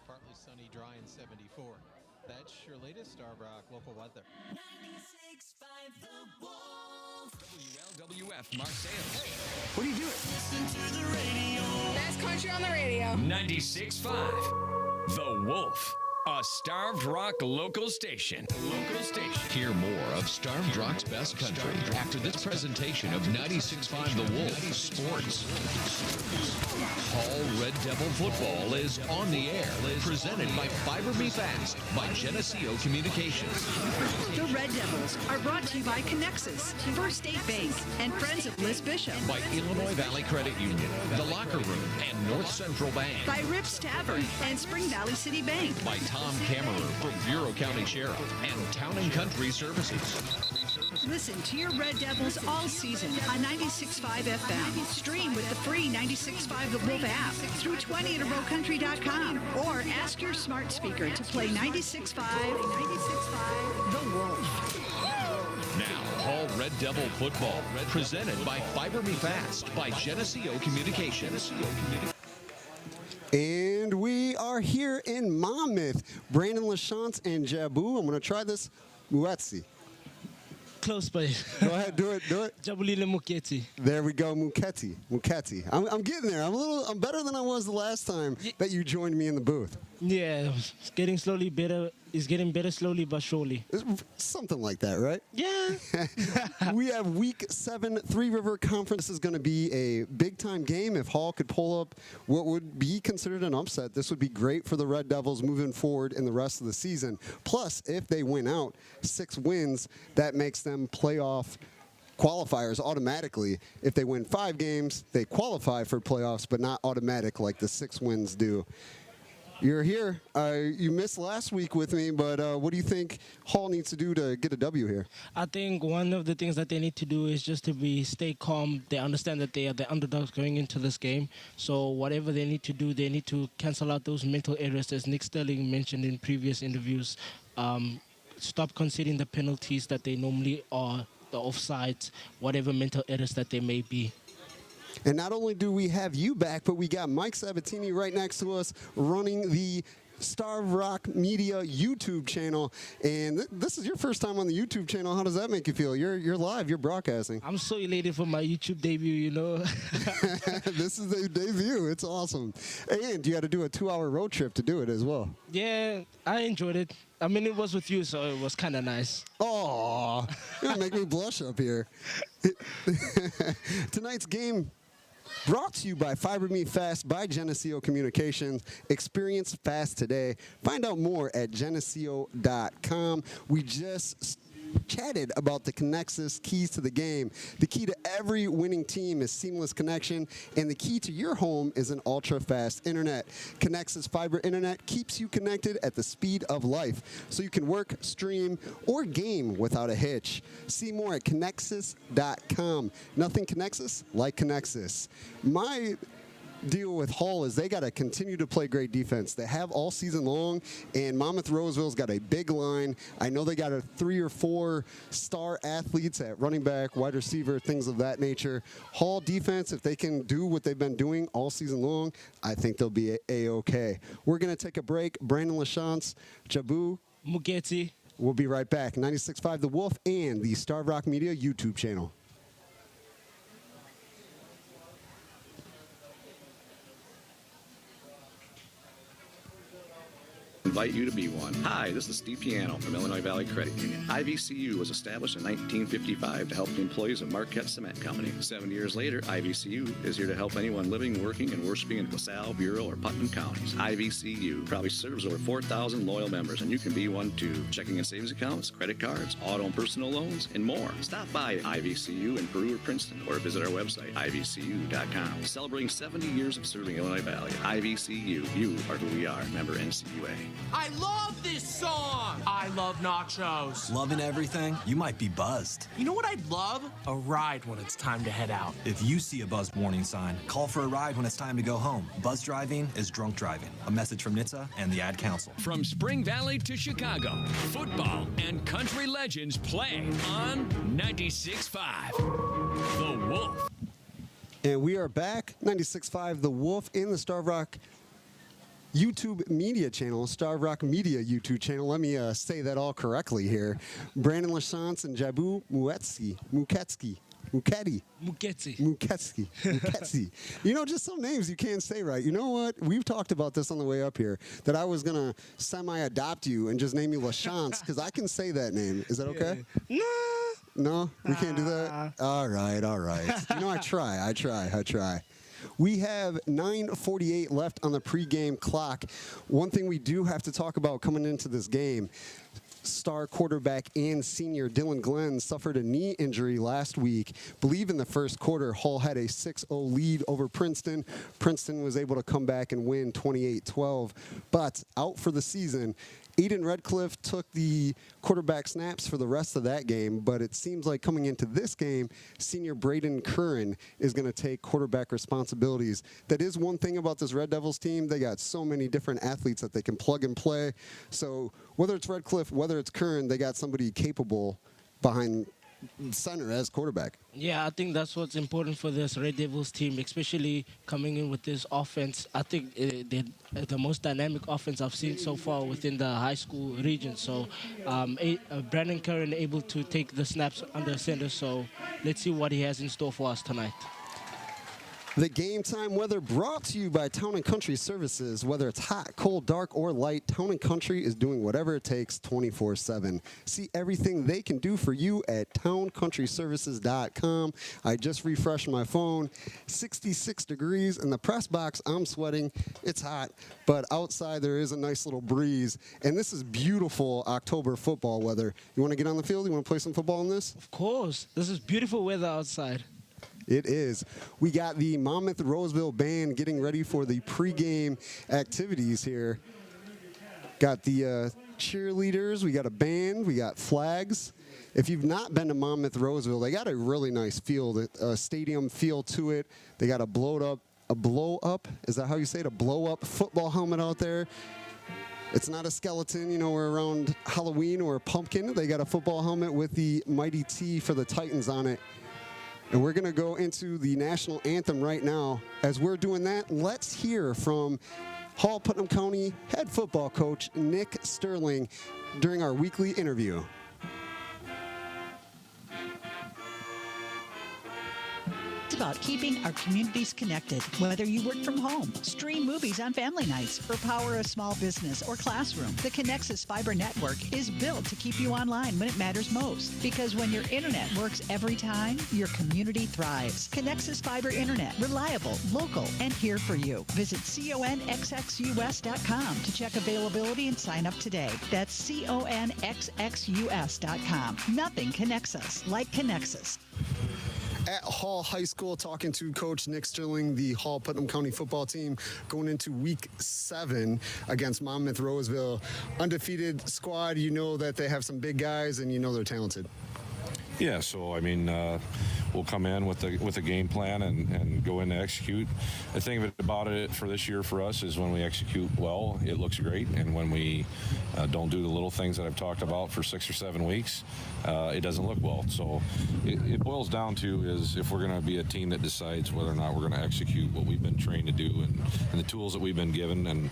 partly sunny, dry, and 74. That's your latest Star Rock local weather. 96.5 The Wolf. WLWF Marseille. What are you doing? Listen to the radio. Best country on the radio. 96.5 The Wolf. A Starved Rock local station. Hear more of Starved Rock's Best Country after this presentation of 96.5 The Wolf Sports. Hall Red Devil Football is on the air, presented by Fiber Me Fast by Geneseo Communications. The Red Devils are brought to you by Connexus, First State Bank, and Friends of Liz Bishop. By Illinois Valley Credit Union, The Locker Room, and North Central Bank. By Rips Tavern and Spring Valley City Bank. By Tom Kammerer from Bureau County Sheriff and Town and Country Services. Listen to your Red Devils all season on 96.5 FM. Stream with the free 96.5 The Wolf app through 20inarowcountry.com or ask your smart speaker to play 96.5 The Wolf. Now, Hall Red Devil Football, presented by Fiber Me Fast by Geneseo Communications. And we are here in Monmouth. Brandon Lachance and Jabu. I'm going to try this. Muetsi. Close, but Go ahead, do it. Jabulile Muketi. There we go, Muketi. I'm getting there. I'm better than I was the last time that you joined me in the booth. Yeah, it's getting slowly better. It's getting better slowly but surely. Something like that, right? Yeah. We have Week 7 Three River Conference. This is going to be a big-time game. If Hall could pull up what would be considered an upset, this would be great for the Red Devils moving forward in the rest of the season. Plus, if they win out 6 wins, that makes them playoff qualifiers automatically. If they win 5 games, they qualify for playoffs, but not automatic like the 6 wins do. You're here. You missed last week with me, but what do you think Hall needs to do to get a W here? I think one of the things that they need to do is just to stay calm. They understand that they are the underdogs going into this game. So whatever they need to do, they need to cancel out those mental errors, as Nick Sterling mentioned in previous interviews. Stop conceding the penalties that they normally are, the offsides, whatever mental errors that they may be. And not only do we have you back, but we got Mike Sabatini right next to us running the Starved Rock Media YouTube channel. And this is your first time on the YouTube channel. How does that make you feel? You're live. You're broadcasting. I'm so elated for my YouTube debut, you know. This is the debut. It's awesome. And you had to do a 2-hour road trip to do it as well. Yeah, I enjoyed it. I mean, it was with you, so it was kind of nice. Oh, you make me blush up here. Tonight's game brought to you by Fiber Me Fast by Geneseo Communications. Experience fast today. Find out more at geneseo.com. We just chatted about the Connexus keys to the game. The key to every winning team is seamless connection, and the key to your home is an ultra-fast internet. Connexus fiber internet keeps you connected at the speed of life, so you can work, stream, or game without a hitch. See more at Connexus.com. Nothing Connexus like Connexus. My deal with Hall is they got to continue to play great defense. They have all season long, and Monmouth-Roseville's got a big line. I know they got 3 or 4 star athletes at running back, wide receiver, things of that nature. Hall defense, if they can do what they've been doing all season long, I think they'll be A-okay. We're going to take a break. Brandon Lachance, Jabu, Mugeti. We'll be right back. 96.5 The Wolf and the Starved Rock Media YouTube channel. Invite you to be one. Hi, this is Steve Piano from Illinois Valley Credit Union. IVCU was established in 1955 to help the employees of Marquette Cement Company. 7 years later, IVCU is here to help anyone living, working, and worshiping in LaSalle, Bureau, or Putnam counties. IVCU probably serves over 4,000 loyal members, and you can be one too. Checking and savings accounts, credit cards, auto and personal loans, and more. Stop by IVCU in Peru or Princeton, or visit our website, ivcu.com. Celebrating 70 years of serving Illinois Valley. IVCU, you are who we are. Member NCUA. I love this song! I love nachos. Loving everything? You might be buzzed. You know what I'd love? A ride when it's time to head out. If you see a buzzed warning sign, call for a ride when it's time to go home. Buzz driving is drunk driving. A message from NHTSA and the Ad Council. From Spring Valley to Chicago, football and country legends play on 96.5 The Wolf. And we are back, 96.5 The Wolf in the Starved Rock YouTube media channel, Star Rock Media YouTube channel. Let me say that all correctly here. Brandon Lachance and Jabu Muketsky. You know, just some names you can't say right. You know what? We've talked about this on the way up here, that I was going to semi-adopt you and just name you LaChance, because I can say that name. Is that okay? Yeah. No? We can't do that? All right. You know, I try. We have 9:48 left on the pregame clock. One thing we do have to talk about coming into this game, star quarterback and senior Dylan Glenn suffered a knee injury last week. Believe in the first quarter, Hull had a 6-0 lead over Princeton. Princeton was able to come back and win 28-12, but out for the season. Aiden Redcliffe took the quarterback snaps for the rest of that game, but it seems like coming into this game, senior Braden Curran is going to take quarterback responsibilities. That is one thing about this Red Devils team. They got so many different athletes that they can plug and play. So whether it's Redcliffe, whether it's Curran, they got somebody capable behind center as quarterback. Yeah, I think that's what's important for this Red Devils team, especially coming in with this offense. I think they're the most dynamic offense I've seen so far within the high school region. So Brandon Curran able to take the snaps under center. So let's see what he has in store for us tonight. The game time weather brought to you by Town & Country Services. Whether it's hot, cold, dark, or light, Town & Country is doing whatever it takes 24/7. See everything they can do for you at towncountryservices.com. I just refreshed my phone. 66 degrees in the press box. I'm sweating. It's hot, but outside there is a nice little breeze. And this is beautiful October football weather. You want to get on the field? You want to play some football in this? Of course. This is beautiful weather outside. It is. We got the Monmouth-Roseville band getting ready for the pregame activities here. Got the cheerleaders. We got a band. We got flags. If you've not been to Monmouth-Roseville, they got a really nice field, a stadium feel to it. They got a blow up, is that how you say it? A blow-up football helmet out there. It's not a skeleton, you know, we're around Halloween or a pumpkin. They got a football helmet with the mighty T for the Titans on it. And we're going to go into the national anthem right now. As we're doing that, let's hear from Hall Putnam County head football coach Nick Sterling during our weekly interview. It's about keeping our communities connected. Whether you work from home, stream movies on family nights, or power a small business or classroom, the Connexus Fiber Network is built to keep you online when it matters most. Because when your internet works every time, your community thrives. Connexus Fiber Internet, reliable, local, and here for you. Visit conxxus.com to check availability and sign up today. That's conxxus.com. Nothing connects us like Connexus. At Hall High School, talking to Coach Nick Sterling, the Hall Putnam County football team, going into week 7 against Monmouth-Roseville. Undefeated squad, you know that they have some big guys and you know they're talented. Yeah, so I mean, we'll come in with a game plan and go in to execute. The thing about it for this year for us is when we execute well, it looks great, and when we don't do the little things that I've talked about for 6 or 7 weeks, it doesn't look well. So it boils down to is if we're going to be a team that decides whether or not we're going to execute what we've been trained to do and the tools that we've been given. And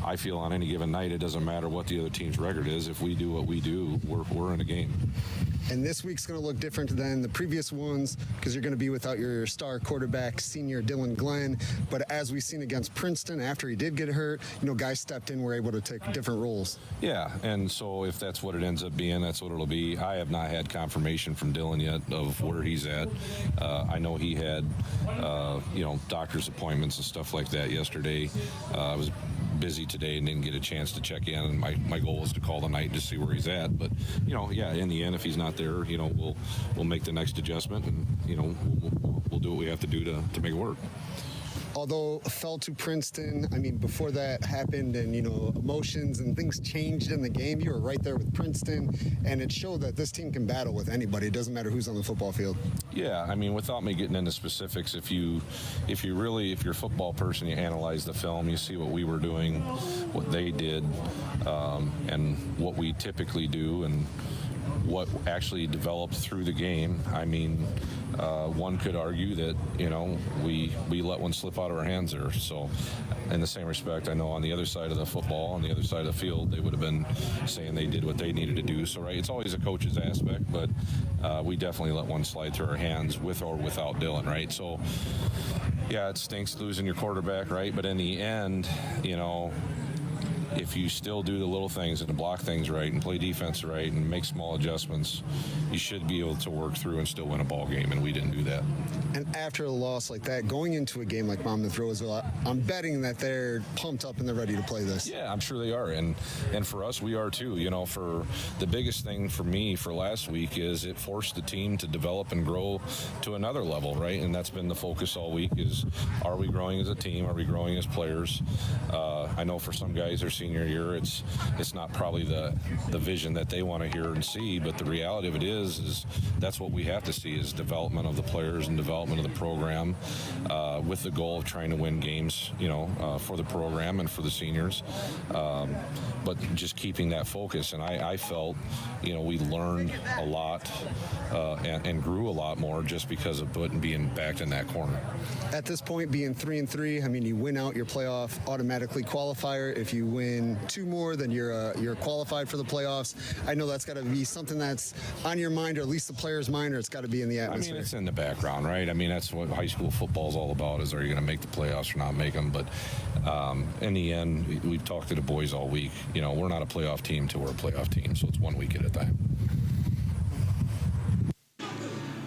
I feel on any given night, it doesn't matter what the other team's record is. If we do what we do, we're in a game. And this week's going to look different than the previous ones because you're going to be without your star quarterback, senior Dylan Glenn. But as we've seen against Princeton, after he did get hurt, you know, guys stepped in, were able to take different roles. Yeah, and so if that's what it ends up being, that's what it'll be. I have not had confirmation from Dylan yet of where he's at. I know he had, doctor's appointments and stuff like that yesterday. I was busy today and didn't get a chance to check in, and my goal was to call tonight to see where he's at. But in the end, if he's not there, we'll make the next adjustment, and we'll do what we have to do to make it work. Although fell to Princeton, I mean, before that happened and, emotions and things changed in the game, you were right there with Princeton, and it showed that this team can battle with anybody. It doesn't matter who's on the football field. Yeah, I mean, without me getting into specifics, if you're a football person, you analyze the film, you see what we were doing, what they did, and what we typically do, and what actually developed through the game, I mean, one could argue that, we let one slip out of our hands there. So in the same respect, I know on the other side of the football, on the other side of the field, they would have been saying they did what they needed to do. So, right, it's always a coach's aspect, but we definitely let one slide through our hands with or without Dylan, right? So, yeah, it stinks losing your quarterback, right? But in the end, if you still do the little things and block things right and play defense right and make small adjustments, you should be able to work through and still win a ball game, and we didn't do that. And after a loss like that, going into a game like Monmouth-Roseville, I'm betting that they're pumped up and they're ready to play this. Yeah, I'm sure they are, and for us, we are too. For the biggest thing for me for last week is it forced the team to develop and grow to another level, right? And that's been the focus all week is, are we growing as a team? Are we growing as players? I know for some guys, their senior year, it's not probably the vision that they want to hear and see, but the reality of it is that's what we have to see is development of the players and development of the program with the goal of trying to win games, for the program and for the seniors. But just keeping that focus. And I felt, we learned a lot and grew a lot more just because of being backed in that corner. At this point, being 3-3, I mean, you win out your playoff automatically qualifier. If you win 2 more, then you're qualified for the playoffs. I know that's got to be something that's on your mind, or at least the player's mind, or it's got to be in the atmosphere. I mean, it's in the background, right? I mean, that's what high school football is all about, is are you going to make the playoffs or not make them? But in the end, we've talked to the boys all week. We're not a playoff team till we're a playoff team, so it's 1 week at a time.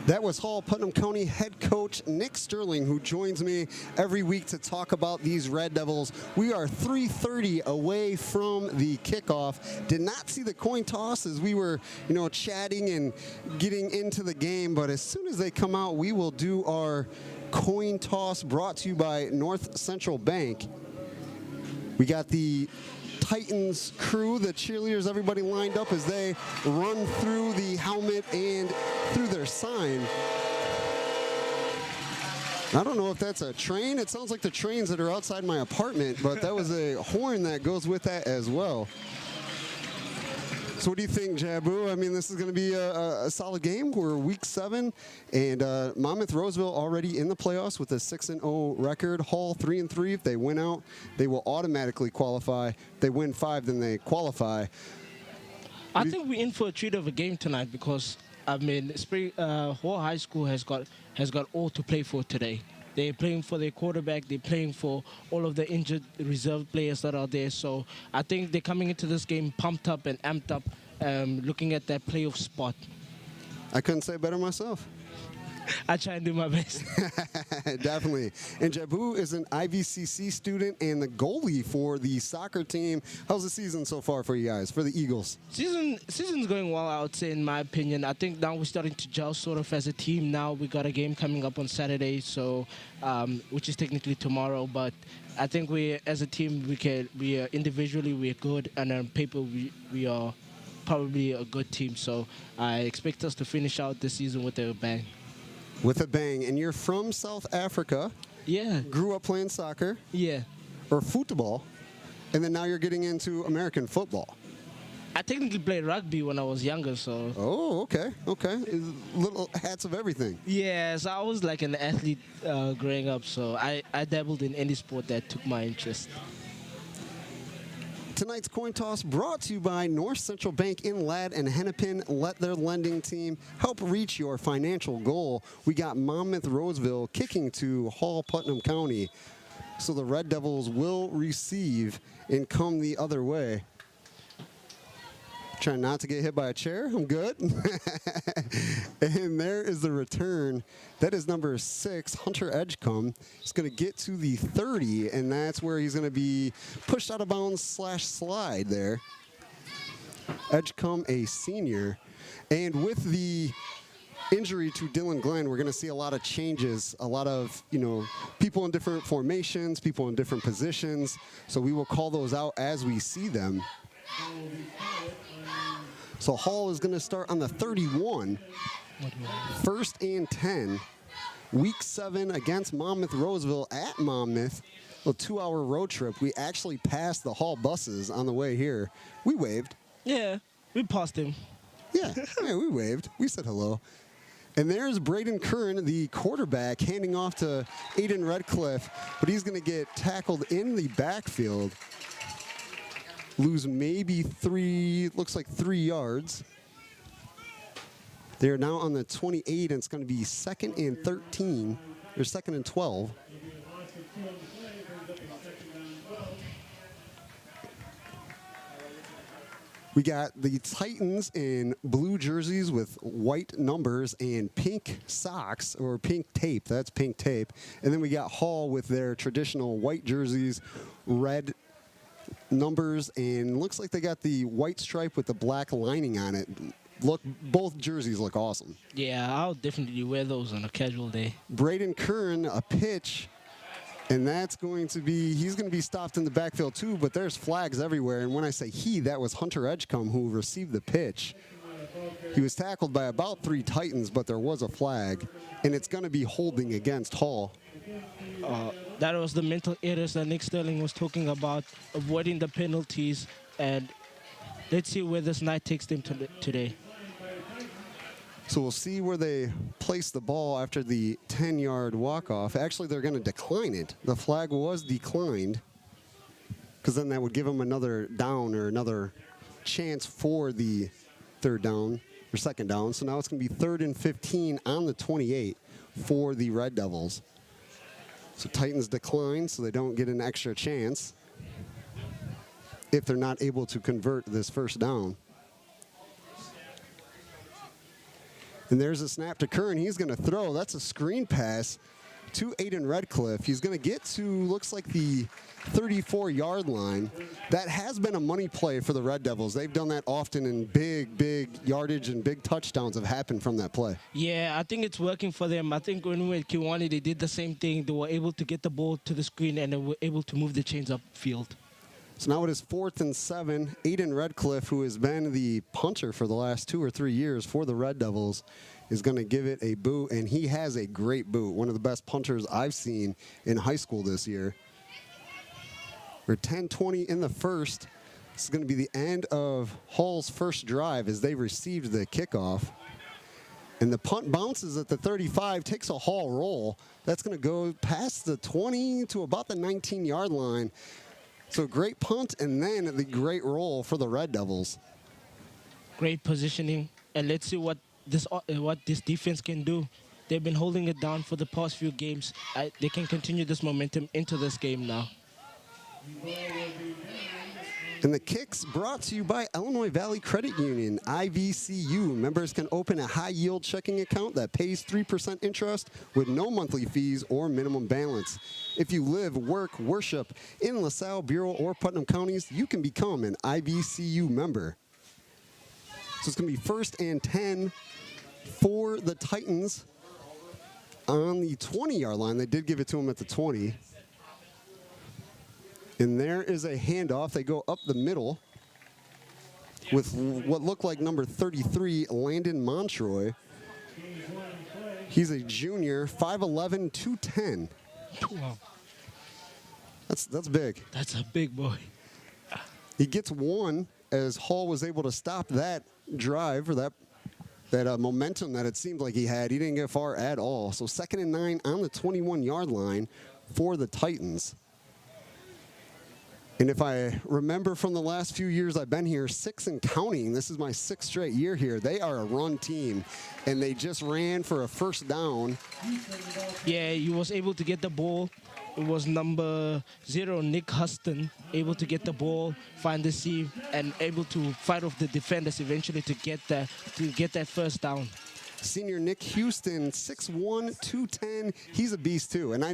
That was Hall Putnam County head coach Nick Sterling, who joins me every week to talk about these Red Devils. We are 3:30 away from the kickoff. Did not see the coin toss as we were, chatting and getting into the game, but as soon as they come out, we will do our coin toss, brought to you by North Central Bank. We got the Titans crew, the cheerleaders, everybody lined up as they run through the helmet and through their sign. I don't know if that's a train. It sounds like the trains that are outside my apartment, but that was a horn that goes with that as well. So what do you think, Jabu? I mean, this is going to be a solid game. We're week 7, and Monmouth-Roseville already in the playoffs with a 6-0 record. Hall 3-3. If they win out, they will automatically qualify. If they win 5, then they qualify. I think we're in for a treat of a game tonight because, Hall High School has got all to play for today. They're playing for their quarterback. They're playing for all of the injured reserve players that are there. So I think they're coming into this game pumped up and amped up, looking at that playoff spot. I couldn't say it better myself. I try and do my best. Definitely. And Jabu is an IVCC student and the goalie for the soccer team. How's the season so far for you guys, for the Eagles? Season's going well, I would say, in my opinion. I think now we're starting to gel sort of as a team now. We got a game coming up on Saturday, so which is technically tomorrow. But I think we, as a team, individually we're good, and on paper we are probably a good team. So I expect us to finish out the season with a bang. With a bang. And you're from South Africa. Yeah. Grew up playing soccer. Yeah. Or football. And then now you're getting into American football. I technically played rugby when I was younger, so. Oh, okay. Little hats of everything. Yeah, so I was like an athlete growing up, so I dabbled in any sport that took my interest. Tonight's coin toss brought to you by North Central Bank in Ladd and Hennepin. Let their lending team help reach your financial goal. We got Monmouth-Roseville kicking to Hall Putnam County. So the Red Devils will receive and come the other way. Trying not to get hit by a chair. I'm good. And there is the return. That is number 6, Hunter Edgecombe. He's going to get to the 30, and that's where he's going to be pushed out of bounds / slide there. Edgecombe, a senior. And with the injury to Dylan Glenn, we're going to see a lot of changes, a lot of, people in different formations, people in different positions. So we will call those out as we see them. So Hall is going to start on the 31. 1st and 10. Week 7 against Monmouth-Roseville at Monmouth. A 2-hour road trip. We actually passed the Hall buses on the way here. We waved. Yeah, we passed him. Yeah, we waved. We said hello. And there's Braden Curran, the quarterback, handing off to Aiden Redcliffe, but he's going to get tackled in the backfield. Lose maybe looks like 3 yards. They're now on the 28, and it's going to be 2nd and 13, or 2nd and 12. We got the Titans in blue jerseys with white numbers and pink socks, or pink tape. That's pink tape. And then we got Hall with their traditional white jerseys, red numbers, and looks like they got the white stripe with the black lining on it. Both jerseys look awesome. Yeah, I'll definitely wear those on a casual day. Braden Curran, a pitch. And that's going to be, he's going to be stopped in the backfield too, but there's flags everywhere. And when I say he, that was Hunter Edgecombe who received the pitch. He was tackled by about 3 Titans, but there was a flag. And it's going to be holding against Hall. That was the mental errors that Nick Sterling was talking about, avoiding the penalties. And let's see where this night takes them today. So we'll see where they place the ball after the 10-yard walk-off. Actually, they're going to decline it. The flag was declined because then that would give them another down or another chance for the 3rd down or 2nd down. So now it's going to be 3rd and 15 on the 28 for the Red Devils. So Titans decline so they don't get an extra chance if they're not able to convert this 1st down. And there's a snap to Curran. He's going to throw. That's a screen pass to Aiden Redcliffe. He's going to get to, looks like, the 34-yard line. That has been a money play for the Red Devils. They've done that often, and big yardage and big touchdowns have happened from that play. Yeah, I think it's working for them. I think when we were at Kiwani, they did the same thing. They were able to get the ball to the screen, and they were able to move the chains upfield. So now it is 4th and 7. Aiden Redcliffe, who has been the punter for the last 2 or 3 years for the Red Devils, is going to give it a boot, and he has a great boot. One of the best punters I've seen in high school this year. We're 10-20 in the first. This is going to be the end of Hall's first drive as they received the kickoff. And the punt bounces at the 35, takes a Hall roll. That's going to go past the 20 to about the 19-yard line. So great punt, and then the great roll for the Red Devils. Great positioning, and let's see what this defense can do. They've been holding it down for the past few games. They can continue this momentum into this game now. And the kicks brought to you by Illinois Valley Credit Union, IVCU. Members can open a high-yield checking account that pays 3% interest with no monthly fees or minimum balance. If you live, work, worship in LaSalle, Bureau, or Putnam counties, you can become an IVCU member. So it's going to be 1st and 10 for the Titans on the 20-yard line. They did give it to them at the 20. And there is a handoff. They go up the middle with what looked like number 33, Landon Montroy. He's a junior, 5'11", 210. Wow. That's big. That's a big boy. He gets one as Hall was able to stop that drive or that momentum that it seemed like he had. He didn't get far at all. So 2nd and 9 on the 21-yard line for the Titans. And if I remember from the last few years I've been here, 6 and counting, this is my 6th straight year here, they are a run team, and they just ran for a 1st down. Yeah, he was able to get the ball. It was number 0, Nick Huston, able to get the ball, find the seam, and able to fight off the defenders eventually to get that 1st down. Senior Nick Houston, 6'1", 210. He's a beast too, and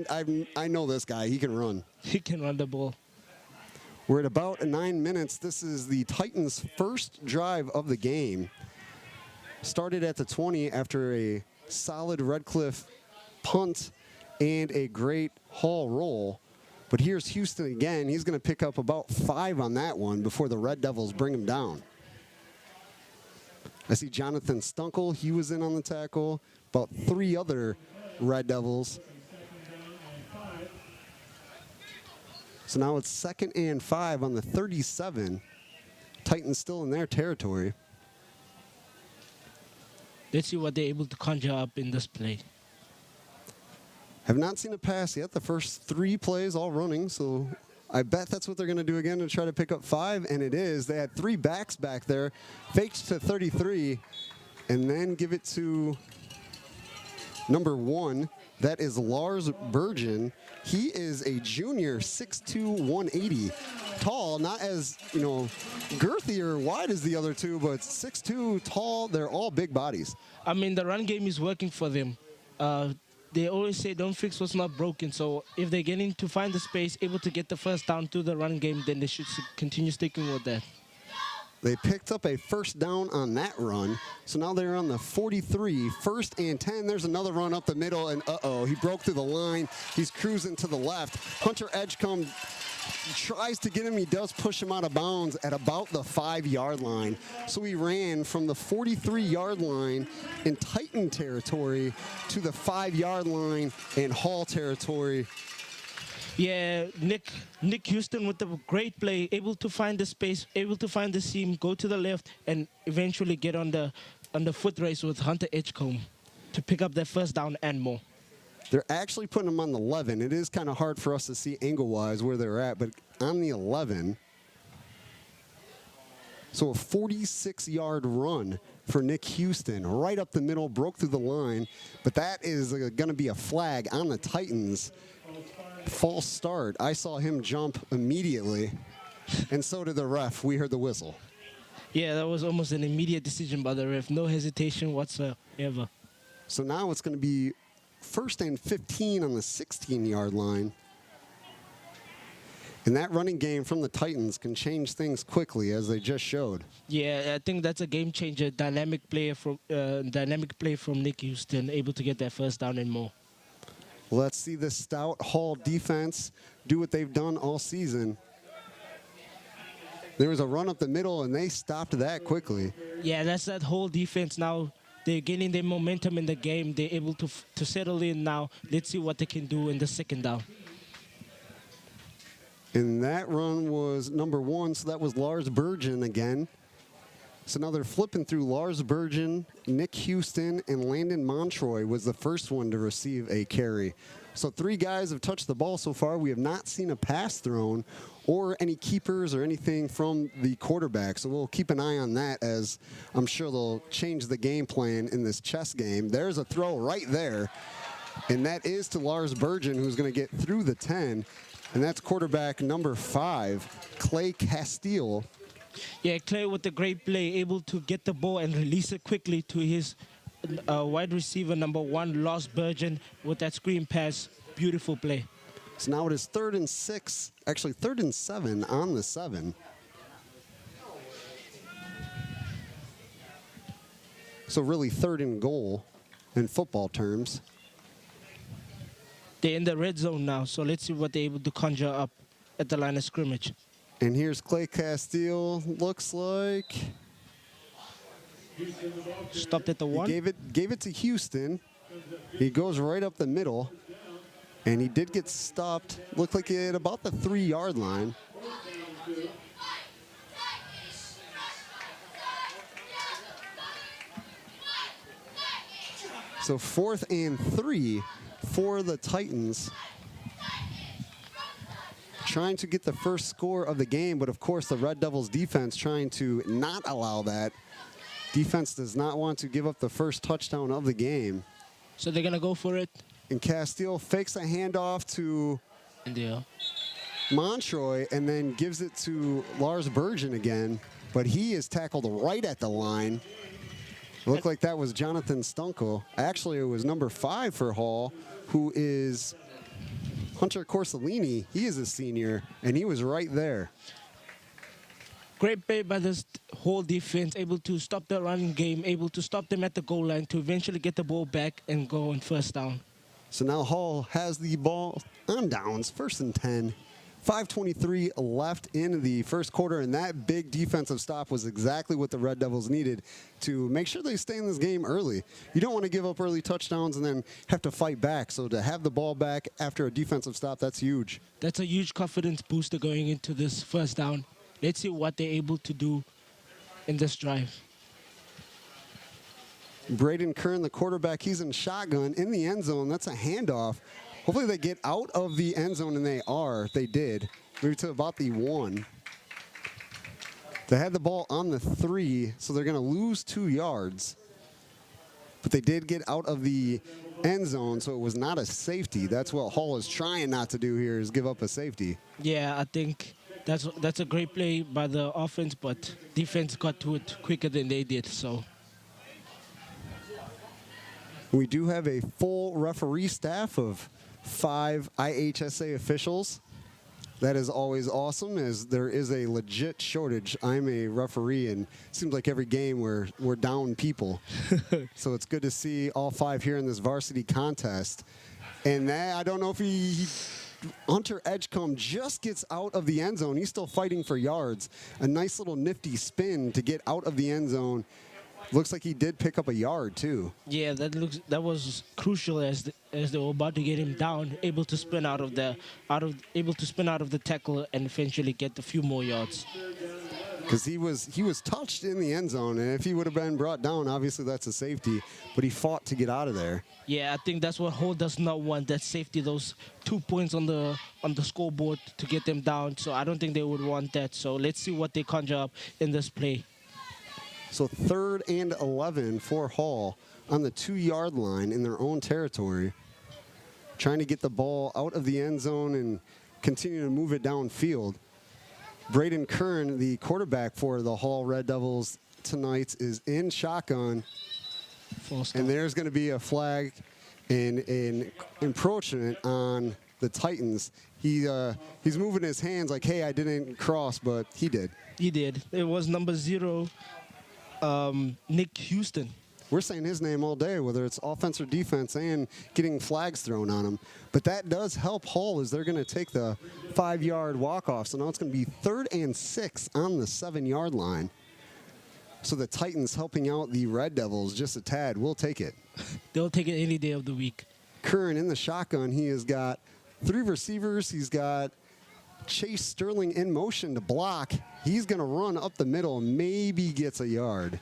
I know this guy. He can run. He can run the ball. We're at about 9 minutes. This is the Titans' first drive of the game. Started at the 20 after a solid Redcliffe punt and a great Hall roll. But here's Houston again. He's going to pick up about 5 on that one before the Red Devils bring him down. I see Jonathan Stunkel. He was in on the tackle. About 3 other Red Devils. So now it's 2nd and 5 on the 37. Titans still in their territory. Let's see what they're able to conjure up in this play. Have not seen a pass yet. The first 3 plays all running, so I bet that's what they're going to do again to try to pick up 5, and it is. They had 3 backs back there, faked to 33, and then give it to number 1. That is Lars Bergen. He is a junior, 6'2", 180. Tall, not as, girthy or wide as the other 2, but 6'2", tall. They're all big bodies. I mean, the run game is working for them. They always say don't fix what's not broken. So if they're getting to find the space, able to get the first down through the run game, then they should continue sticking with that. They picked up a first down on that run. So now they're on the 43, 1st and 10. There's another run up the middle, and he broke through the line. He's cruising to the left. Hunter Edgecombe tries to get him. He does push him out of bounds at about the 5-yard line. So he ran from the 43-yard line in Titan territory to the 5-yard line in Hall territory. Yeah, Nick Houston with the great play, able to find the space, able to find the seam, go to the left, and eventually get on the foot race with Hunter Edgecombe to pick up that first down and more. They're actually putting him on the 11. It is kind of hard for us to see angle-wise where they're at, but on the 11. So a 46-yard run for Nick Houston, right up the middle, broke through the line, but that is going to be a flag on the Titans. False start. I saw him jump immediately, and so did the ref. We heard the whistle. Yeah, that was almost an immediate decision by the ref. No hesitation whatsoever. So now it's going to be 1st and 15 on the 16-yard line. And that running game from the Titans can change things quickly, as they just showed. Yeah, I think that's a game changer. Dynamic play from Nick Houston, able to get that first down and more. Let's see the stout Hall defense do what they've done all season. There was a run up the middle, and they stopped that quickly. Yeah, that's that whole defense now. They're gaining their momentum in the game. They're able to settle in now. Let's see what they can do in the second down. And that run was number 1, so that was Lars Bergen again. So now they're flipping through Lars Bergen, Nick Houston, and Landon Montroy was the first one to receive a carry. So 3 guys have touched the ball so far. We have not seen a pass thrown or any keepers or anything from the quarterback. So we'll keep an eye on that, as I'm sure they'll change the game plan in this chess game. There's a throw right there, and that is to Lars Bergen, who's going to get through the 10. And that's quarterback number 5, Clay Castile. Yeah, Clay with the great play, able to get the ball and release it quickly to his wide receiver, number 1, Lars Bergen, with that screen pass. Beautiful play. So now it is 3rd and 6, actually 3rd and 7 on the 7. So really 3rd and goal in football terms. They're in the red zone now, so let's see what they're able to conjure up at the line of scrimmage. And here's Clay Castile. Looks like stopped at the 1. He gave it to Houston. He goes right up the middle, and he did get stopped. Looked like at about the 3-yard line. So 4th and 3 for the Titans. Trying to get the first score of the game, but of course the Red Devils defense trying to not allow that. Defense does not want to give up the first touchdown of the game. So they're going to go for it. And Castile fakes a handoff to Montroy and then gives it to Lars Bergen again, but he is tackled right at the line. It looked like that was Jonathan Stunkel. Actually, it was number 5 for Hall, who is Hunter Corsellini. He is a senior, and he was right there. Great play by this whole defense, able to stop the running game, able to stop them at the goal line to eventually get the ball back and go on first down. So now Hall has the ball on downs, 1st and 10. 5:23 left in the first quarter, and that big defensive stop was exactly what the Red Devils needed to make sure they stay in this game early. You don't want to give up early touchdowns and then have to fight back. So to have the ball back after a defensive stop, that's huge. That's a huge confidence booster going into this first down. Let's see what they're able to do in this drive. Braden Kern, the quarterback, he's in shotgun in the end zone. That's a handoff. Hopefully they get out of the end zone, and they did. Maybe to about the 1. They had the ball on the 3, so they're going to lose 2 yards. But they did get out of the end zone, so it was not a safety. That's what Hall is trying not to do here, is give up a safety. Yeah, I think that's a great play by the offense, but defense got to it quicker than they did. So we do have a full referee staff of 5 IHSA officials. That is always awesome, as there is a legit shortage. I'm a referee, and it seems like every game we're down people. So it's good to see all 5 here in this varsity contest. And that, I don't know if Hunter Edgecombe just gets out of the end zone. He's still fighting for yards. A nice little nifty spin to get out of the end zone. Looks like he did pick up a yard too. Yeah, that was crucial as they were about to get him down, able to spin out of the tackle and eventually get a few more yards. Because he was touched in the end zone, and if he would have been brought down, obviously that's a safety. But he fought to get out of there. Yeah, I think that's what Hall does not want, that safety, those 2 points on the scoreboard to get them down. So I don't think they would want that. So let's see what they conjure up in this play. So 3rd and 11 for Hall on the 2-yard line in their own territory, trying to get the ball out of the end zone and continue to move it downfield. Braden Kern, the quarterback for the Hall Red Devils tonight, is in shotgun. And there's going to be a flag and an encroachment on the Titans. He's moving his hands like, hey, I didn't cross, but he did. He did. It was number 0. Nick Houston. We're saying his name all day, whether it's offense or defense, and getting flags thrown on him. But that does help Hall, as they're going to take the 5-yard walk-off. So now it's going to be 3rd and 6 on the 7-yard line. So the Titans helping out the Red Devils just a tad. We'll take it. They'll take it any day of the week. Kern in the shotgun. He has got 3 receivers. He's got Chase Sterling in motion to block. He's going to run up the middle, maybe gets a yard.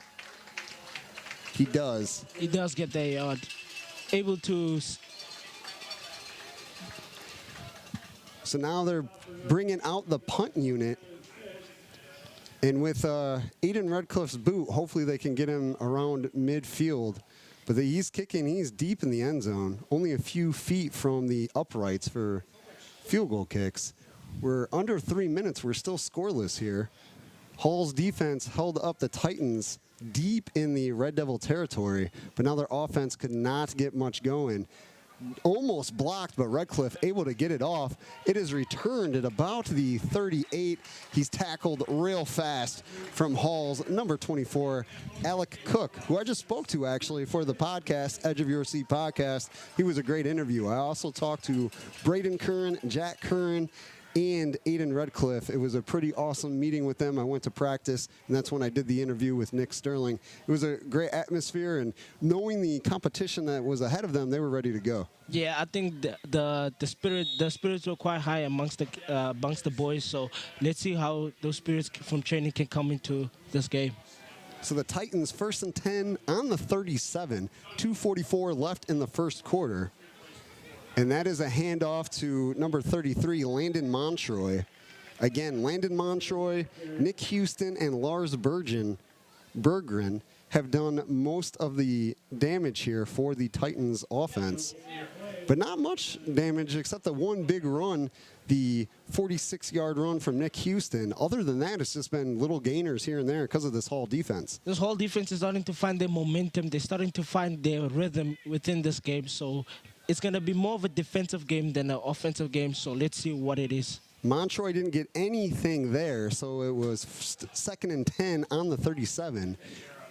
He does. He does get that yard. Able to. So now they're bringing out the punt unit. And with Aiden Redcliffe's boot, hopefully they can get him around midfield. But he's kicking, he's deep in the end zone, only a few feet from the uprights for field goal kicks. We're under 3 minutes. We're still scoreless here. Hall's defense held up the Titans deep in the Red Devil territory, but now their offense could not get much going. Almost blocked, but Redcliffe able to get it off. It is returned at about the 38. He's tackled real fast from Hall's number 24, Alec Cook, who I just spoke to actually for the podcast, Edge of Your Seat podcast. He was a great interview. I also talked to Braden Kern, Jack Kern, and Aiden Redcliffe. It was a pretty awesome meeting with them. I went to practice, and that's when I did the interview with Nick Sterling. It was a great atmosphere, and knowing the competition that was ahead of them, they were ready to go. Yeah, I think the spirits were quite high amongst the boys. So let's see how those spirits from training can come into this game. So the Titans 1st and 10 on the 37, 2:44 left in the first quarter. And that is a handoff to number 33, Landon Montroy. Again, Landon Montroy, Nick Houston, and Lars Berggren have done most of the damage here for the Titans offense. But not much damage except the one big run, the 46-yard run from Nick Houston. Other than that, it's just been little gainers here and there because of this Hall defense. This Hall defense is starting to find their momentum. They're starting to find their rhythm within this game. So it's going to be more of a defensive game than an offensive game, so let's see what it is. Montroy didn't get anything there, so it was 2nd and 10 on the 37.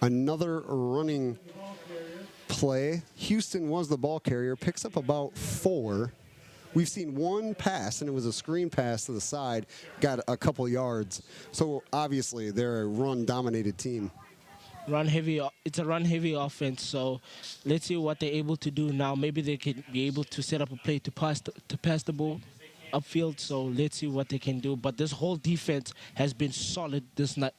Another running play. Houston was the ball carrier, picks up about 4. We've seen one pass, and it was a screen pass to the side, got a couple yards. So obviously they're a run-dominated team. It's a run-heavy offense, so let's see what they're able to do now. Maybe they can be able to set up a play to pass the ball. upfield. So let's see what they can do. But this whole defense has been solid this night,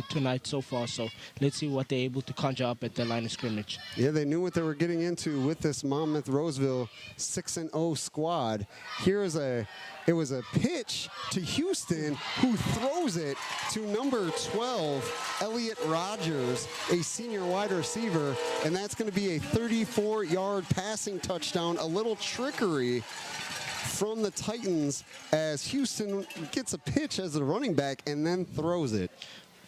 tonight so far. So let's see what they're able to conjure up at the line of scrimmage. Yeah, they knew what they were getting into with this Monmouth-Roseville 6-0 squad. It was a pitch to Houston, who throws it to number 12, Elliott Rogers, a senior wide receiver, and that's going to be a 34-yard passing touchdown. A little trickery from the Titans as Houston gets a pitch as a running back and then throws it.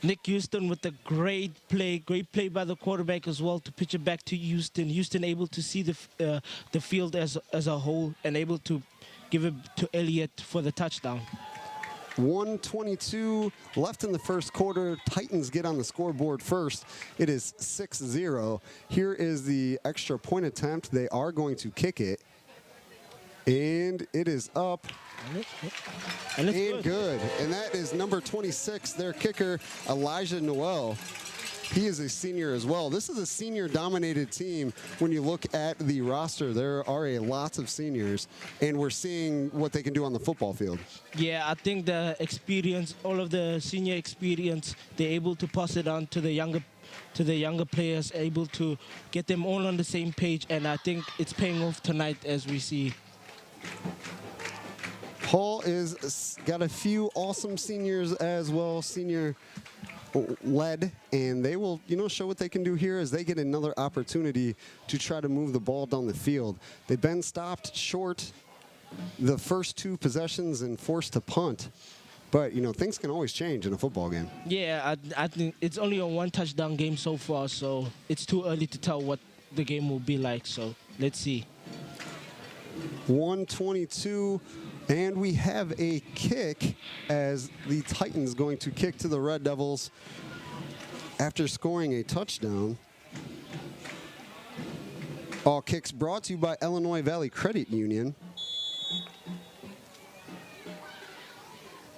Nick Houston with a great play by the quarterback as well to pitch it back to Houston. Houston able to see the field as a whole and able to give it to Elliott for the touchdown. 1:22 left in the first quarter. Titans get on the scoreboard first. It is 6-0. Here is the extra point attempt. They are going to kick it. And it is up. And good. And that is number 26, their kicker, Elijah Noel. He is a senior as well. This is a senior-dominated team. When you look at the roster, there are lots of seniors, and we're seeing what they can do on the football field. Yeah, I think the experience, all of the senior experience, they're able to pass it on to the younger players, able to get them all on the same page, and I think it's paying off tonight as we see. Hall is got a few awesome seniors as well, senior led, and they will, show what they can do here as they get another opportunity to try to move the ball down the field. They've been stopped short the first two possessions and forced to punt. But, things can always change in a football game. Yeah, I think it's only a one-touchdown game so far, so it's too early to tell what the game will be like. So let's see. 1:22, and we have a kick as the Titans going to kick to the Red Devils after scoring a touchdown. All kicks brought to you by Illinois Valley Credit Union.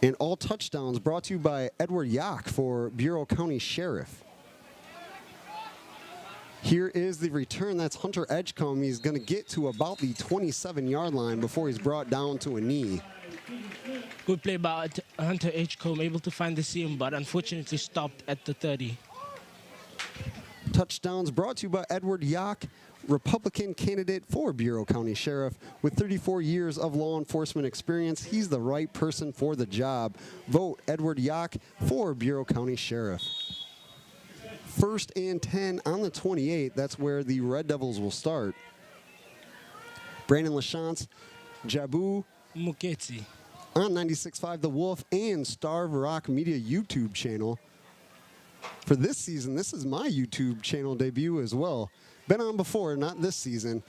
And all touchdowns brought to you by Edward Yock for Bureau County Sheriff. Here is the return. That's Hunter Edgecombe. He's going to get to about the 27-yard line before he's brought down to a knee. Good play by Hunter Edgecombe, able to find the seam, but unfortunately stopped at the 30. Touchdowns brought to you by Edward Yock, Republican candidate for Bureau County Sheriff. With 34 years of law enforcement experience, he's the right person for the job. Vote Edward Yock for Bureau County Sheriff. 1st and 10 on the 28. That's where the Red Devils will start. Brandon Lachance, Jabu Muketsi on 96.5 The Wolf and Starve Rock Media YouTube channel. For this season, this is my YouTube channel debut as well. Been on before, not this season.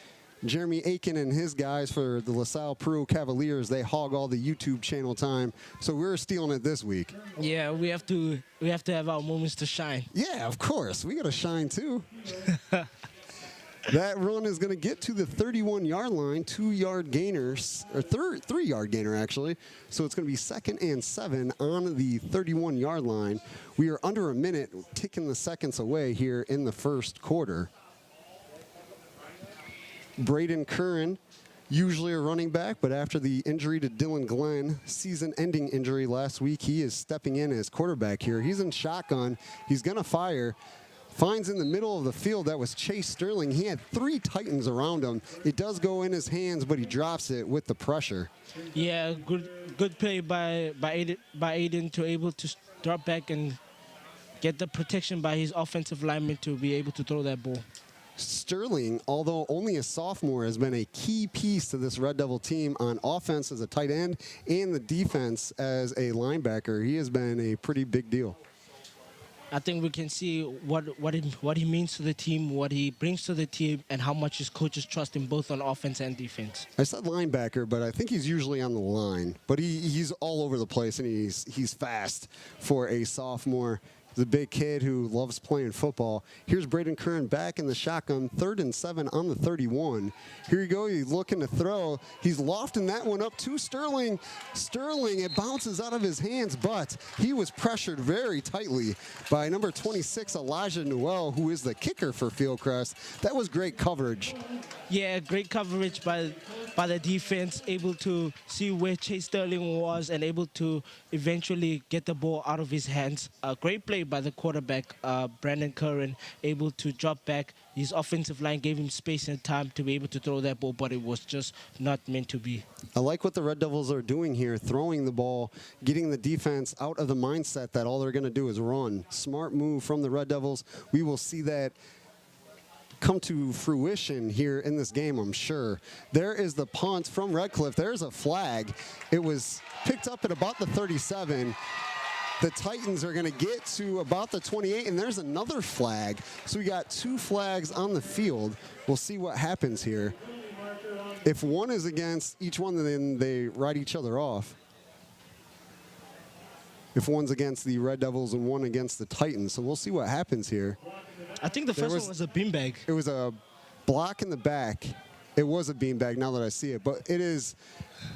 Jeremy Aiken and his guys for the LaSalle Peru Cavaliers, they hog all the YouTube channel time, so we're stealing it this week. Yeah, we have to have our moments to shine. Yeah, of course. We got to shine too. That run is going to get to the 31-yard line, 2-yard gainers, or 3-yard gainer actually. So it's going to be 2nd and 7 on the 31-yard line. We are under a minute, ticking the seconds away here in the first quarter. Braden Curran, usually a running back, but after the injury to Dylan Glenn, season-ending injury last week, he is stepping in as quarterback here. He's in shotgun. He's going to fire. Finds in the middle of the field, that was Chase Sterling. He had 3 Titans around him. It does go in his hands, but he drops it with the pressure. Yeah, good play by Aiden to able to drop back and get the protection by his offensive lineman to be able to throw that ball. Sterling, although only a sophomore, has been a key piece to this Red Devil team on offense as a tight end and the defense as a linebacker. He has been a pretty big deal. I think we can see what he means to the team, what he brings to the team, and how much his coaches trust him both on offense and defense. I said linebacker, but I think he's usually on the line. But he's all over the place, and he's fast for a sophomore. The big kid who loves playing football. Here's Braden Curran back in the shotgun, 3rd and 7 on the 31. Here you go, he's looking to throw. He's lofting that one up to Sterling. Sterling, it bounces out of his hands, but he was pressured very tightly by number 26, Elijah Newell, who is the kicker for Fieldcrest. That was great coverage. Yeah, great coverage by the defense, able to see where Chase Sterling was and able to eventually get the ball out of his hands. A great play by the quarterback, Brandon Curran, able to drop back. His offensive line gave him space and time to be able to throw that ball, but it was just not meant to be. I like what the Red Devils are doing here, throwing the ball, getting the defense out of the mindset that all they're going to do is run. Smart move from the Red Devils. We will see that come to fruition here in this game, I'm sure. There is the punt from Redcliffe. There's a flag. It was picked up at about the 37. The Titans are going to get to about the 28, and there's another flag. So we got 2 flags on the field. We'll see what happens here. If one is against each one, then they write each other off. If one's against the Red Devils and one against the Titans. So we'll see what happens here. I think the first one was a beanbag. It was a block in the back. It was a beanbag now that I see it, but it is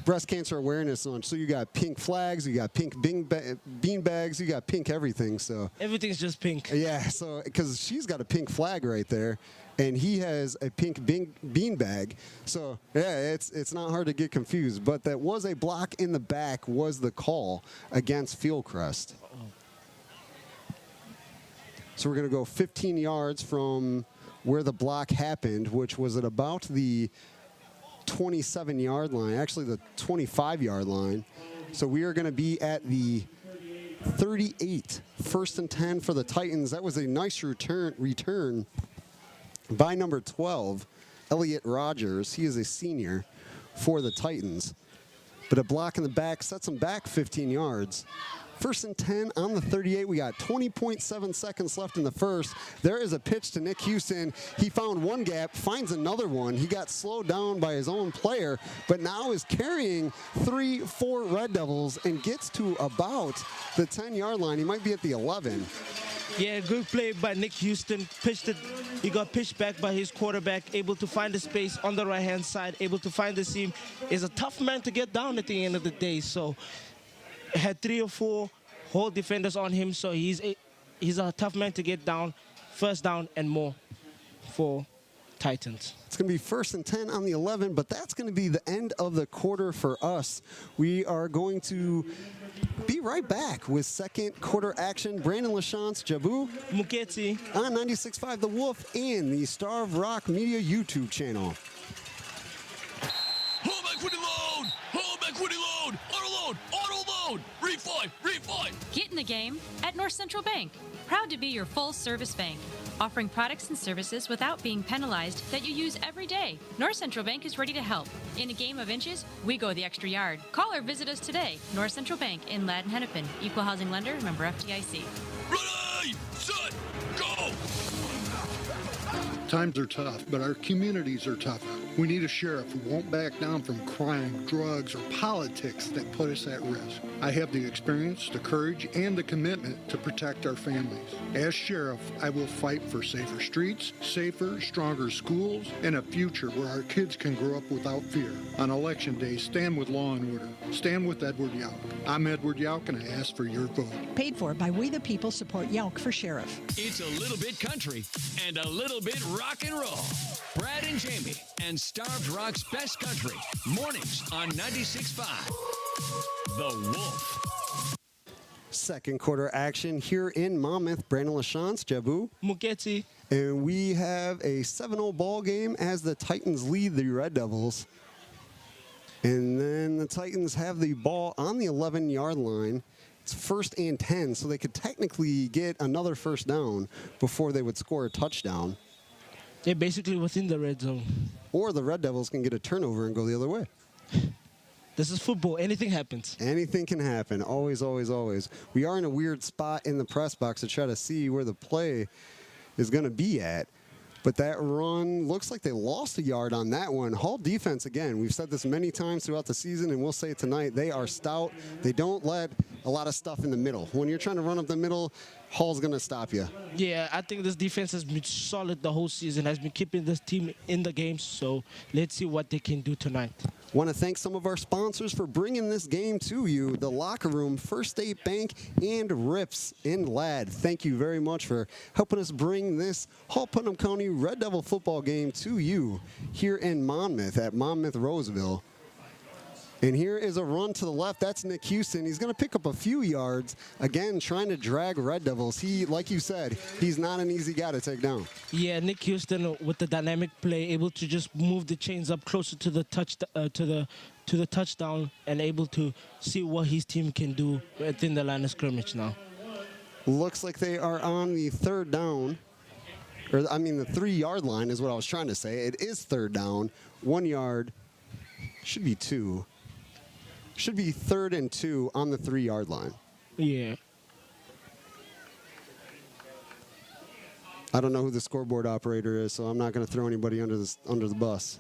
Breast Cancer Awareness Month. So you got pink flags, you got pink beanbags, you got pink everything. So everything's just pink. Yeah, so because she's got a pink flag right there, and he has a pink beanbag. So yeah, it's not hard to get confused. But that was a block in the back was the call against Fieldcrest. So we're going to go 15 yards from where the block happened, which was at about the 27-yard line, actually the 25-yard line. So we are going to be at the 38, 1st and 10 for the Titans. That was a nice return by number 12, Elliot Rogers. He is a senior for the Titans. But a block in the back sets them back 15 yards. 1st and 10 on the 38. We got 20.7 seconds left in the first. There is a pitch to Nick Houston. He found one gap, finds another one. He got slowed down by his own player, but now is carrying 3-4 Red Devils and gets to about the 10-yard line. He might be at the 11. Yeah, good play by Nick Houston. Pitched it. He got pitched back by his quarterback, able to find the space on the right-hand side, able to find the seam. Is a tough man to get down at the end of the day. So had 3 or 4 whole defenders on him, so he's a tough man to get down. 1st down and more for Titans. It's going to be 1st and 10 on the 11, but that's going to be the end of the quarter for us. We are going to be right back with second quarter action. Brandon LaChance, Jabu Muketsi on 96.5 The Wolf and the Star of Rock Media YouTube channel. Home equity loan! Home equity loan! Auto loan! Auto loan! Refi! Refi! Get in the game at North Central Bank. Proud to be your full-service bank, offering products and services without being penalized that you use every day. North Central Bank is ready to help. In a game of inches, we go the extra yard. Call or visit us today. North Central Bank in Ladden-Hennepin. Equal housing lender, member FDIC. Ready! Set! Go! Times are tough, but our communities are tougher. We need a sheriff who won't back down from crime, drugs, or politics that put us at risk. I have the experience, the courage, and the commitment to protect our families. As sheriff, I will fight for safer streets, safer, stronger schools, and a future where our kids can grow up without fear. On Election Day, stand with law and order. Stand with Edward Yauk. I'm Edward Yauk, and I ask for your vote. Paid for by We the People Support Yauk for Sheriff. It's a little bit country and a little bit rock and roll. Brad and Jamie and Starved Rock's Best Country. Mornings on 96.5 The Wolf. Second quarter action here in Monmouth. Brandon LaChance, Jabu Muketsi. And we have a 7-0 ball game as the Titans lead the Red Devils. And then the Titans have the ball on the 11-yard line. It's 1st and 10, so they could technically get another 1st down before they would score a touchdown. They're basically within the red zone. Or the Red Devils can get a turnover and go the other way. This is football. Anything happens. Anything can happen. Always, always, always. We are in a weird spot in the press box to try to see where the play is going to be at. But that run looks like they lost a yard on that one. Hall defense, again, we've said this many times throughout the season, and we'll say it tonight. They are stout. They don't let a lot of stuff in the middle. When you're trying to run up the middle, Hall's going to stop you. Yeah, I think this defense has been solid the whole season, has been keeping this team in the game. So let's see what they can do tonight. Want to thank some of our sponsors for bringing this game to you. The Locker Room, First State Bank, and Rips in Ladd. Thank you very much for helping us bring this Hall Putnam County Red Devil football game to you here in Monmouth at Monmouth-Roseville. And here is a run to the left. That's Nick Houston. He's going to pick up a few yards. Again, trying to drag Red Devils. He, like you said, he's not an easy guy to take down. Yeah, Nick Houston with the dynamic play, able to just move the chains up closer to the touchdown, and able to see what his team can do within the line of scrimmage now. Looks like they are on the third down. Or, I mean, the 3-yard line is what I was trying to say. It is third down. 1 yard. Should be 2. Should be 3rd and 2 on the 3-yard line. Yeah. I don't know who the scoreboard operator is, so I'm not going to throw anybody under the bus.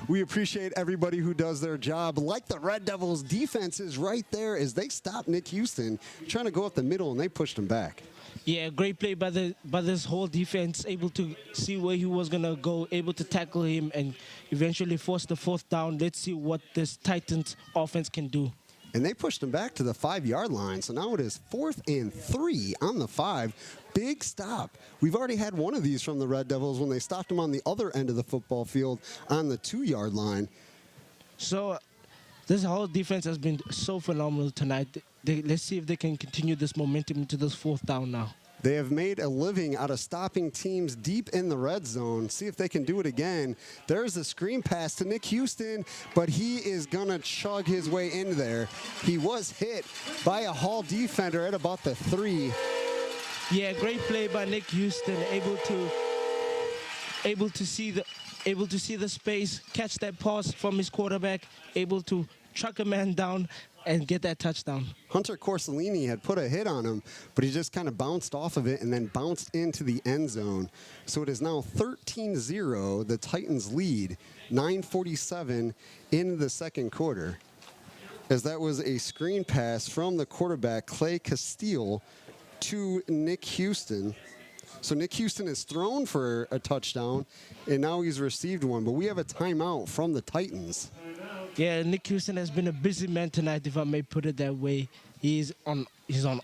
We appreciate everybody who does their job. Like the Red Devils, defense is right there as they stop Nick Houston trying to go up the middle, and they pushed him back. Yeah, great play by this whole defense, able to see where he was going to go, able to tackle him, and eventually force the 4th down. Let's see what this Titans offense can do. And they pushed him back to the 5-yard line, so now it is 4th and 3 on the 5. Big stop. We've already had one of these from the Red Devils when they stopped him on the other end of the football field on the 2-yard line. So this whole defense has been so phenomenal tonight. Let's see if they can continue this momentum into this 4th down now. They have made a living out of stopping teams deep in the red zone. See if they can do it again. There's a screen pass to Nick Houston, but he is going to chug his way in there. He was hit by a Hall defender at about the 3. Yeah, great play by Nick Houston, able to see the space, catch that pass from his quarterback, able to truck a man down and get that touchdown. Hunter Corsellini had put a hit on him, but he just kind of bounced off of it and then bounced into the end zone. So it is now 13-0, the Titans lead, 9:47 in the second quarter. As that was a screen pass from the quarterback, Clay Castile, to Nick Houston. So Nick Houston is thrown for a touchdown, and now he's received one. But we have a timeout from the Titans. Yeah, Nick Houston has been a busy man tonight, if I may put it that way. He's on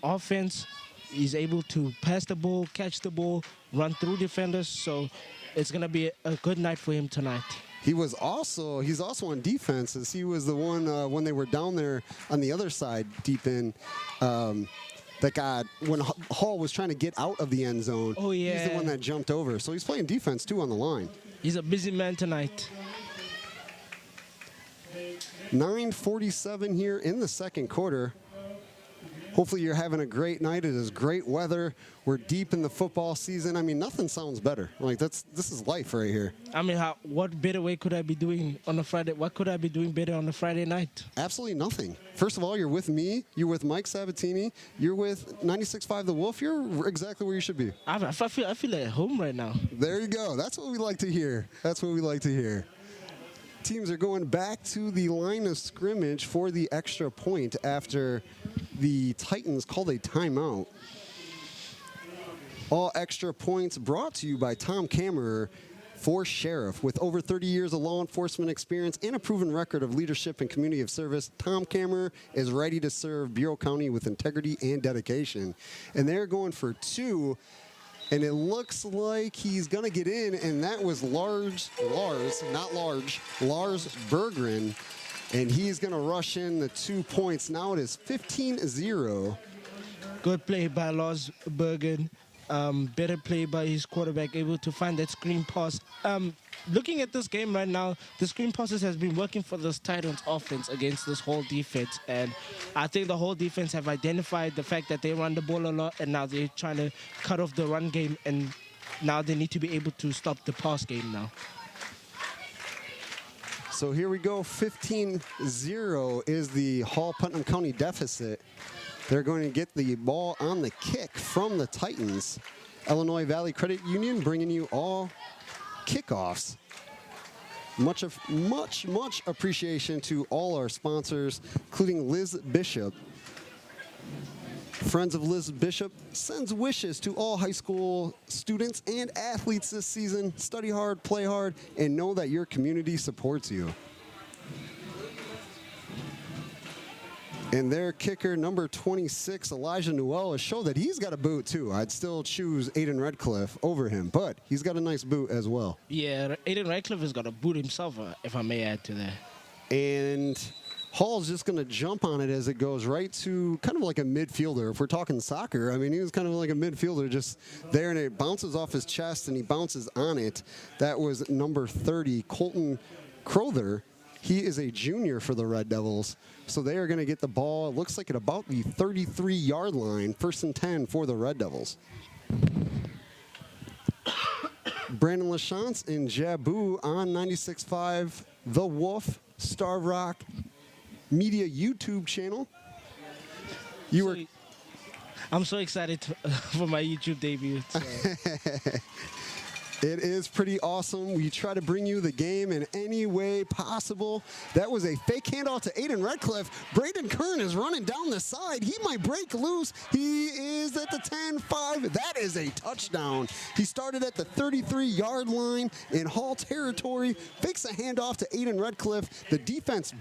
offense. He's able to pass the ball, catch the ball, run through defenders. So it's going to be a good night for him tonight. He's also on defense, as he was the one when they were down there on the other side deep in. That got, when Hall was trying to get out of the end zone, oh, yeah, he's the one that jumped over. So he's playing defense, too, on the line. He's a busy man tonight. 9:47 here in the second quarter. Hopefully you're having a great night. It is great weather. We're deep in the football season. I mean, nothing sounds better. Like, this is life right here. I mean, what better way could I be doing on a Friday? What could I be doing better on a Friday night? Absolutely nothing. First of all, you're with me. You're with Mike Sabatini. You're with 96.5 The Wolf. You're exactly where you should be. I feel at home right now. There you go. That's what we like to hear. That's what we like to hear. Teams are going back to the line of scrimmage for the extra point after the Titans called a timeout. All extra points brought to you by Tom Kammerer for Sheriff. With over 30 years of law enforcement experience and a proven record of leadership and community of service, Tom Kammerer is ready to serve Bureau County with integrity and dedication. And they're going for 2. And it looks like he's going to get in, and that was Lars Berggren. And he's going to rush in the 2 points. Now it is 15-0. Good play by Lars Berggren. Better play by his quarterback, able to find that screen pass. Looking at this game right now, the screen passes has been working for this Titans offense against this whole defense. And I think the whole defense have identified the fact that they run the ball a lot, and now they're trying to cut off the run game, and now they need to be able to stop the pass game now. So here we go, 15-0 is the Hall Putnam County deficit. They're going to get the ball on the kick from the Titans. Illinois Valley Credit Union bringing you all kickoffs. Much appreciation to all our sponsors, including Liz Bishop. Friends of Liz Bishop sends wishes to all high school students and athletes this season. Study hard, play hard, and know that your community supports you. And their kicker, number 26, Elijah Newell, has shown that he's got a boot, too. I'd still choose Aiden Redcliffe over him, but he's got a nice boot as well. Yeah, Aiden Redcliffe has got a boot himself, if I may add to that. And Hall's just going to jump on it as it goes right to kind of like a midfielder. If we're talking soccer, I mean, he was kind of like a midfielder just there, and it bounces off his chest, and he bounces on it. That was number 30, Colton Crowther. He is a junior for the Red Devils. So they are going to get the ball, it looks like at about the 33-yard line, 1st and 10 for the Red Devils. Brandon Lachance and Jabu on 96.5 The Wolf, Starved Rock Media YouTube channel. I'm so excited for my YouTube debut. So. It is pretty awesome. We try to bring you the game in any way possible. That was a fake handoff to Aiden Redcliffe. Braden Kern is running down the side. He might break loose. He is at the 10-5. That is a touchdown. He started at the 33-yard line in Hall territory. Fakes a handoff to Aiden Redcliffe. The defense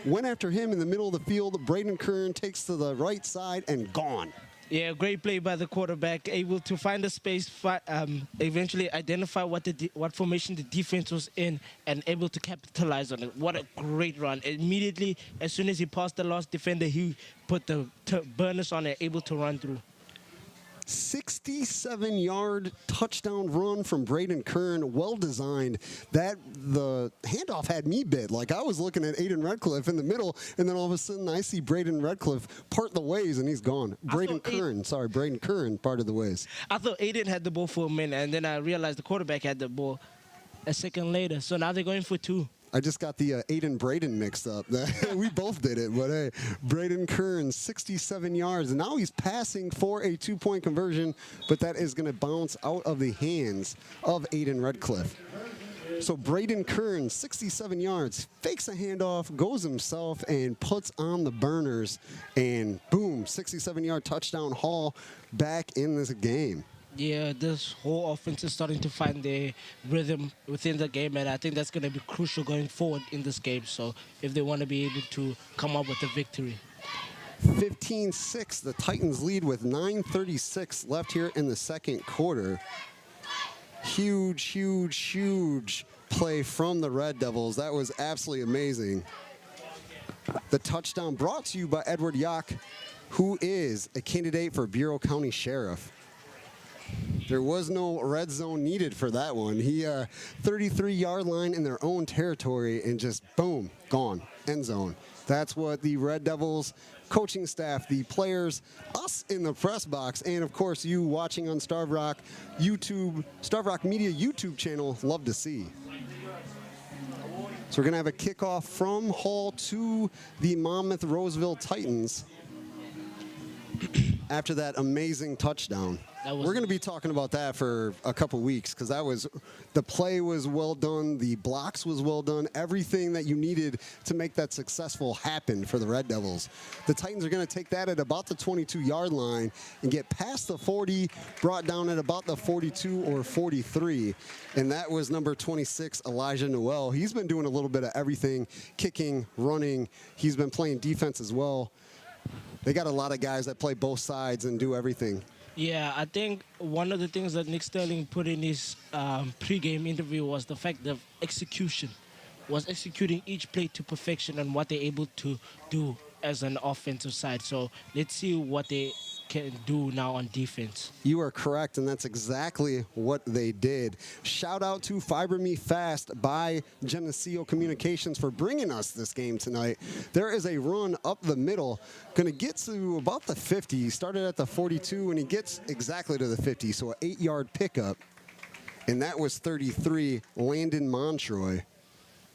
went after him in the middle of the field. Braden Kern takes to the right side and gone. Yeah, great play by the quarterback, able to find the space, eventually identify what formation the defense was in, and able to capitalize on it. What a great run. Immediately, as soon as he passed the last defender, he put the burners on it, able to run through. 67-yard touchdown run from Braden Kern, well designed. The handoff had me bit. Like, I was looking at Aiden Redcliffe in the middle, and then all of a sudden I see Braden Redcliffe part the ways, and he's gone. Braden Kern parted the ways. I thought Aiden had the ball for a minute, and then I realized the quarterback had the ball a second later. So now they're going for two. I just got the Braden mixed up. We both did it, but hey, Braden Kern, 67 yards. And now he's passing for a 2-point conversion, but that is going to bounce out of the hands of Aiden Redcliffe. So Braden Kern, 67 yards, fakes a handoff, goes himself, and puts on the burners. And boom, 67-yard touchdown. Hall back in this game. Yeah, this whole offense is starting to find their rhythm within the game, and I think that's going to be crucial going forward in this game. So if they want to be able to come up with a victory. 15-6, the Titans lead with 9:36 left here in the second quarter. Huge play from the Red Devils. That was absolutely amazing. The touchdown brought to you by Edward Yock, who is a candidate for Bureau County Sheriff. There was no red zone needed for that one. He 33-yard line in their own territory, and just boom, gone, end zone. That's what the Red Devils coaching staff, the players, us in the press box, and of course you watching on Starved Rock Media YouTube channel love to see. So we're gonna have a kickoff from Hall to the Monmouth-Roseville Titans after that amazing touchdown. We're going to be talking about that for a couple weeks, because the play was well done, the blocks was well done, everything that you needed to make that successful happen for the Red Devils. The Titans are going to take that at about the 22-yard line and get past the 40, brought down at about the 42 or 43, and that was number 26, Elijah Newell. He's been doing a little bit of everything, kicking, running. He's been playing defense as well. They got a lot of guys that play both sides and do everything. Yeah, I think one of the things that Nick Sterling put in his pregame interview was the fact of execution, was executing each play to perfection and what they're able to do as an offensive side. So let's see what they can do now on defense. You are correct, and that's exactly what they did. Shout out to Fiber Me Fast by Geneseo Communications for bringing us this game tonight. There is a run up the middle, going to get to about the 50. He started at the 42, and he gets exactly to the 50, so an 8-yard pickup, and that was 33, Landon Montroy.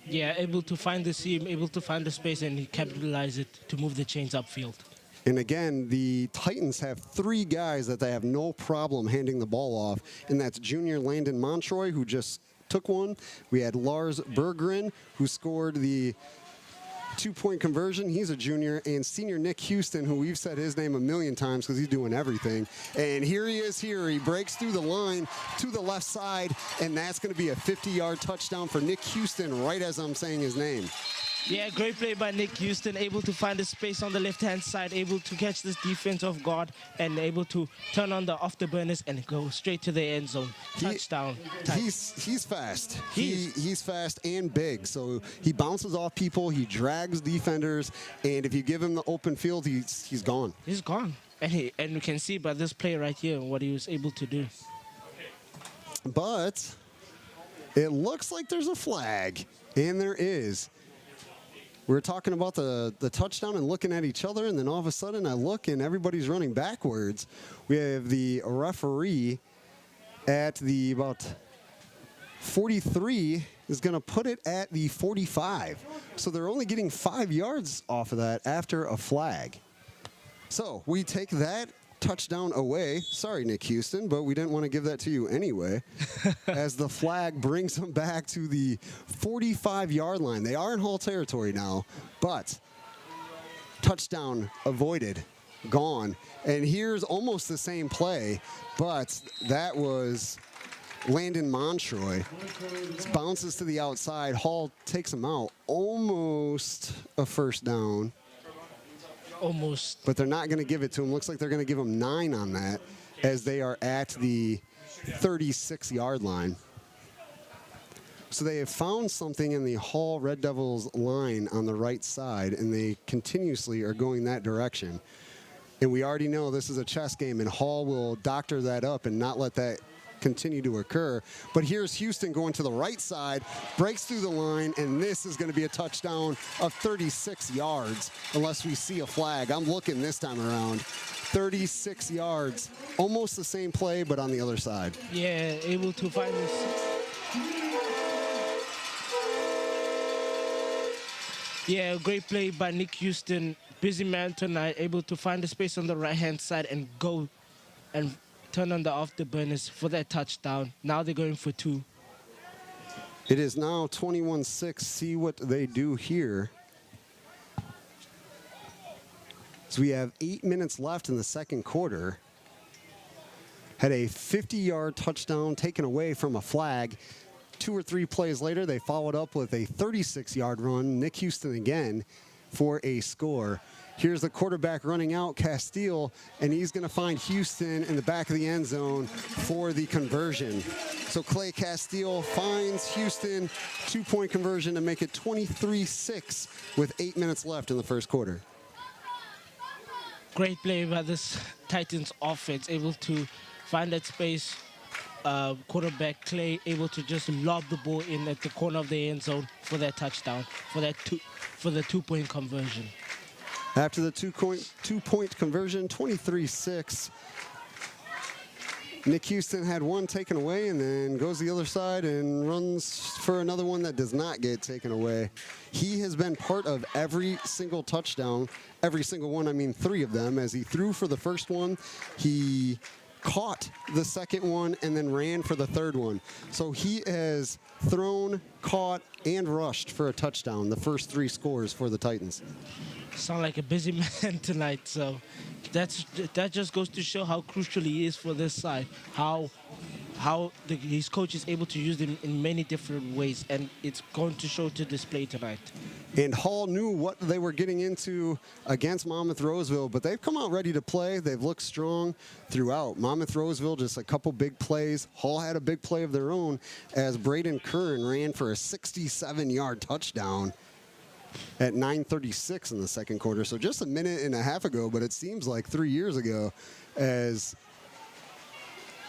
Yeah, able to find the seam, able to find the space, and he capitalized it to move the chains upfield. And again, the Titans have 3 guys that they have no problem handing the ball off, and that's junior Landon Montroy, who just took one. We had Lars Berggren, who scored the 2-point conversion. He's a junior. And senior Nick Houston, who we've said his name a million times because he's doing everything. And here he is here. He breaks through the line to the left side, and that's going to be a 50-yard touchdown for Nick Houston right as I'm saying his name. Yeah, great play by Nick Houston, able to find the space on the left-hand side, able to catch this defense off guard, and able to turn on the afterburners and go straight to the end zone. Touchdown. He's fast. He's fast and big. So he bounces off people, he drags defenders, and if you give him the open field, he's gone. He's gone. And you can see by this play right here what he was able to do. But it looks like there's a flag, and there is. We're talking about the touchdown and looking at each other, and then all of a sudden I look and everybody's running backwards. We have the referee at the about 43 is going to put it at the 45. So they're only getting 5 yards off of that after a flag. So we take that touchdown away. Sorry, Nick Houston, but we didn't want to give that to you anyway. As the flag brings them back to the 45-yard line. They are in Hall territory now, but touchdown avoided, gone. And here's almost the same play, but that was Landon Montroy. Bounces to the outside. Hall takes him out. Almost a first down. Almost. But they're not going to give it to him. Looks like they're going to give him 9 on that as they are at the 36-yard line. So they have found something in the Hall Red Devils line on the right side, and they continuously are going that direction. And we already know this is a chess game, and Hall will doctor that up and not let that continue to occur. But here's Houston going to the right side, breaks through the line, and this is going to be a touchdown of 36 yards unless we see a flag. I'm looking this time around. 36 yards. Almost the same play, but on the other side. Yeah, able to find this. Yeah, great play by Nick Houston. Busy man tonight, able to find the space on the right-hand side and go and turn on the afterburners for that touchdown. Now they're going for 2. It is now 21-6. See what they do here. So we have 8 minutes left in the second quarter. Had a 50-yard touchdown taken away from a flag. 2 or 3 plays later, they followed up with a 36-yard run. Nick Houston again for a score. Here's the quarterback running out, Castile, and he's going to find Houston in the back of the end zone for the conversion. So Clay Castile finds Houston, 2-point conversion to make it 23-6 with 8 minutes left in the first quarter. Great play by this Titans offense, able to find that space. Quarterback Clay able to just lob the ball in at the corner of the end zone for that touchdown, for the 2-point conversion. After the two-point conversion, 23-6. Nick Houston had one taken away and then goes the other side and runs for another one that does not get taken away. He has been part of every single touchdown, every single one, I mean 3 of them. As he threw for the first one, he caught the second one and then ran for the third one. So he has thrown, caught, and rushed for a touchdown, the first 3 scores for the Titans. Sound like a busy man tonight, so that just goes to show how crucial he is for this side, how his coach is able to use him in many different ways, and it's going to show to display tonight. And Hall knew what they were getting into against Monmouth-Roseville, but they've come out ready to play. They've looked strong throughout. Monmouth-Roseville, just a couple big plays. Hall had a big play of their own as Braden Curran ran for a 67-yard touchdown at 9:36 in the second quarter. So just a minute and a half ago, but it seems like 3 years ago as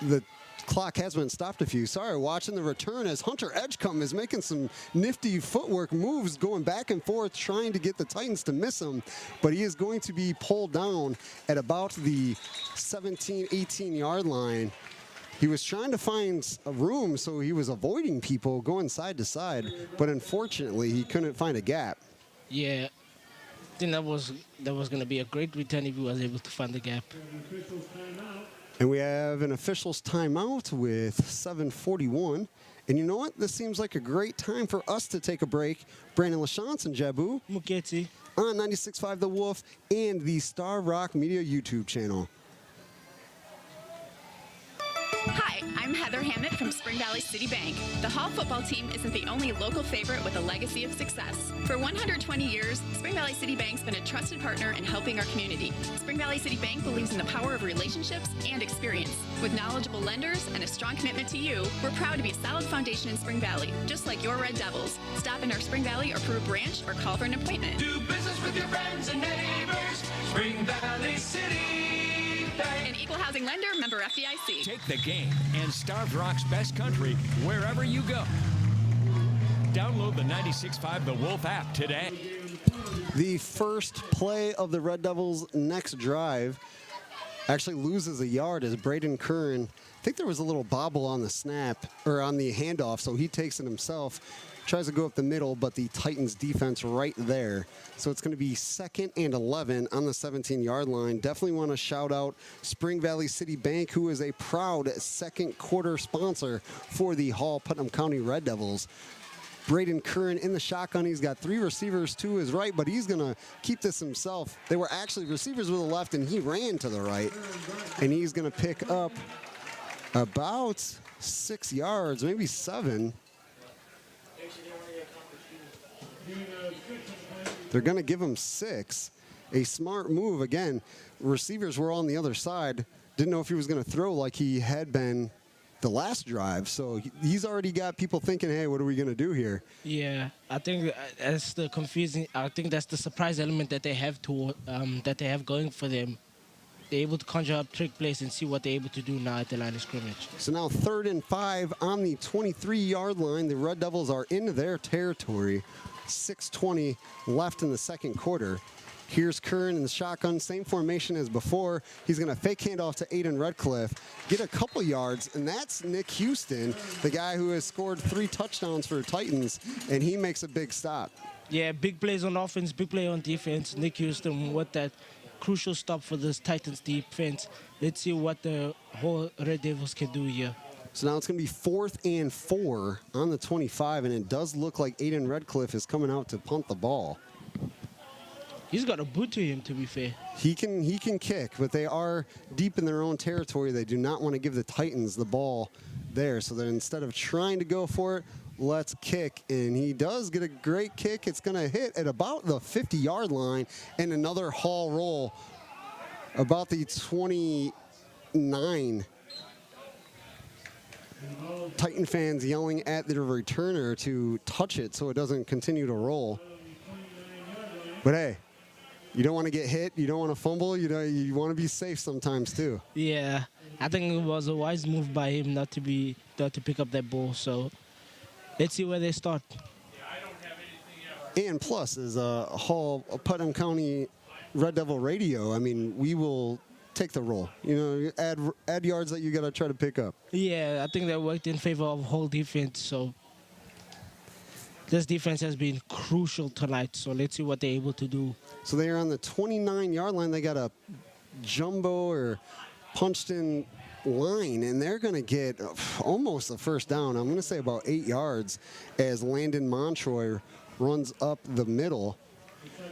the clock has been stopped a few. Sorry, watching the return as Hunter Edgecombe is making some nifty footwork moves, going back and forth, trying to get the Titans to miss him. But he is going to be pulled down at about the 17, 18-yard line. He was trying to find a room, so he was avoiding people going side to side. But unfortunately, he couldn't find a gap. Yeah, I think that was going to be a great return if he was able to find the gap. And we have an official's timeout with 7:41 And you know what? This seems like a great time for us to take a break. Brandon LaChance and Jabu Muketi on 96.5 The Wolf and the Star Rock Media YouTube channel. Hi, I'm Heather Hammett from Spring Valley City Bank. The Hall football team isn't the only local favorite with a legacy of success. For 120 years, Spring Valley City Bank's been a trusted partner in helping our community. Spring Valley City Bank believes in the power of relationships and experience. With knowledgeable lenders and a strong commitment to you, we're proud to be a solid foundation in Spring Valley, just like your Red Devils. Stop in our Spring Valley or Peru branch or call for an appointment. Do business with your friends and neighbors. Spring Valley City Bank. An equal housing lender, member FDIC. Take the game and Starved Rock's best country wherever you go. Download the 96.5 The Wolf app today. The first play of the Red Devils' next drive actually loses a yard as Braden Curran, I think there was a little bobble on the snap, or on the handoff, so he takes it himself, tries to go up the middle, but the Titans defense right there. So it's going to be 2nd and 11 on the 17-yard line. Definitely want to shout out Spring Valley City Bank, who is a proud second quarter sponsor for the Hall Putnam County Red Devils. Braden Curran in the shotgun. He's got 3 receivers to his right, but he's going to keep this himself. They were actually receivers with the left, and he ran to the right. And he's going to pick up about 6 yards, maybe 7. They're going to give him 6. A smart move. Again, receivers were on the other side. Didn't know if he was going to throw like he had been the last drive. So he's already got people thinking, hey, what are we going to do here? Yeah, I think that's the confusing. I think that's the surprise element that they have going for them. They're able to conjure up trick plays and see what they're able to do now at the line of scrimmage. So now 3rd and 5 on the 23-yard line. The Red Devils are in their territory. 6:20 left in the second quarter. Here's Curran in the shotgun, same formation as before. He's going to fake handoff to Aiden Redcliffe, get a couple yards, and that's Nick Houston, the guy who has scored 3 touchdowns for the Titans, and he makes a big stop. Yeah, big plays on offense, big play on defense. Nick Houston with that crucial stop for this Titans defense. Let's see what the whole Red Devils can do here. So now it's going to be 4th and 4 on the 25, and it does look like Aiden Redcliffe is coming out to punt the ball. He's got a boot to him, to be fair. He can kick, but they are deep in their own territory. They do not want to give the Titans the ball there. So then instead of trying to go for it, let's kick. And he does get a great kick. It's going to hit at about the 50-yard line, and another Hall roll about the 29. Titan fans yelling at the returner to touch it so it doesn't continue to roll. But hey, you don't want to get hit. You don't want to fumble. You want to be safe sometimes too. Yeah, I think it was a wise move by him not to pick up that ball. So let's see where they start. And plus, as a Hall Putnam County Red Devil Radio, I mean, we will take the roll. Add yards that you got to try to pick up. Yeah, I think that worked in favor of whole defense. So this defense has been crucial tonight, so let's see what they're able to do. So they are on the 29-yard line. They got a jumbo or punched-in line, and they're going to get almost a first down. I'm going to say about 8 yards as Landon Montroy runs up the middle.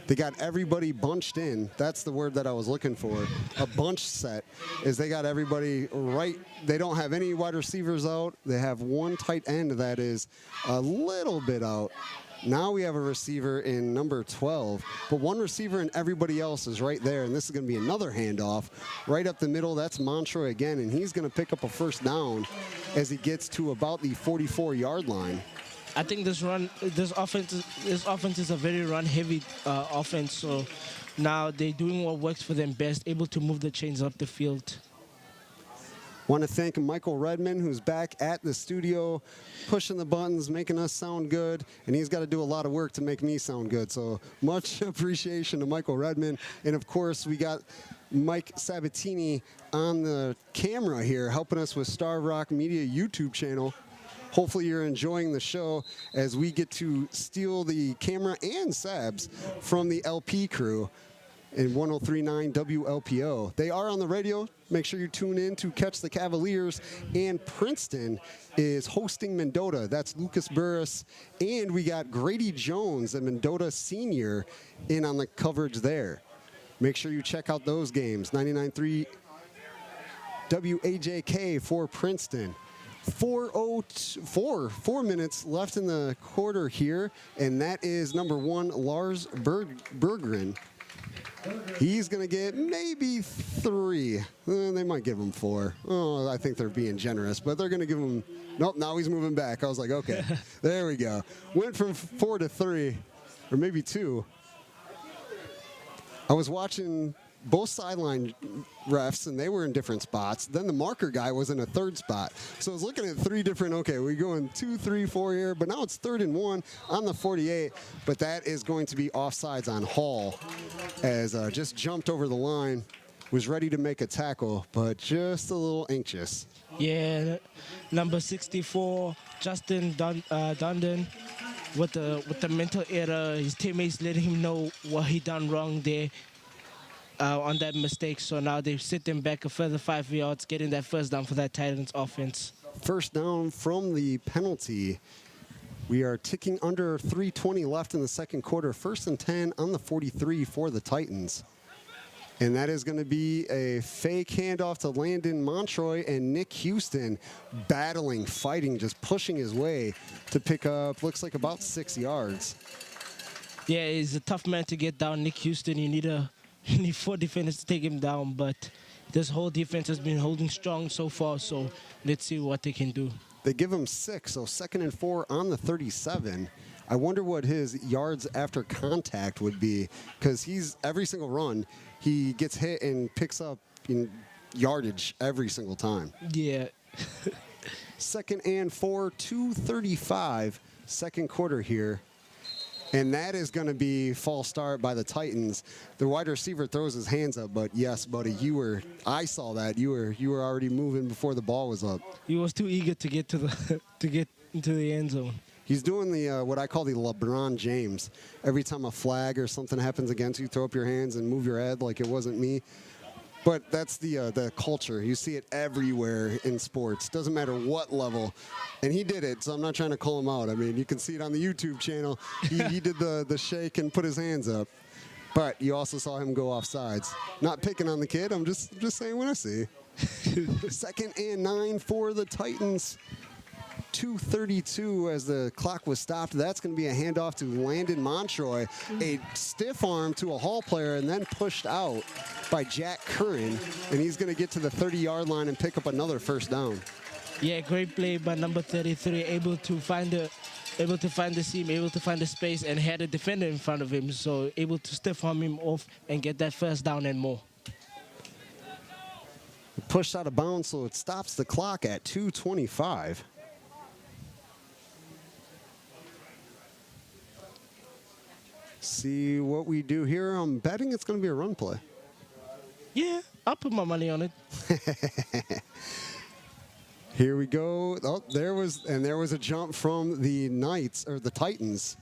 They got everybody bunched in. That's the word that I was looking for. A bunch set is they got everybody right. They don't have any wide receivers out. They have one tight end that is a little bit out. Now we have a receiver in number 12, but one receiver and everybody else is right there, and this is going to be another handoff right up the middle. That's Montroy again, and he's going to pick up a first down as he gets to about the 44-yard line. I think this offense is a very run-heavy offense. So now they're doing what works for them best, able to move the chains up the field. Want to thank Michael Redman, who's back at the studio, pushing the buttons, making us sound good, and he's got to do a lot of work to make me sound good. So much appreciation to Michael Redman, and of course we got Mike Sabatini on the camera here, helping us with Star Rock Media YouTube channel. Hopefully you're enjoying the show as we get to steal the camera and Sabs from the LP crew. and 103.9 WLPO. They are on the radio. Make sure you tune in to catch the Cavaliers. And Princeton is hosting Mendota. That's Lucas Burris. And we got Grady Jones, a Mendota senior, in on the coverage there. Make sure you check out those games. 99.3 WAJK for Princeton. 4 minutes left in the quarter here, and that is number 1, Lars Berggren. He's going to get maybe 3. They might give him 4. Oh, I think they're being generous, but they're going to give him... Nope, now he's moving back. I was like, okay, there we go. Went from 4 to 3, or maybe 2. I was watching both sideline refs, and they were in different spots. Then the marker guy was in a third spot. So I was looking at 3 different, okay, we're going 2, 3, 4 here, but now it's 3rd and 1 on the 48. But that is going to be offsides on Hall, as just jumped over the line, was ready to make a tackle, but just a little anxious. Yeah, number 64, Justin Dundon, with the mental error. His teammates letting him know what he done wrong there. On that mistake, so now they've set them back a further 5 yards, getting that first down for that Titans offense. First down from the penalty. We are ticking under 3:20 left in the second quarter. 1st and 10 on the 43 for the Titans. And that is going to be a fake handoff to Landon Montroy, and Nick Houston battling, fighting, just pushing his way to pick up, looks like about 6 yards. Yeah, he's a tough man to get down, Nick Houston. You need 4 defenders to take him down, but this whole defense has been holding strong so far, so let's see what they can do. They give him 6, so 2nd and 4 on the 37. I wonder what his yards after contact would be, because he's every single run, he gets hit and picks up yardage every single time. Yeah. 2nd and 4, 2:35, second quarter here. And that is going to be false start by the Titans. The wide receiver throws his hands up, but yes, buddy, I saw that. You were already moving before the ball was up. He was too eager to get to get into the end zone. He's doing the what I call the LeBron James. Every time a flag or something happens against you, throw up your hands and move your head like it wasn't me. But that's the culture. You see it everywhere in sports. Doesn't matter what level. And he did it, so I'm not trying to call him out. I mean, you can see it on the YouTube channel. He did the shake and put his hands up. But you also saw him go off sides. Not picking on the kid. I'm just saying what I see. 2nd and 9 for the Titans. 2:32 as the clock was stopped. That's going to be a handoff to Landon Montroy, a stiff arm to a Hall player, and then pushed out by Jack Curran, and he's going to get to the 30-yard line and pick up another first down. Yeah, great play by number 33, able to find the seam, able to find the space, and had a defender in front of him, so able to stiff arm him off and get that first down and more. Pushed out of bounds, so it stops the clock at 2:25. See what we do here. I'm betting it's going to be a run play. Yeah, I'll put my money on it. Here we go. Oh, there was a jump from the Titans.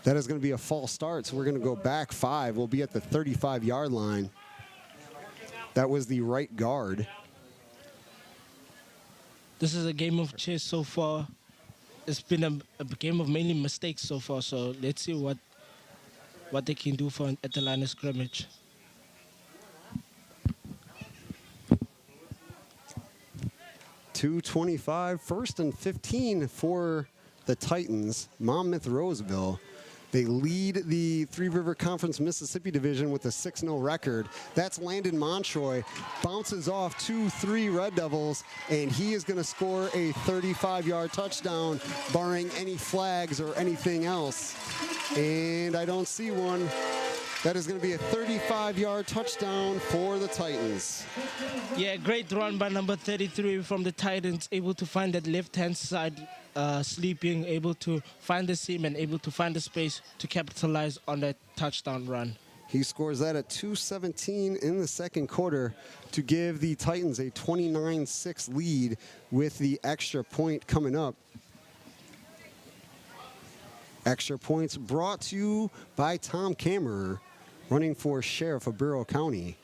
That is going to be a false start, so we're going to go back 5. We'll be at the 35-yard line. That was the right guard. This is a game of chess so far. It's been a game of mainly mistakes so far, so let's see what they can do at the line of scrimmage. .225, 1st and 15 for the Titans. Monmouth-Roseville. They lead the Three River Conference Mississippi Division with a 6-0 record. That's Landon Montroy. Bounces off 2-3 Red Devils, and he is going to score a 35-yard touchdown, barring any flags or anything else. And I don't see one. That is going to be a 35-yard touchdown for the Titans. Yeah, great run by number 33 from the Titans, able to find that left-hand side sleeping, able to find the seam and able to find the space to capitalize on that touchdown run. He scores that at 2:17 in the second quarter to give the Titans a 29-6 lead with the extra point coming up. Extra points brought to you by Tom Kammerer. running for sheriff of Bureau County.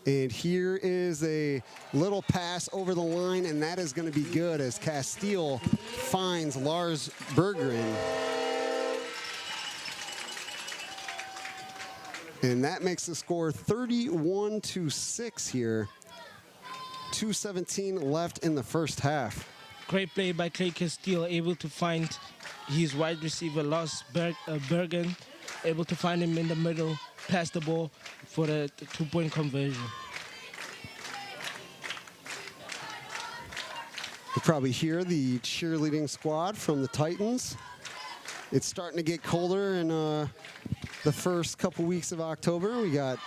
And here is a little pass over the line, and that is going to be good as Castile finds Lars Berggren. And that makes the score 31-6 here. 2:17 left in the first half. Great play by Clay Castile, able to find his wide receiver, Lars Bergen, able to find him in the middle, pass the ball for the 2-point conversion. You probably hear the cheerleading squad from the Titans. It's starting to get colder in the first couple weeks of October. We got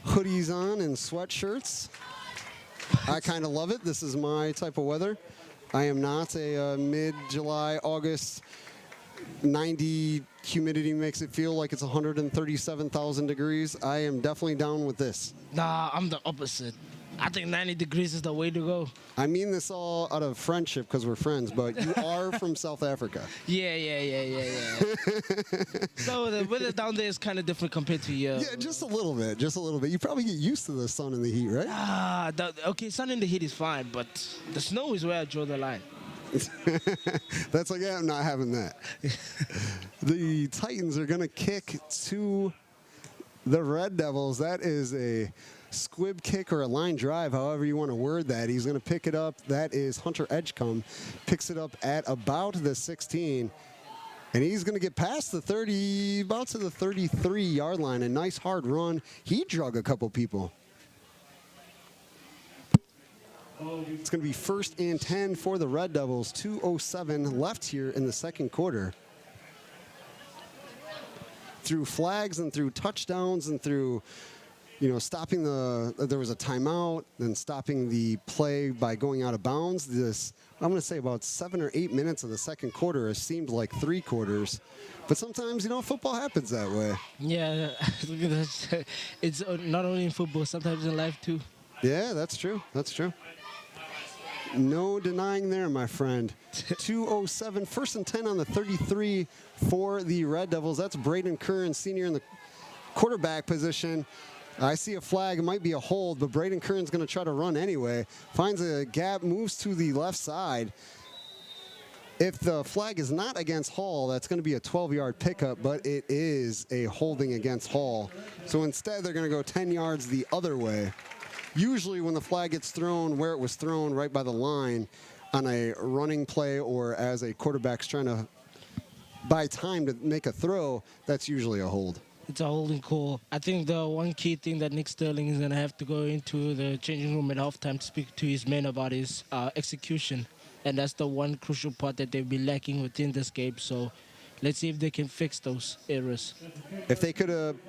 hoodies on and sweatshirts. I kind of love it. This is my type of weather. I am not a mid-July, August, 90 humidity makes it feel like it's 137,000 degrees. I am definitely down with this. Nah, I'm the opposite. I think 90 degrees is the way to go. I mean this all out of friendship because we're friends, but you are from South Africa. Yeah. So the weather down there is kind of different compared to here. Yeah, just a little bit. You probably get used to the sun and the heat, right? Okay, sun and the heat is fine, but the snow is where I draw the line. That's like, yeah, I'm not having that. The Titans are going to kick to the Red Devils. That is a squib kick or a line drive, however you want to word that. He's going to pick it up. That is Hunter Edgecombe. Picks it up at about the 16. And he's going to get past the 30, about to the 33-yard line. A nice hard run. He drug a couple people. It's going to be 1st and 10 for the Red Devils. 2:07 left here in the second quarter. Through flags and through touchdowns and through, stopping there was a timeout, then stopping the play by going out of bounds. I'm going to say about 7 or 8 minutes of the second quarter has seemed like 3 quarters. But sometimes, football happens that way. Yeah, it's not only in football, sometimes in life too. Yeah, that's true. No denying there, my friend. 2:07, 1st and 10 on the 33 for the Red Devils. That's Braden Curran, senior in the quarterback position. I see a flag. It might be a hold, but Braden Curran's going to try to run anyway. Finds a gap, moves to the left side. If the flag is not against Hall, that's going to be a 12-yard pickup, but it is a holding against Hall. So instead, they're going to go 10 yards the other way. Usually when the flag gets thrown where it was thrown, right by the line, on a running play or as a quarterback's trying to buy time to make a throw, that's usually a hold. It's a holding call. I think the one key thing that Nick Sterling is going to have to go into the changing room at halftime to speak to his men about is execution. And that's the one crucial part that they'll be lacking within this game. So let's see if they can fix those errors. If they could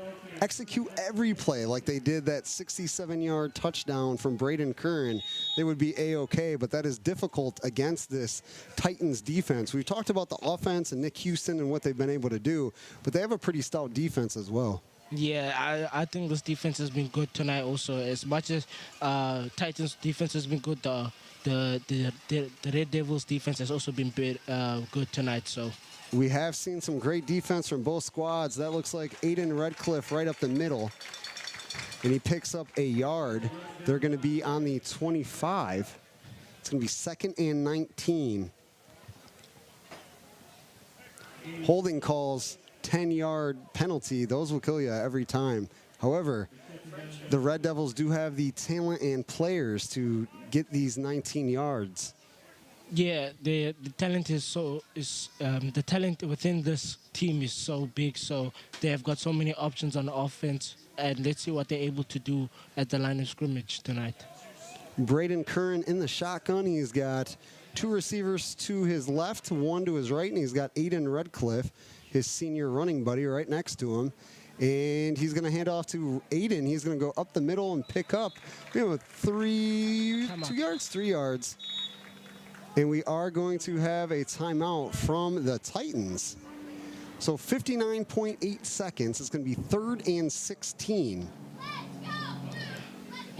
execute every play like they did that 67-yard touchdown from Braden Curran, they would be A-OK, but that is difficult against this Titans defense. We've talked about the offense and Nick Houston and what they've been able to do, but they have a pretty stout defense as well. Yeah, I think this defense has been good tonight also. As much as Titans defense has been good, the Red Devils defense has also been good tonight. So we have seen some great defense from both squads. That looks like Aiden Redcliffe right up the middle. And he picks up a yard. They're going to be on the 25. It's going to be 2nd and 19. Holding calls, 10-yard penalty. Those will kill you every time. However, the Red Devils do have the talent and players to get these 19 yards. Yeah, the talent the talent within this team is so big, so they have got so many options on offense, and let's see what they're able to do at the line of scrimmage tonight. Braden Curran in the shotgun. He's got 2 receivers to his left, 1 to his right, and he's got Aiden Redcliffe, his senior running buddy, right next to him. And he's going to hand off to Aiden. He's going to go up the middle and pick up 3 yards. And we are going to have a timeout from the Titans. So 59.8 seconds. It's going to be 3rd and 16.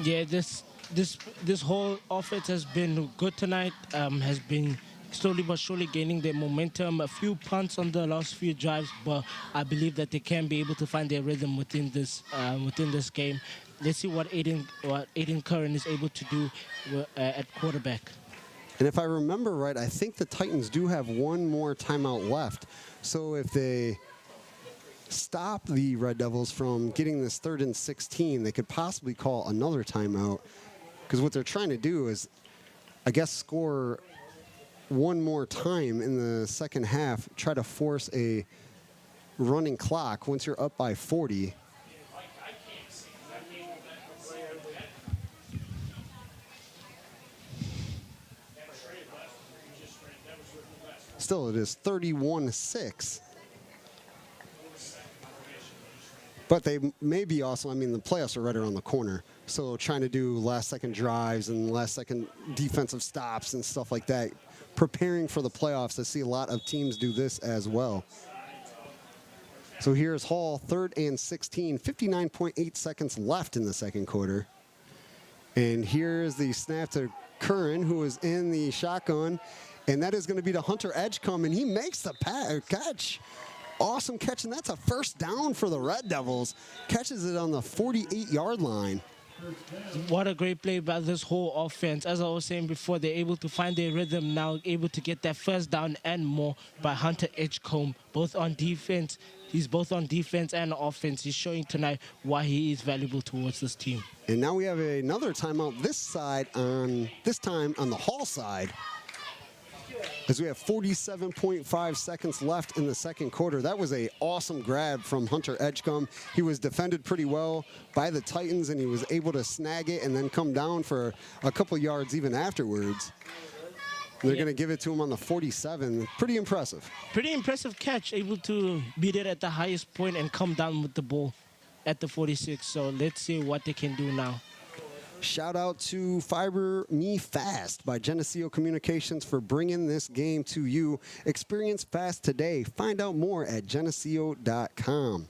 Yeah, this whole offense has been good tonight. Has been slowly but surely gaining their momentum. A few punts on the last few drives, but I believe that they can be able to find their rhythm within this game. Let's see what Aiden Curran is able to do at quarterback. And if I remember right, I think the Titans do have one more timeout left. So if they stop the Red Devils from getting this 3rd and 16, they could possibly call another timeout. Because what they're trying to do is, I guess, score one more time in the second half, try to force a running clock once you're up by 40. Still, it is 31-6. But they may be also, I mean, the playoffs are right around the corner. So trying to do last-second drives and last-second defensive stops and stuff like that. Preparing for the playoffs. I see a lot of teams do this as well. So here's Hall, 3rd and 16, 59.8 seconds left in the second quarter. And here's the snap to Curran, who is in the shotgun. And that is going to be to Hunter Edgecombe, and he makes the catch. Awesome catch, and that's a first down for the Red Devils. Catches it on the 48-yard line. What a great play by this whole offense. As I was saying before, they're able to find their rhythm now, able to get that first down and more by Hunter Edgecombe, both on defense. He's both on defense and offense. He's showing tonight why he is valuable towards this team. And now we have another timeout this time on the Hall side, as we have 47.5 seconds left in the second quarter. That was an awesome grab from Hunter Edgecombe. He was defended pretty well by the Titans, and he was able to snag it and then come down for a couple yards even afterwards. They're going to give it to him on the 47. Pretty impressive. Pretty impressive catch, able to beat it at the highest point and come down with the ball at the 46. So let's see what they can do now. Shout out to Fiber Me Fast by Geneseo Communications for bringing this game to you. Experience fast today. Find out more at geneseo.com.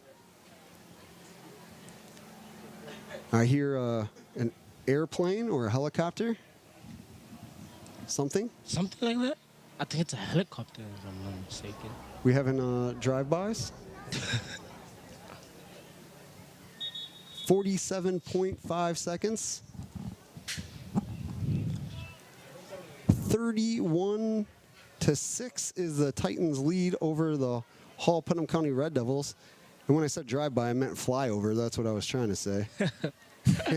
I hear an airplane or a helicopter. Something? Something like that? I think it's a helicopter, if I'm not mistaken. We having drive-bys? 47.5 seconds. 31-6 is the Titans' lead over the Hall Putnam County Red Devils. And when I said drive-by, I meant flyover. That's what I was trying to say. I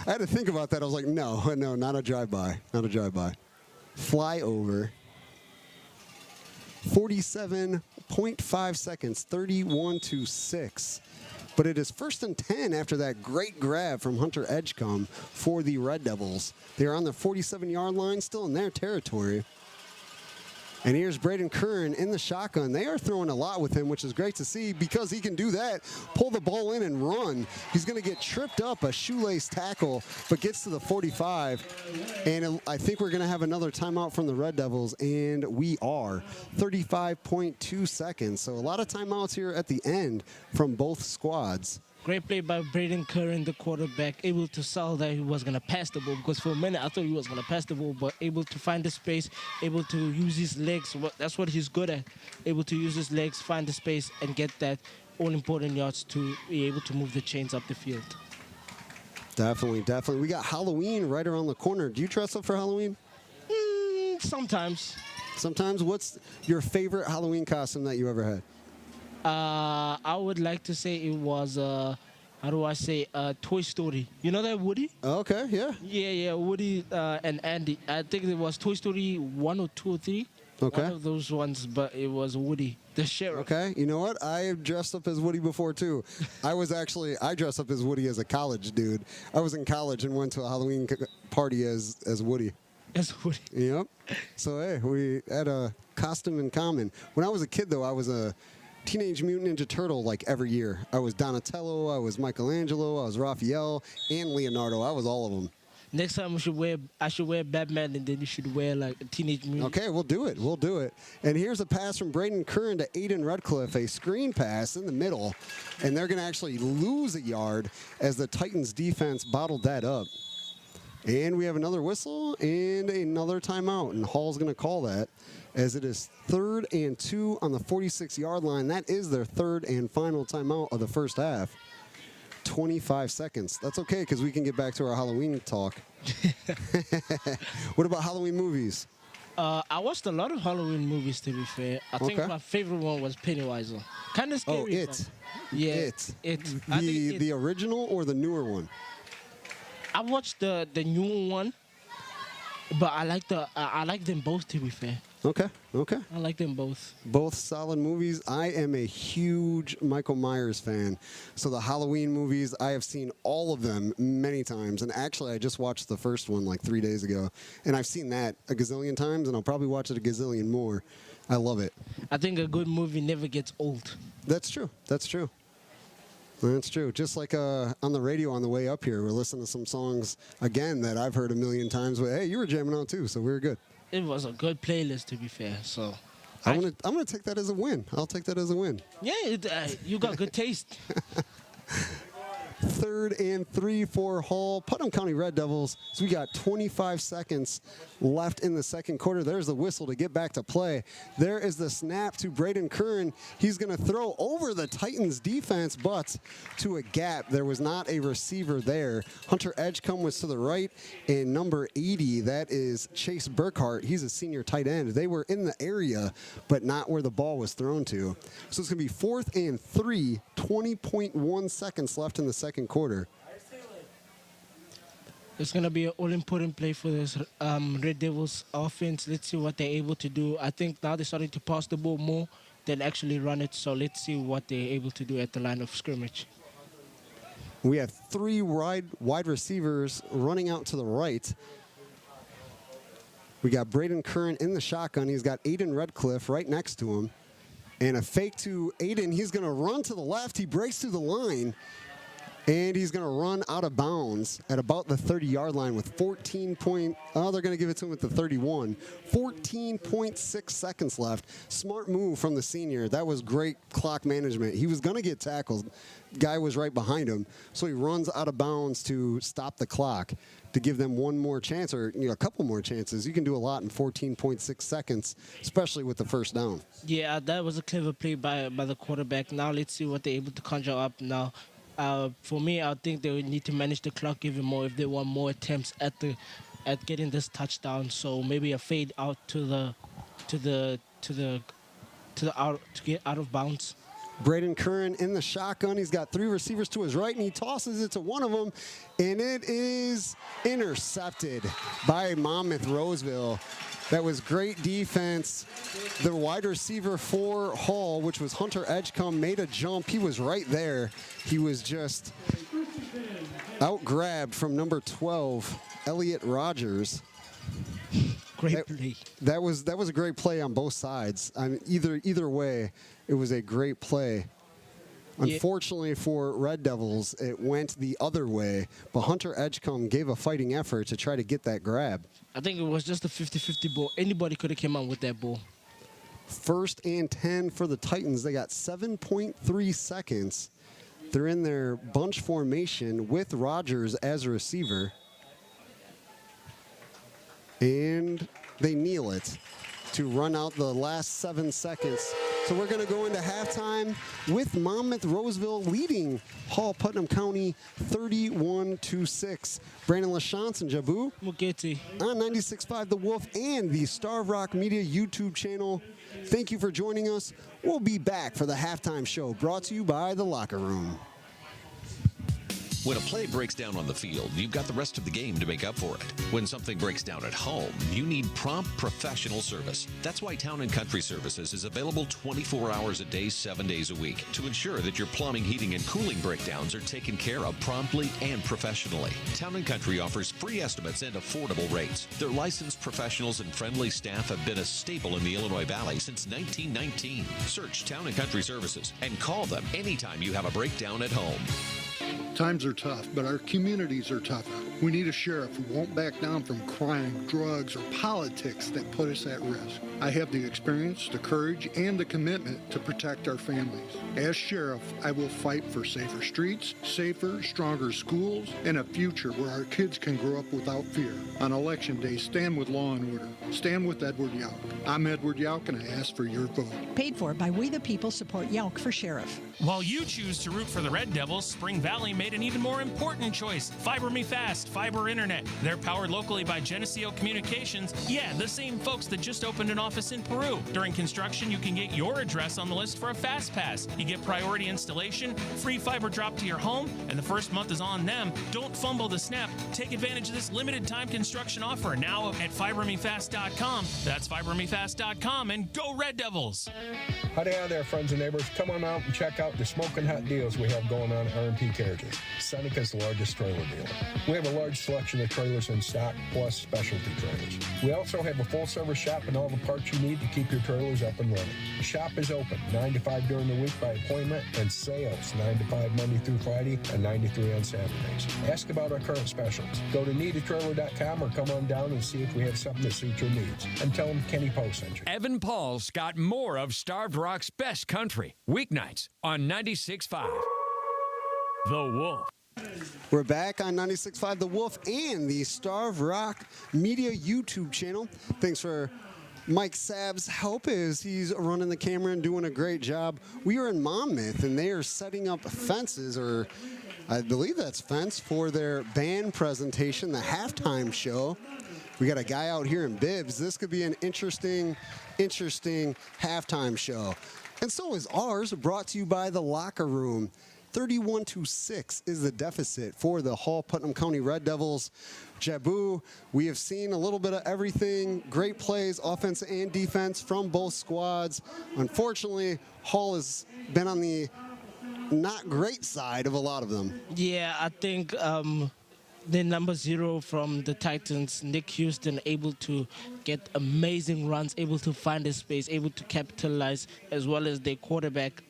had to think about that. I was like, no, not a drive-by. Not a drive-by. Flyover. 47.5 seconds, 31-6. But it is 1st and 10 after that great grab from Hunter Edgecombe for the Red Devils. They're on the 47-yard line, still in their territory. And here's Braden Curran in the shotgun. They are throwing a lot with him, which is great to see because he can do that, pull the ball in and run. He's going to get tripped up, a shoelace tackle, but gets to the 45. And I think we're going to have another timeout from the Red Devils, and we are. 35.2 seconds. So a lot of timeouts here at the end from both squads. Great play by Braden Curran, the quarterback, able to sell that he was going to pass the ball, because for a minute I thought he was going to pass the ball, but able to find the space, able to use his legs. That's what he's good at, able to use his legs, find the space, and get that all-important yards to be able to move the chains up the field. Definitely, definitely. We got Halloween right around the corner. Do you dress up for Halloween? Sometimes. Sometimes? What's your favorite Halloween costume that you ever had? I would like to say it was, how do I say, Toy Story. You know that Woody? Okay, yeah. Yeah, Woody and Andy. I think it was Toy Story 1 or 2 or 3. Okay. One of those ones, but it was Woody, the sheriff. Okay, you know what? I dressed up as Woody before, too. I dressed up as Woody as a college dude. I was in college and went to a Halloween party as Woody. As Woody. Yep. So, hey, we had a costume in common. When I was a kid, though, I was a Teenage Mutant Ninja Turtle like every year. I was Donatello, I was Michelangelo, I was Raphael, and Leonardo. I was all of them. Next time I should wear Batman, and then you should wear like a Teenage Mutant. Okay, we'll do it. We'll do it. And here's a pass from Braden Curran to Aiden Redcliffe, a screen pass in the middle. And they're going to actually lose a yard as the Titans defense bottled that up. And we have another whistle and another timeout. And Hall's going to call that as it is 3rd and 2 on the 46-yard line. That is their 3rd and final timeout of the first half. 25 seconds. That's okay because we can get back to our Halloween talk. What about Halloween movies? I watched a lot of Halloween movies, to be fair. I think my favorite one was Pennywise. Kind of scary. Oh, It. Yeah, It. The original or the newer one? I watched the new one, but I like them both, to be fair. Okay. I like them both. Both solid movies. I am a huge Michael Myers fan. So the Halloween movies, I have seen all of them many times. And actually, I just watched the first one like 3 days ago. And I've seen that a gazillion times, and I'll probably watch it a gazillion more. I love it. I think a good movie never gets old. That's true. That's true. Just like on the radio on the way up here, we're listening to some songs, again, that I've heard a million times. But, hey, you were jamming on too, so we were good. It was a good playlist, to be fair. So I'm gonna take that as a win. I'll take that as a win. Yeah, you got good taste. 3rd and 3 for Hall. Putnam County Red Devils. So we got 25 seconds left in the second quarter. There's the whistle to get back to play. There is the snap to Braden Curran. He's going to throw over the Titans defense, but to a gap. There was not a receiver there. Hunter Edgecombe was to the right, and number 80, that is Chase Burkhart. He's a senior tight end. They were in the area, but not where the ball was thrown to. So it's going to be 4th and 3, 20.1 seconds left in the second quarter. It's going to be an all-important play for this Red Devils offense. Let's see what they're able to do. I think now they're starting to pass the ball more than actually run it. So let's see what they're able to do at the line of scrimmage. We have 3 wide receivers running out to the right. We got Braden Curran in the shotgun. He's got Aiden Redcliffe right next to him. And a fake to Aiden. He's going to run to the left. He breaks through the line. And he's going to run out of bounds at about the 30-yard line with they're going to give it to him at the 31. 14.6 seconds left. Smart move from the senior. That was great clock management. He was going to get tackled. Guy was right behind him. So he runs out of bounds to stop the clock to give them one more chance or a couple more chances. You can do a lot in 14.6 seconds, especially with the first down. Yeah, that was a clever play by the quarterback. Now let's see what they're able to conjure up now. For me, I think they would need to manage the clock even more if they want more attempts at getting this touchdown. So maybe a fade out to get out of bounds. Braden Curran in the shotgun. He's got 3 receivers to his right, and he tosses it to one of them, and it is intercepted by Monmouth-Roseville. That was great defense. The wide receiver for Hall, which was Hunter Edgecombe, made a jump. He was right there. He was just out-grabbed from number 12, Elliott Rogers. Great play. That was a great play on both sides. I mean, either way, it was a great play. Unfortunately for Red Devils, it went the other way, but Hunter Edgecombe gave a fighting effort to try to get that grab. I think it was just a 50-50 ball. Anybody could have come out with that ball. 1st and 10 for the Titans. They got 7.3 seconds. They're in their bunch formation with Rogers as a receiver. And they kneel it to run out the last 7 seconds. So we're going to go into halftime with Monmouth-Roseville leading Hall Putnam County 31-6. Brandon LaChance and Jabu Muketi on 96.5 The Wolf and the Star of Rock Media YouTube channel. Thank you for joining us. We'll be back for the halftime show brought to you by The Locker Room. When a play breaks down on the field, you've got the rest of the game to make up for it. When something breaks down at home, you need prompt professional service. That's why Town & Country Services is available 24 hours a day, 7 days a week to ensure that your plumbing, heating, and cooling breakdowns are taken care of promptly and professionally. Town & Country offers free estimates and affordable rates. Their licensed professionals and friendly staff have been a staple in the Illinois Valley since 1919. Search Town & Country Services and call them anytime you have a breakdown at home. Times are tough, but our communities are tougher. We need a sheriff who won't back down from crime, drugs, or politics that put us at risk. I have the experience, the courage, and the commitment to protect our families. As sheriff, I will fight for safer streets, safer, stronger schools, and a future where our kids can grow up without fear. On Election Day, stand with law and order. Stand with Edward Yauk. I'm Edward Yauk, and I ask for your vote. Paid for by We the People Support Yauk for Sheriff. While you choose to root for the Red Devils, Spring Valley made an even more important choice. Fiber Me Fast, fiber internet. They're powered locally by Geneseo Communications. Yeah, the same folks that just opened an office in Peru. During construction, you can get your address on the list for a Fast Pass. You get priority installation, free fiber drop to your home, and the first month is on them. Don't fumble the snap. Take advantage of this limited time construction offer now at fibermefast.com. That's fibermefast.com, and go Red Devils! Howdy there, friends and neighbors. Come on out and check out the smoking hot deals we have going on at R&P Carriages, Seneca's largest trailer dealer. We have a large selection of trailers in stock, plus specialty trailers. We also have a full-service shop and all the parts you need to keep your trailers up and running. Shop is open 9 to 5 during the week by appointment, and sales 9 to 5 Monday through Friday and 9 to 3 on Saturdays. Ask about our current specials. Go to needatrailer.com or come on down and see if we have something that suits your needs. And tell them Kenny Poe sent you. Evan Paul's got more of Starved Rock's best country. Weeknights on 96.5. The Wolf. We're back on 96.5 The Wolf and the Starved Rock Media YouTube channel. Thanks for Mike Sabb's help as he's running the camera and doing a great job. We are in Monmouth, and they are setting up fences, or I believe that's fence, for their band presentation, the halftime show. We got a guy out here in bibs. This could be an interesting halftime show. And so is ours, brought to you by The Locker Room. 31-6 is the deficit for the Hall Putnam County Red Devils. Jabu, we have seen a little bit of everything. Great plays, offense and defense from both squads. Unfortunately, Hall has been on the not great side of a lot of them. Yeah, I think the number 0 from the Titans, Nick Houston, able to get amazing runs, able to find his space, able to capitalize, as well as their quarterback,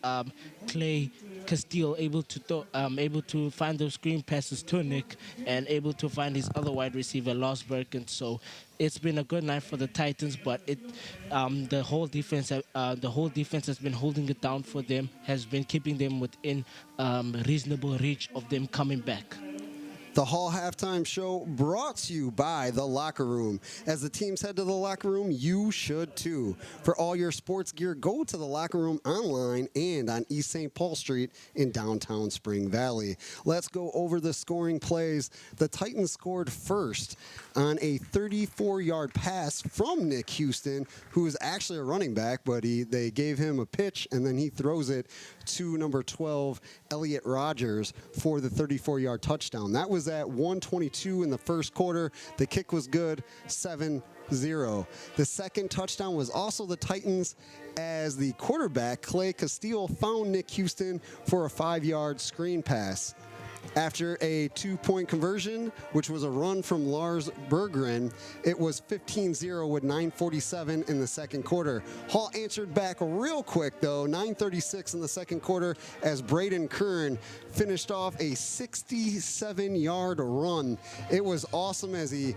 Clay Castile, able to find those screen passes to Nick and able to find his other wide receiver, Lars Birkin. So it's been a good night for the Titans, but the whole defense has been holding it down for them, has been keeping them within reasonable reach of them coming back. The Hall Halftime Show brought to you by The Locker Room. As the teams head to The Locker Room, you should too. For all your sports gear, go to The Locker Room online and on East St. Paul Street in downtown Spring Valley. Let's go over the scoring plays. The Titans scored first on a 34-yard pass from Nick Houston, who is actually a running back, but they gave him a pitch, and then he throws it to number 12, Elliott Rogers, for the 34-yard touchdown. That was at 1:22 in the first quarter. The kick was good, 7-0. The second touchdown was also the Titans, as the quarterback, Clay Castile, found Nick Houston for a 5-yard screen pass. After a 2-point conversion, which was a run from Lars Berggren, it was 15-0 with 9:47 in the second quarter. Hall answered back real quick, though, 9:36 in the second quarter, as Braden Kern finished off a 67-yard run. It was awesome as the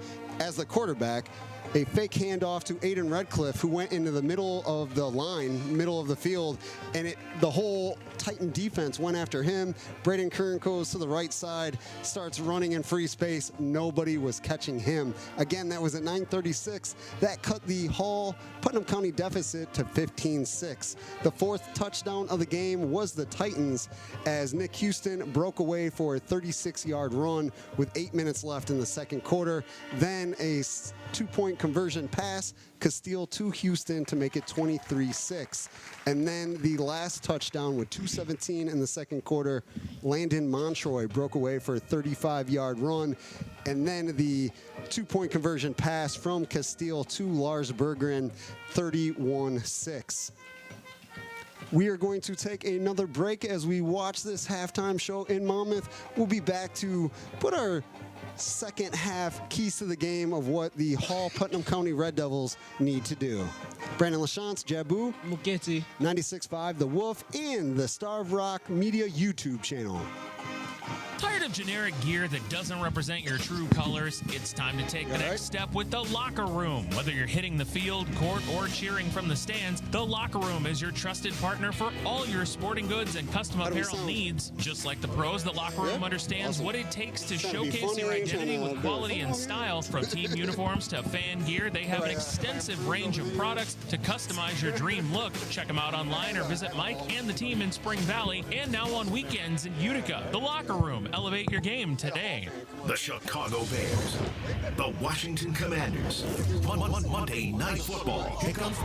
quarterback, a fake handoff to Aiden Redcliffe, who went into the middle of the line, middle of the field, and the whole Titan defense went after him. Braden Kern goes to the right side, starts running in free space. Nobody was catching him. Again, that was at 9:36. That cut the Hall Putnam County deficit to 15-6. The fourth touchdown of the game was the Titans, as Nick Houston broke away for a 36-yard run with 8 minutes left in the second quarter. Then a 2-point conversion pass, Castile to Houston to make it 23-6. And then the last touchdown with 2:17 in the second quarter, Landon Montroy broke away for a 35-yard run. And then the 2-point conversion pass from Castile to Lars Berggren, 31-6. We are going to take another break as we watch this halftime show in Monmouth. We'll be back to put our second half keys to the game of what the Hall Putnam County Red Devils need to do. Brandon LaChance, Jabu, Muketi, 96.5 The Wolf, and the Starved Rock Media YouTube channel. Tired of of generic gear that doesn't represent your true colors? It's time to take the next step with the locker room. Whether you're hitting the field, court, or cheering from the stands, the locker room is your trusted partner for all your sporting goods and custom apparel needs. Just like the pros, the locker room understands what it takes to showcase your identity with quality and style. From team uniforms to fan gear, they have an extensive range of products to customize your dream look. Check them out online or visit Mike and the team in Spring Valley, and now on weekends in Utica. The Locker Room. Elevate your game today. The Chicago Bears. The Washington Commanders. Monday Night Football. Kickoff.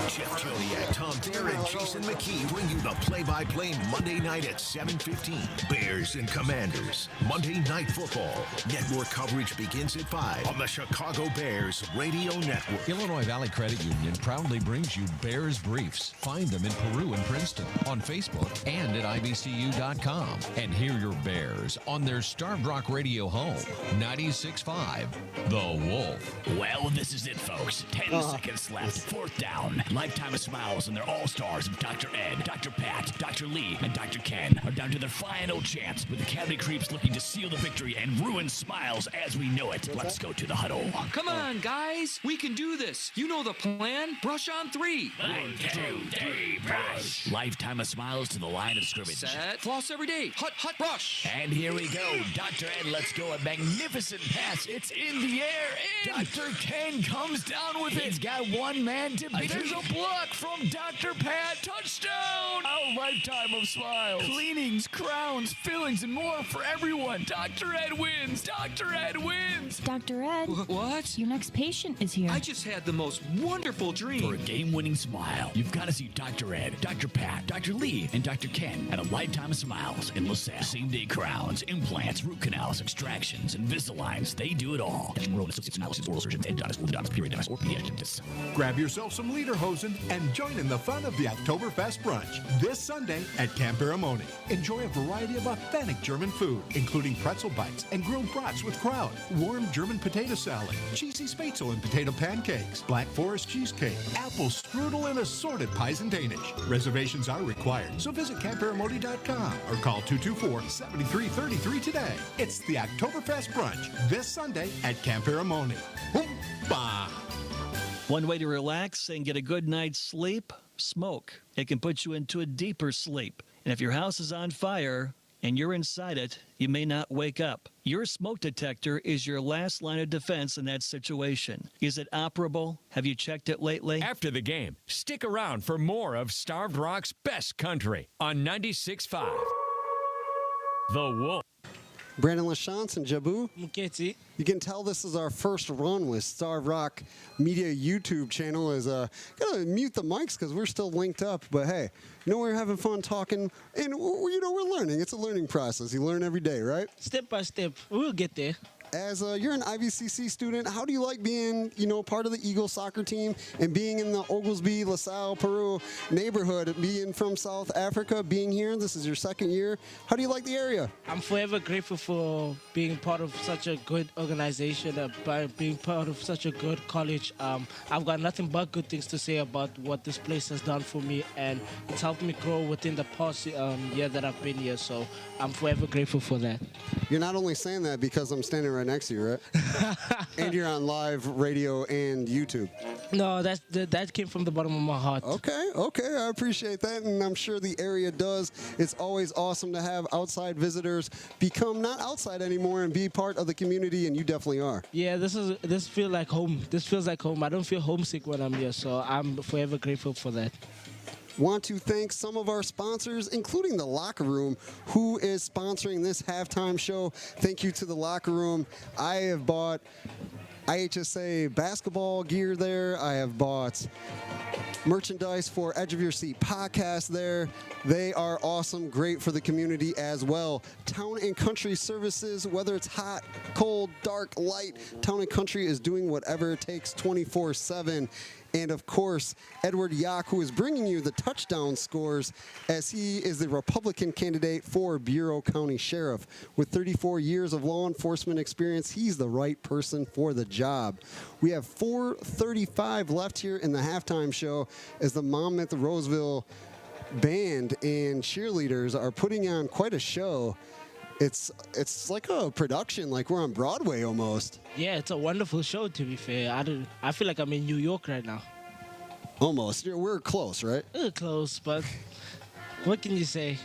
Jeff Joniak, Tom Dare, and Jason McKee bring you the play-by-play Monday night at 7:15. Bears and Commanders. Monday Night Football. Network coverage begins at 5 on the Chicago Bears Radio Network. Illinois Valley Credit Union proudly brings you Bears Briefs. Find them in Peru and Princeton, on Facebook, and at IBCU.com. And hear your Bears on their Starved Rock Radio home, 96.5, The Wolf. Well, this is it, folks. 10 seconds left. Fourth down. Lifetime of Smiles and their all-stars of Dr. Ed, Dr. Pat, Dr. Lee, and Dr. Ken are down to their final chance, with the Academy Creeps looking to seal the victory and ruin Smiles as we know it. Let's go to the huddle. Come on, guys. We can do this. You know the plan. Brush on 3. 1, 2, 3, brush. Lifetime of Smiles to the line of scrimmage. Set. Floss every day. Hut, hut, brush. And here we go. Dr. Ed lets go. A magnificent pass. It's in the air. In. Dr. Ken comes down with it. He's got one man to beat. There's a block from Dr. Pat. Touchdown. A lifetime of Smiles. Cleanings, crowns, fillings, and more for everyone. Dr. Ed wins. Dr. Ed wins. Dr. Ed. What? Your next patient is here. I just had the most wonderful dream. For a game-winning smile, you've got to see Dr. Ed, Dr. Pat, Dr. Lee, and Dr. Ken at a lifetime of Smiles in LaSalle. Same-day crowns, implants, root canals, extractions, Invisaligns. They do it all. Oral surgeons, endodontists, periodontists, or pediatricists. Grab yourself some Lederhosen and join in the fun of the Oktoberfest brunch this Sunday at Camp Aramoni. Enjoy a variety of authentic German food, including pretzel bites and grilled brats with kraut, warm German potato salad, cheesy spätzle and potato pancakes, Black Forest cheesecake, apple strudel, and assorted pies and Danish. Reservations are required, so visit camparamoni.com or call 224-7333 today. It's the Oktoberfest brunch this Sunday at Camp Aramoni. Bah! One way to relax and get a good night's sleep, smoke. It can put you into a deeper sleep. And if your house is on fire and you're inside it, you may not wake up. Your smoke detector is your last line of defense in that situation. Is it operable? Have you checked it lately? After the game, stick around for more of Starved Rock's Best Country on 96.5. The Wolf. Brandon LaChance and Jabu. Muketi. You can tell this is our first run with Starved Rock Media YouTube channel. Gotta mute the mics because we're still linked up. But hey, we're having fun talking, and we're learning. It's a learning process. You learn every day, right? Step by step, we'll get there. As you're an IVCC student, how do you like being, part of the Eagles soccer team and being in the Oglesby, LaSalle, Peru neighborhood, being from South Africa, being here? This is your second year. How do you like the area? I'm forever grateful for being part of such a good organization, by being part of such a good college. I've got nothing but good things to say about what this place has done for me, and it's helped me grow within the past year that I've been here, so I'm forever grateful for that. You're not only saying that because I'm standing right next to you, right? And you're on live radio and YouTube. No, that came from the bottom of my heart. Okay, I appreciate that, and I'm sure the area does. It's always awesome to have outside visitors become not outside anymore and be part of the community, and you definitely are. Yeah, this feels like home. This feels like home. I don't feel homesick when I'm here, so I'm forever grateful for that. Want to thank some of our sponsors, including the Locker Room, who is sponsoring this halftime show. Thank you to the Locker Room. I have bought IHSA basketball gear there. I have bought merchandise for Edge of Your Seat podcast there. They are awesome, great for the community as well. Town and Country Services, whether it's hot, cold, dark, light, Town and Country is doing whatever it takes 24/7. And, of course, Edward Yock, who is bringing you the touchdown scores as he is the Republican candidate for Bureau County Sheriff. With 34 years of law enforcement experience, he's the right person for the job. We have 4:35 left here in the halftime show as the Monmouth-Roseville band and cheerleaders are putting on quite a show. it's like a production, like we're on Broadway almost. Yeah, it's a wonderful show, to be fair. I feel like I'm in New York right now. Almost. We're close, right? Close, but what can you say?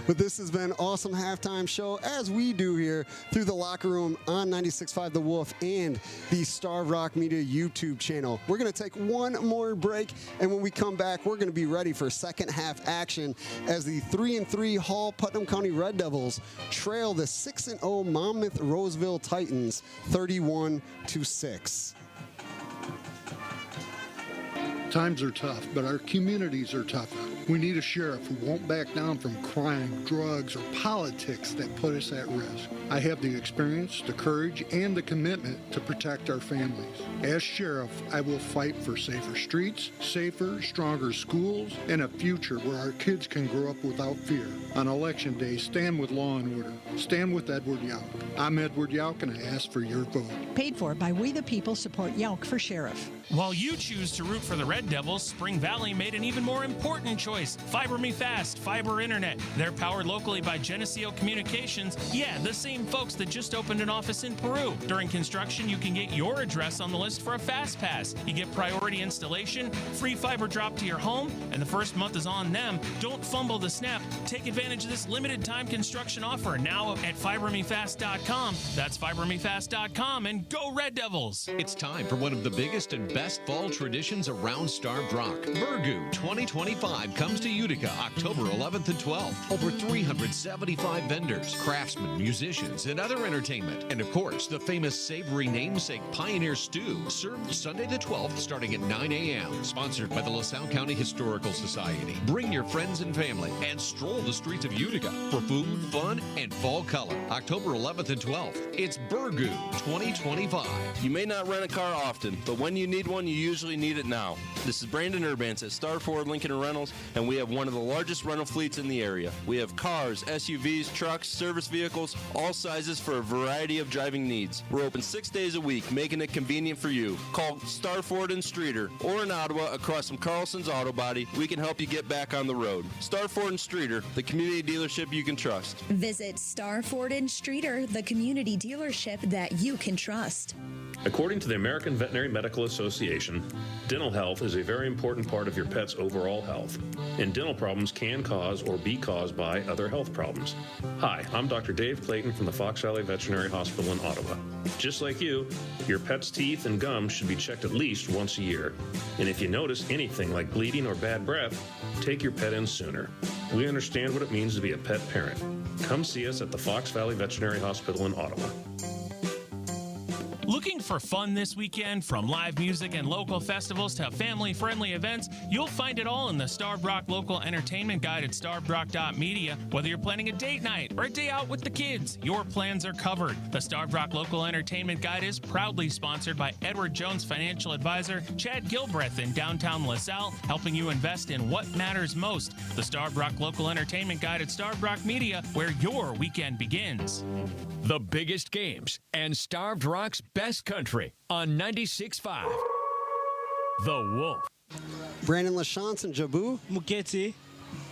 But this has been an awesome halftime show, as we do here through the locker room on 96.5 The Wolf and the Starved Rock Media YouTube channel. We're going to take one more break, and when we come back, we're going to be ready for second half action as the 3-3 Hall Putnam County Red Devils trail the 6-0 Monmouth-Roseville Titans 31-6. Times are tough, but our communities are tougher. We need a sheriff who won't back down from crime, drugs, or politics that put us at risk. I have the experience, the courage, and the commitment to protect our families. As sheriff, I will fight for safer streets, safer, stronger schools, and a future where our kids can grow up without fear. On Election Day, stand with law and order. Stand with Edward Yauk. I'm Edward Yauk, and I ask for your vote. Paid for by We the People Support Yauk for Sheriff. While you choose to root for the Red Devils, Spring Valley made an even more important choice. Fiber Me Fast, fiber internet. They're powered locally by Geneseo Communications. Yeah, the same folks that just opened an office in Peru. During construction, you can get your address on the list for a fast pass. You get priority installation, free fiber drop to your home, and the first month is on them. Don't fumble the snap. Take advantage of this limited time construction offer now at fibermefast.com. That's fibermefast.com, and go Red Devils. It's time for one of the biggest and best fall traditions around Starved Rock. Burgoo 2025 comes to Utica October 11th and 12th. Over 375 vendors, craftsmen, musicians, and other entertainment. And of course, the famous savory namesake Pioneer Stew, served Sunday the 12th starting at 9 a.m. Sponsored by the LaSalle County Historical Society. Bring your friends and family and stroll the streets of Utica for food, fun, and fall color. October 11th and 12th. It's Burgoo 2025. You may not rent a car often, but when you need one, you usually need it now. This is Brandon Urbans at Star Ford Lincoln Rentals, and we have one of the largest rental fleets in the area. We have cars, SUVs, trucks, service vehicles, all sizes for a variety of driving needs. We're open 6 days a week, making it convenient for you. Call Star Ford and Streeter, or in Ottawa, across from Carlson's Auto Body. We can help you get back on the road. Star Ford and Streeter, the community dealership you can trust. Visit Star Ford and Streeter, the community dealership that you can trust. According to the American Veterinary Medical Association, dental health is a very important part of your pet's overall health, and dental problems can cause or be caused by other health problems. Hi, I'm Dr. Dave Clayton from the Fox Valley Veterinary Hospital in Ottawa. Just like you, your pet's teeth and gums should be checked at least once a year. And if you notice anything like bleeding or bad breath, take your pet in sooner. We understand what it means to be a pet parent. Come see us at the Fox Valley Veterinary Hospital in Ottawa. Looking for fun this weekend? From live music and local festivals to family-friendly events, you'll find it all in the Starved Rock Local Entertainment Guide at starvedrock.media. Whether you're planning a date night or a day out with the kids, your plans are covered. The Starved Rock Local Entertainment Guide is proudly sponsored by Edward Jones Financial Advisor Chad Gilbreth in downtown LaSalle, helping you invest in what matters most. The Starved Rock Local Entertainment Guide at Starved Rock Media, where your weekend begins. The biggest games and Starved Rock's best country on 96.5 The Wolf. Brandon LaChance and Jabu Muketi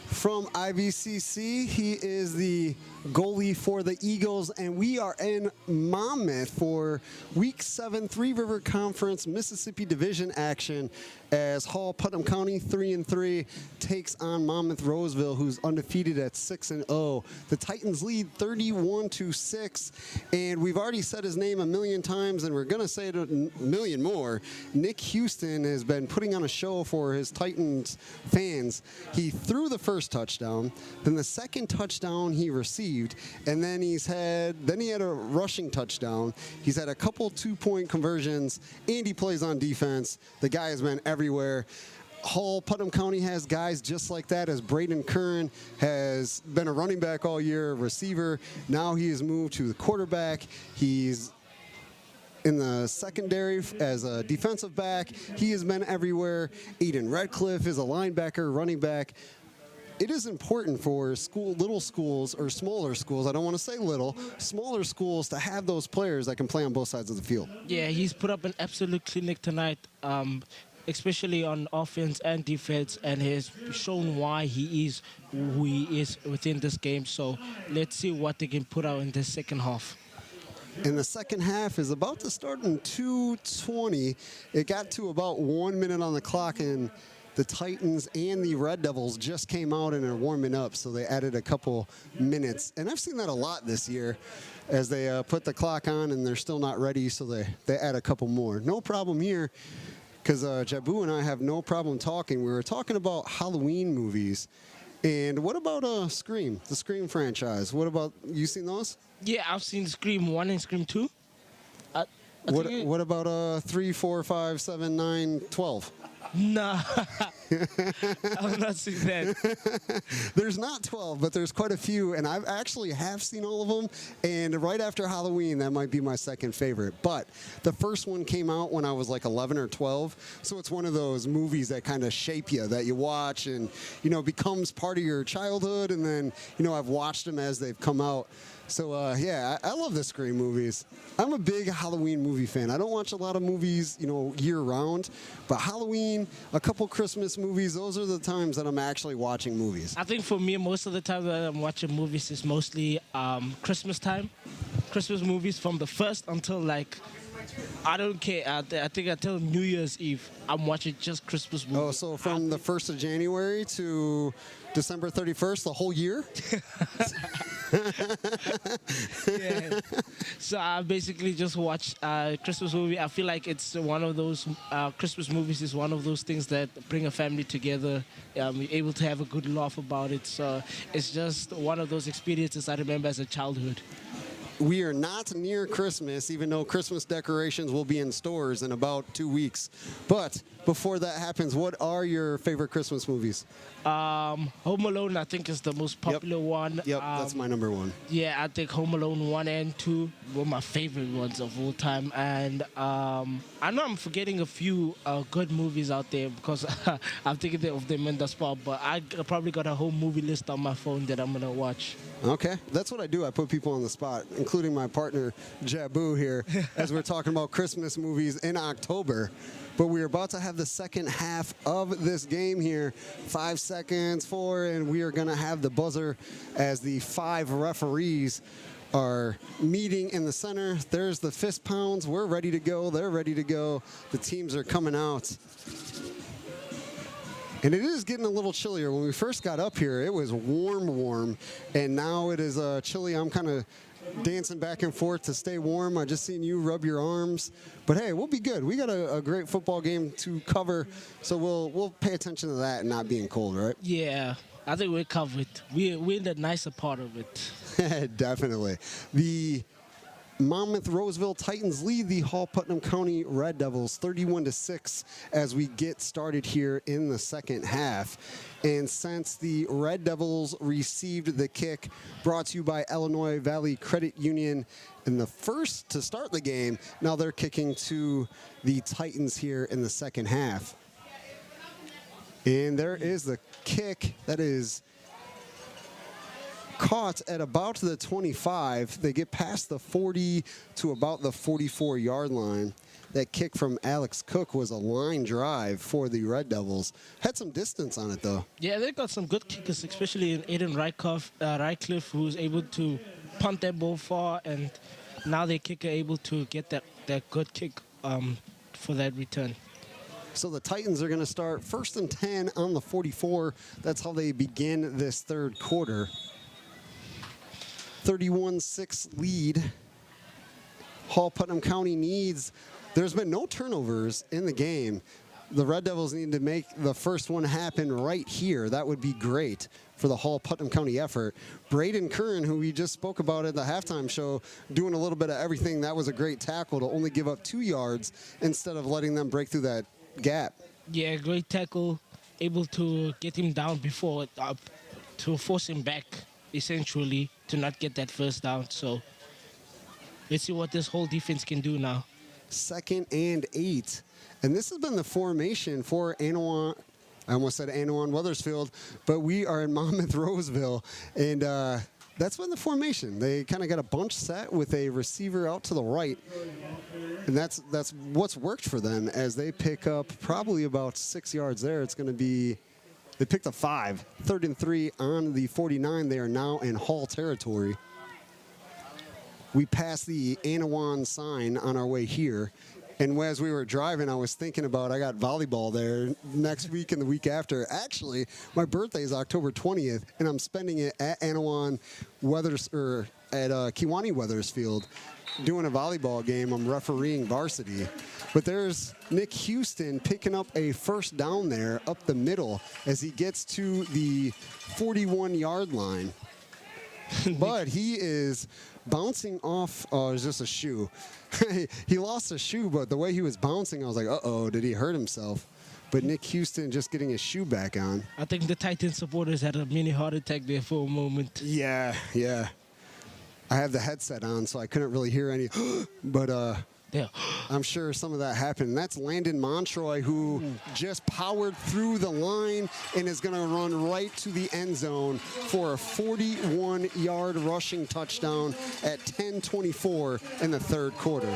from IVCC. He is the goalie for the Eagles, and we are in Monmouth for Week 7 Three River Conference Mississippi Division action as Hall Putnam County 3-3 takes on Monmouth-Roseville, who's undefeated at 6-0. The Titans lead 31-6, and we've already said his name a million times, and we're going to say it a million more. Nick Houston has been putting on a show for his Titans fans. He threw the first touchdown, then the second touchdown he received, and then he had a rushing touchdown. He's had a couple two-point conversions, and he plays on defense. The guy has been everywhere. Hall Putnam County has guys just like that, as Braden Curran has been a running back all year, a receiver. Now he has moved to the quarterback. He's in the secondary as a defensive back. He has been everywhere. Aiden Redcliffe is a linebacker, running back. It is important for little schools or smaller schools, I don't want to say little, smaller schools to have those players that can play on both sides of the field. Yeah, he's put up an absolute clinic tonight. especially on offense and defense, and has shown why he is who he is within this game. So let's see what they can put out in the second half. And the second half is about to start in 2:20. It got to about 1 minute on the clock, and the Titans and the Red Devils just came out and are warming up, so they added a couple minutes. And I've seen that a lot this year as they put the clock on and they're still not ready, so they add a couple more. No problem here, because Jabu and I have no problem talking. We were talking about Halloween movies. And what about Scream, the Scream franchise? What about, you seen those? Yeah, I've seen Scream 1 and Scream 2. What about 3, 4, 5, 7, 9, 12? Nah, I've not seen that. There's not 12, but there's quite a few, and I actually have seen all of them. And right after Halloween, that might be my second favorite. But the first one came out when I was like 11 or 12, so it's one of those movies that kind of shape you, that you watch and, you know, becomes part of your childhood. And then, you know, I've watched them as they've come out. So, yeah, I love the Scream movies. I'm a big Halloween movie fan. I don't watch a lot of movies, you know, year-round, but Halloween, a couple Christmas movies, those are the times that I'm actually watching movies. I think for me, most of the time that I'm watching movies is mostly Christmas time. Christmas movies from the 1st until, like, I don't care. I think until New Year's Eve, I'm watching just Christmas movies. Oh, so from the 1st of January to December 31st, the whole year? Yeah. So I basically just watch Christmas movie. I feel like it's one of those Christmas movies is one of those things that bring a family together. You're able to have a good laugh about it. So it's just one of those experiences I remember as a childhood. We are not near Christmas, even though Christmas decorations will be in stores in about 2 weeks. But before that happens, what are your favorite Christmas movies? Home Alone, I think, is the most popular one. Yep, that's my number one. Yeah, I think Home Alone 1 and 2 were my favorite ones of all time. And I know I'm forgetting a few good movies out there because I'm thinking of them in the spot, but I probably got a whole movie list on my phone that I'm going to watch. Okay, that's what I do. I put people on the spot, including my partner, Jabu, here, as we're talking about Christmas movies in October. But we're about to have the second half of this game here. 5 seconds, 4, and we are going to have the buzzer as the 5 referees are meeting in the center. There's the fist pounds. We're ready to go. They're ready to go. The teams are coming out. And it is getting a little chillier. When we first got up here, it was warm, and now it is chilly. I'm kind of dancing back and forth to stay warm. I just seen you rub your arms. But hey, we'll be good. We got a great football game to cover, so we'll pay attention to that and not being cold, right? Yeah, I think we're covered. We're in the nicer part of it. Definitely. The Monmouth-Roseville Titans lead the Hall Putnam County Red Devils 31-6 as we get started here in the second half. And since the Red Devils received the kick, brought to you by Illinois Valley Credit Union, in the first to start the game, now they're kicking to the Titans here in the second half. And there is the kick that is caught at about the 25. They get past the 40 to about the 44-yard line. That kick from Alex Cook was a line drive for the Red Devils. Had some distance on it, though. Yeah, they got some good kickers, especially in Aiden Rycliffe, who's able to punt that ball far, and now their kicker able to get that good kick for that return. So the Titans are going to start 1st and 10 on the 44. That's how they begin this third quarter. 31-6 lead. Hall Putnam County needs, there's been no turnovers in the game. The Red Devils need to make the first one happen right here. That would be great for the Hall Putnam County effort. Braden Curran, who we just spoke about at the halftime show, doing a little bit of everything. That was a great tackle to only give up 2 yards instead of letting them break through that gap. Yeah, great tackle, able to get him down before, to force him back, essentially, to not get that first down. So let's see what this whole defense can do now. 2nd and 8. And this has been the formation for Anawan. I almost said Anawan Weathersfield, but we are in Monmouth-Roseville. And that's been the formation. They kind of got a bunch set with a receiver out to the right. And that's what's worked for them as they pick up probably about 6 yards there. It's going to be, they picked a 5, 3rd and 3 on the 49. They are now in Hall territory. We passed the Anawan sign on our way here. And as we were driving, I was thinking about, I got volleyball there next week and the week after. Actually, my birthday is October 20th, and I'm spending it at Anawan Weathers, or at Kewanee Weathersfield, doing a volleyball game. I'm refereeing varsity. But there's Nick Houston picking up a first down there up the middle as he gets to the 41-yard line. But he is bouncing off, it's just a shoe. He lost a shoe, but the way he was bouncing, I was like, uh-oh, did he hurt himself? But Nick Houston just getting his shoe back on. I think the Titans supporters had a mini heart attack there for a moment. Yeah. I have the headset on, so I couldn't really hear any, but yeah. I'm sure some of that happened. And that's Landon Montroy, who just powered through the line and is going to run right to the end zone for a 41-yard rushing touchdown at 10:24 in the third quarter.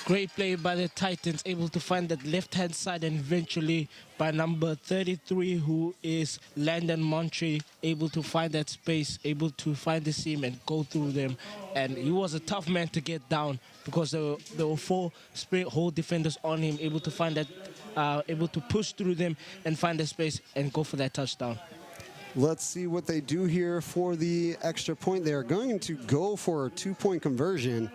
Great play by the Titans, able to find that left-hand side, and eventually by number 33, who is Landon Montre, able to find that space, able to find the seam and go through them. And he was a tough man to get down because there were 4 whole defenders on him, able to find that, able to push through them and find the space and go for that touchdown. Let's see what they do here for the extra point. They are going to go for a 2-point conversion.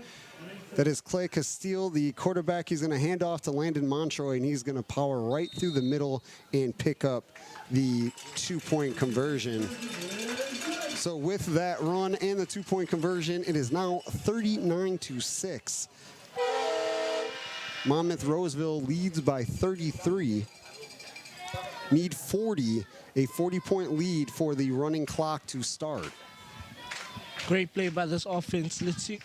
That is Clay Castile, the quarterback. He's going to hand off to Landon Montroy, and he's going to power right through the middle and pick up the 2-point conversion. So with that run and the 2-point conversion, it is now 39-6. Monmouth-Roseville leads by 33. Need 40, a 40-point lead for the running clock to start. Great play by this offense. Let's see.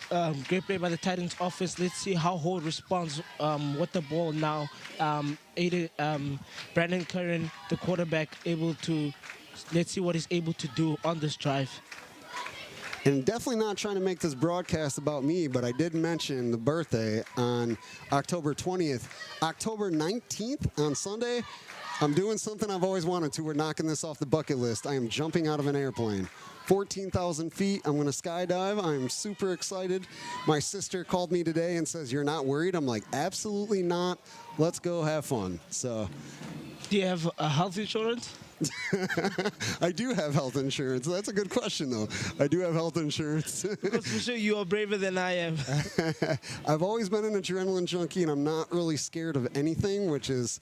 Great play by the Titans offense. Let's see how Hall responds with the ball now. Brandon Curran, the quarterback, able to. Let's see what he's able to do on this drive. And definitely not trying to make this broadcast about me, but I did mention the birthday on October 20th. October 19th on Sunday, I'm doing something I've always wanted to. We're knocking this off the bucket list. I am jumping out of an airplane. 14,000 feet. I'm going to skydive. I'm super excited. My sister called me today and says, "You're not worried?" I'm like, absolutely not. Let's go have fun. So, do you have health insurance? I do have health insurance. That's a good question, though. I do have health insurance. Because for sure you are braver than I am. I've always been an adrenaline junkie, and I'm not really scared of anything, which is,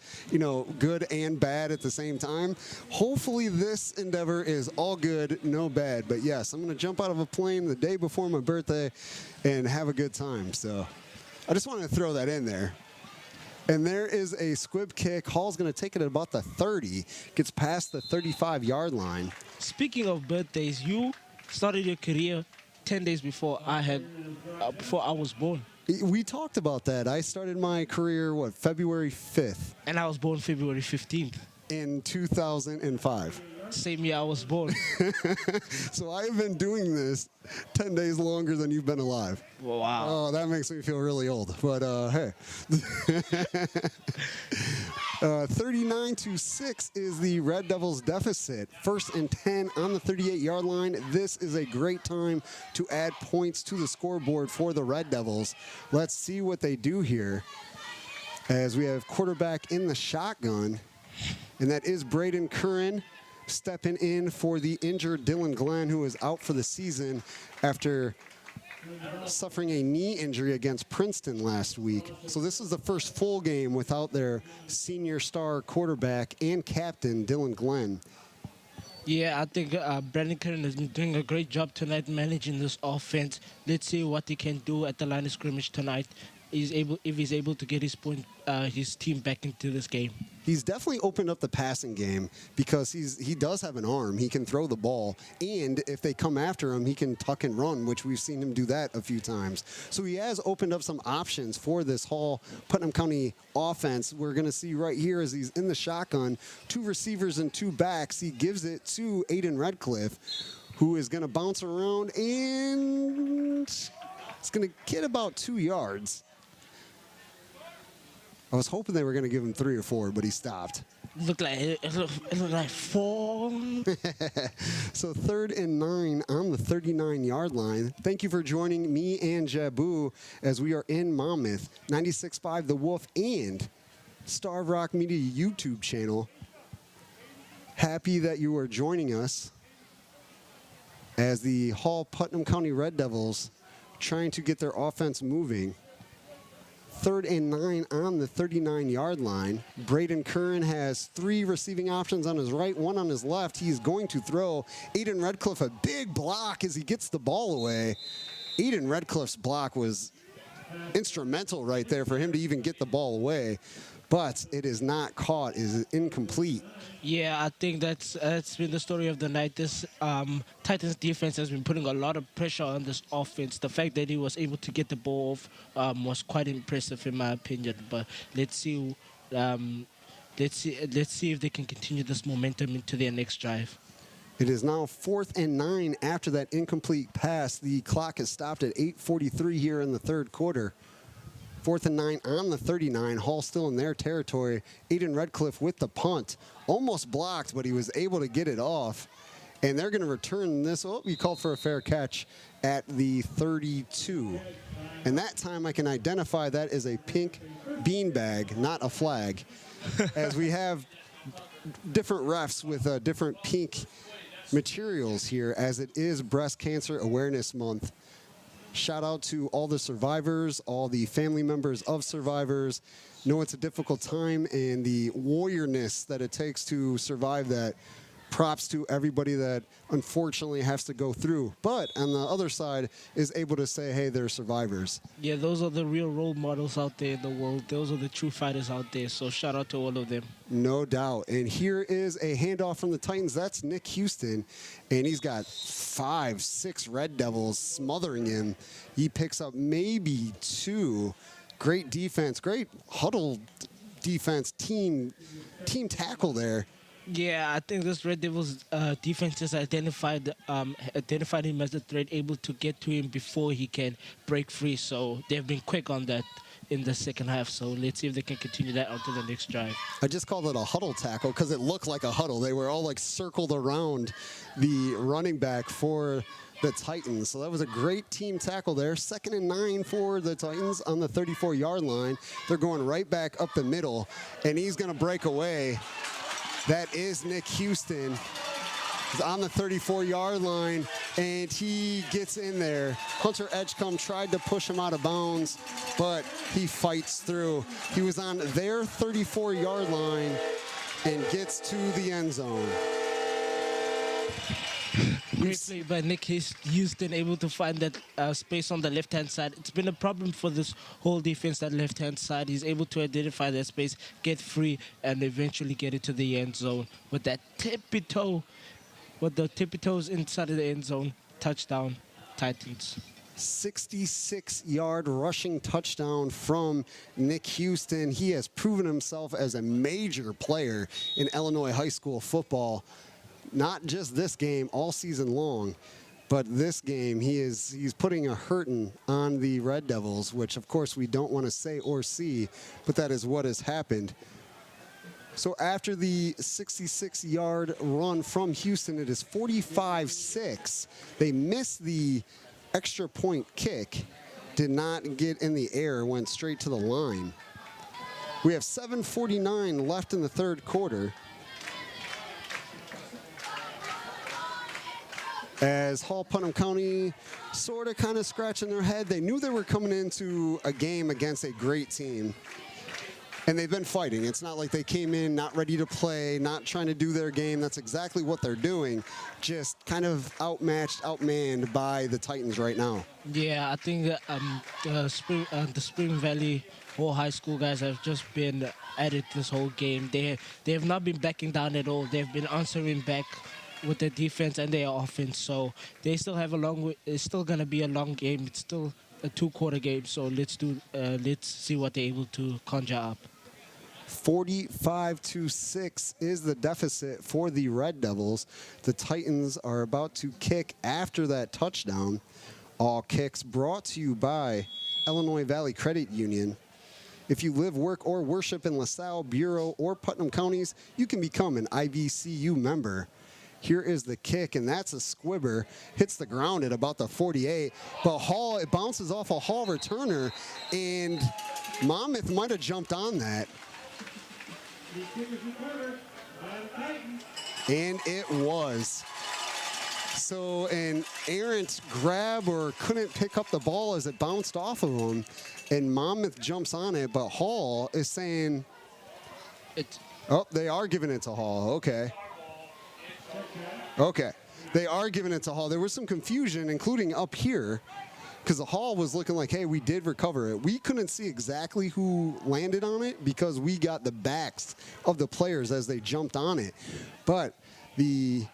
good and bad at the same time. Hopefully this endeavor is all good, no bad. But yes, I'm going to jump out of a plane the day before my birthday and have a good time. So I just wanted to throw that in there. And there is a squib kick. Hall's going to take it at about the 30. Gets past the 35-yard line. Speaking of birthdays, you started your career 10 days before I was born. We talked about that. I started my career, February 5th? And I was born February 15th. In 2005. Same year I was born. So I have been doing this 10 days longer than you've been alive. Wow. Oh, that makes me feel really old. But, hey. 39-6 is the Red Devils' deficit. 1st and 10 on the 38-yard line. This is a great time to add points to the scoreboard for the Red Devils. Let's see what they do here as we have quarterback in the shotgun, and that is Braden Curran, stepping in for the injured Dylan Glenn, who is out for the season after suffering a knee injury against Princeton last week. So this is the first full game without their senior star quarterback and captain, Dylan Glenn. Yeah, I think Brandon Curran has been doing a great job tonight managing this offense. Let's see what he can do at the line of scrimmage tonight. if he's able to get his team back into this game. He's definitely opened up the passing game because he does have an arm. He can throw the ball, and if they come after him, he can tuck and run, which we've seen him do that a few times. So he has opened up some options for this Hall Putnam County offense. We're going to see right here as he's in the shotgun, 2 receivers and 2 backs. He gives it to Aiden Redcliffe, who is going to bounce around, and it's going to get about 2 yards. I was hoping they were going to give him 3 or 4, but he stopped. It looked like 4. So 3rd and 9 on the 39-yard line. Thank you for joining me and Jabu as we are in Monmouth. 96.5 The Wolf and Star of Rock Media YouTube channel. Happy that you are joining us as the Hall Putnam County Red Devils trying to get their offense moving. 3rd and 9 on the 39-yard line. Braden Curran has 3 receiving options on his right, 1 on his left. He's going to throw. Aiden Redcliffe, a big block as he gets the ball away. Aiden Redcliffe's block was instrumental right there for him to even get the ball away. But it is not caught, it is incomplete. Yeah, I think that's been the story of the night. This Titans defense has been putting a lot of pressure on this offense. The fact that he was able to get the ball off was quite impressive in my opinion. But let's see if they can continue this momentum into their next drive. It is now 4th and 9 after that incomplete pass. The clock has stopped at 8:43 here in the 3rd quarter. 4th and 9 on the 39. Hall still in their territory. Aiden Redcliffe with the punt. Almost blocked, but he was able to get it off. And they're going to return this. Oh, he called for a fair catch at the 32. And that time I can identify that as a pink beanbag, not a flag. As we have different refs with different pink materials here, as it is Breast Cancer Awareness Month. Shout out to all the survivors, all the family members of survivors. Know it's a difficult time and the warriorness that it takes to survive that. Props to everybody that unfortunately has to go through. But on the other side is able to say, hey, they're survivors. Yeah, those are the real role models out there in the world. Those are the true fighters out there. So shout out to all of them. No doubt. And here is a handoff from the Titans. That's Nick Houston. And he's got 5, 6 Red Devils smothering him. He picks up maybe 2. Great defense. Great huddle defense. Team tackle there. Yeah, I think this Red Devils defense has identified him as a threat, able to get to him before he can break free. So they've been quick on that in the second half. So let's see if they can continue that onto the next drive. I just called it a huddle tackle because it looked like a huddle. They were all like circled around the running back for the Titans. So that was a great team tackle there. 2nd and 9 for the Titans on the 34-yard line. They're going right back up the middle, and he's going to break away. That is Nick Houston. He's on the 34-yard line, and he gets in there. Hunter Edgecombe tried to push him out of bounds, but he fights through. He was on their 34-yard line and gets to the end zone. Great play by Nick Houston, able to find that space on the left-hand side. It's been a problem for this whole defense, that left-hand side. He's able to identify that space, get free, and eventually get it to the end zone with that tippy toe, with the tippy toes inside of the end zone. Touchdown, Titans. 66-yard rushing touchdown from Nick Houston. He has proven himself as a major player in Illinois high school football. Not just this game, all season long, but this game he's putting a hurting on the Red Devils, which of course we don't want to say or see, but that is what has happened. So after the 66-yard run from Houston, it is 45-6. They missed the extra point kick, did not get in the air, went straight to the line. We have 7:49 left in the 3rd quarter. As Hall Putnam County sort of kind of scratching their head. They knew they were coming into a game against a great team. And they've been fighting. It's not like they came in not ready to play, not trying to do their game. That's exactly what they're doing. Just kind of outmatched, outmanned by the Titans right now. Yeah, I think that, the Spring Valley whole high school guys have just been at it this whole game. They have not been backing down at all. They've been answering back with their defense and their offense. So they still have a long way. It's still gonna be a long game. It's still a 2-quarter game. So let's see what they're able to conjure up. 45-6 is the deficit for the Red Devils. The Titans are about to kick after that touchdown. All kicks brought to you by Illinois Valley Credit Union. If you live, work, or worship in LaSalle, Bureau, or Putnam counties, you can become an IVCU member. Here is the kick, and that's a squibber. Hits the ground at about the 48, but Hall, it bounces off a Hall returner, and Monmouth might have jumped on that. And it was. So an errant grab or couldn't pick up the ball as it bounced off of him, and Monmouth jumps on it, but Hall is saying, oh, they are giving it to Hall. Okay. Okay. They are giving it to Hall. There was some confusion, including up here, because the Hall was looking like, hey, we did recover it. We couldn't see exactly who landed on it because we got the backs of the players as they jumped on it. But the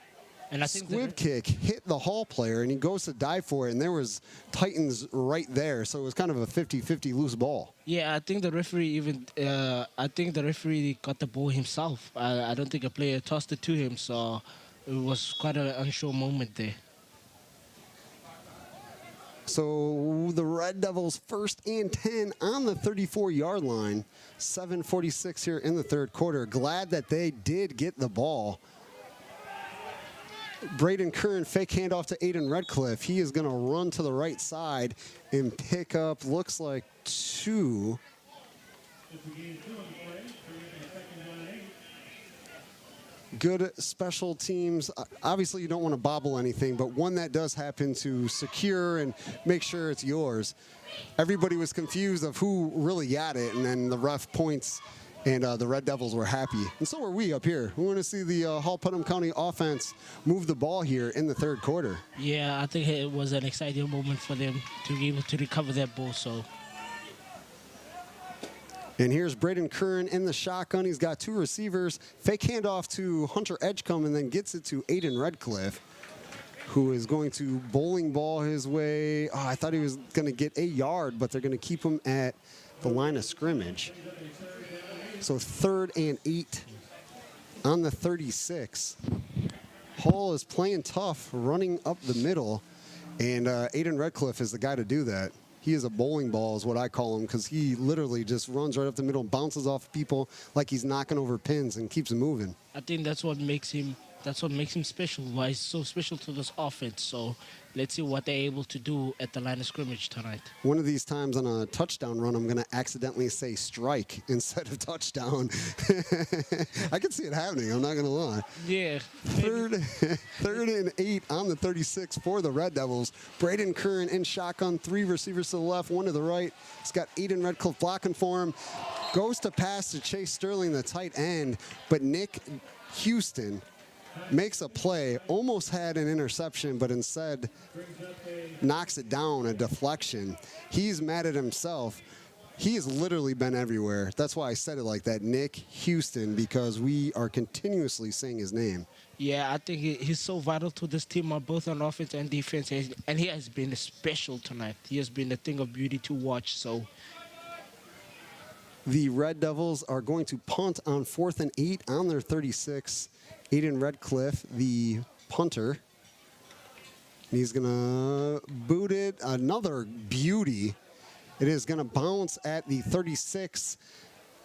squib kick hit the Hall player, and he goes to dive for it, and there was Titans right there. So it was kind of a 50-50 loose ball. Yeah, I think the referee got the ball himself. I don't think a player tossed it to him, so it was quite an unsure moment there. So the Red Devils 1st and 10 on the 34-yard line. 7:46 here in the third quarter. Glad that they did get the ball. Braden Curran fake handoff to Aiden Redcliffe. He is going to run to the right side and pick up, looks like 2. Good special teams. Obviously, you don't want to bobble anything, but one that does happen to secure and make sure it's yours. Everybody was confused of who really got it, and then the ref points, and the Red Devils were happy. And so were we up here. We want to see the Hall Putnam County offense move the ball here in the third quarter. Yeah, I think it was an exciting moment for them to be able to recover that ball. So. And here's Braden Curran in the shotgun. He's got 2 receivers. Fake handoff to Hunter Edgecombe and then gets it to Aiden Redcliffe, who is going to bowling ball his way. Oh, I thought he was going to get a yard, but they're going to keep him at the line of scrimmage. So 3rd and 8 on the 36. Hall is playing tough, running up the middle, and Aiden Redcliffe is the guy to do that. He is a bowling ball is what I call him, because he literally just runs right up the middle, bounces off people like he's knocking over pins and keeps them moving. I think that's what makes him special, why he's so special to this offense. So let's see what they're able to do at the line of scrimmage tonight. One of these times on a touchdown run, I'm going to accidentally say strike instead of touchdown. I can see it happening, I'm not going to lie. Yeah. 3rd and 8 on the 36 for the Red Devils. Braden Curran in shotgun, 3 receivers to the left, 1 to the right. He's got Aiden Redcliffe blocking for him. Goes to pass to Chase Sterling, the tight end, but Nick Houston makes a play, almost had an interception, but instead knocks it down, a deflection. He's mad at himself. He has literally been everywhere. That's why I said it like that, Nick Houston, because we are continuously saying his name. Yeah, I think he's so vital to this team, both on offense and defense, and he has been special tonight. He has been a thing of beauty to watch. So the Red Devils are going to punt on 4th and 8 on their 36. Aiden Redcliffe, the punter. He's going to boot it. Another beauty. It is going to bounce at the 36.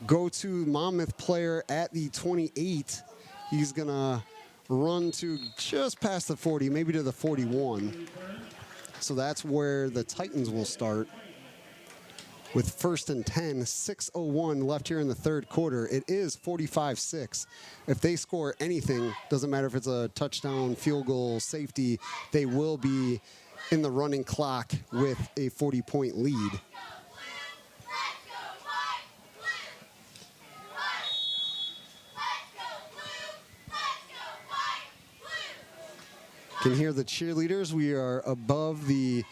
Go to Monmouth player at the 28. He's going to run to just past the 40, maybe to the 41. So that's where the Titans will start. With 1st and 10, 6:01 left here in the third quarter. It is 45-6. If they score anything, doesn't matter if it's a touchdown, field goal, safety, they will be in the running clock with a 40-point lead. Can hear the cheerleaders. We are above the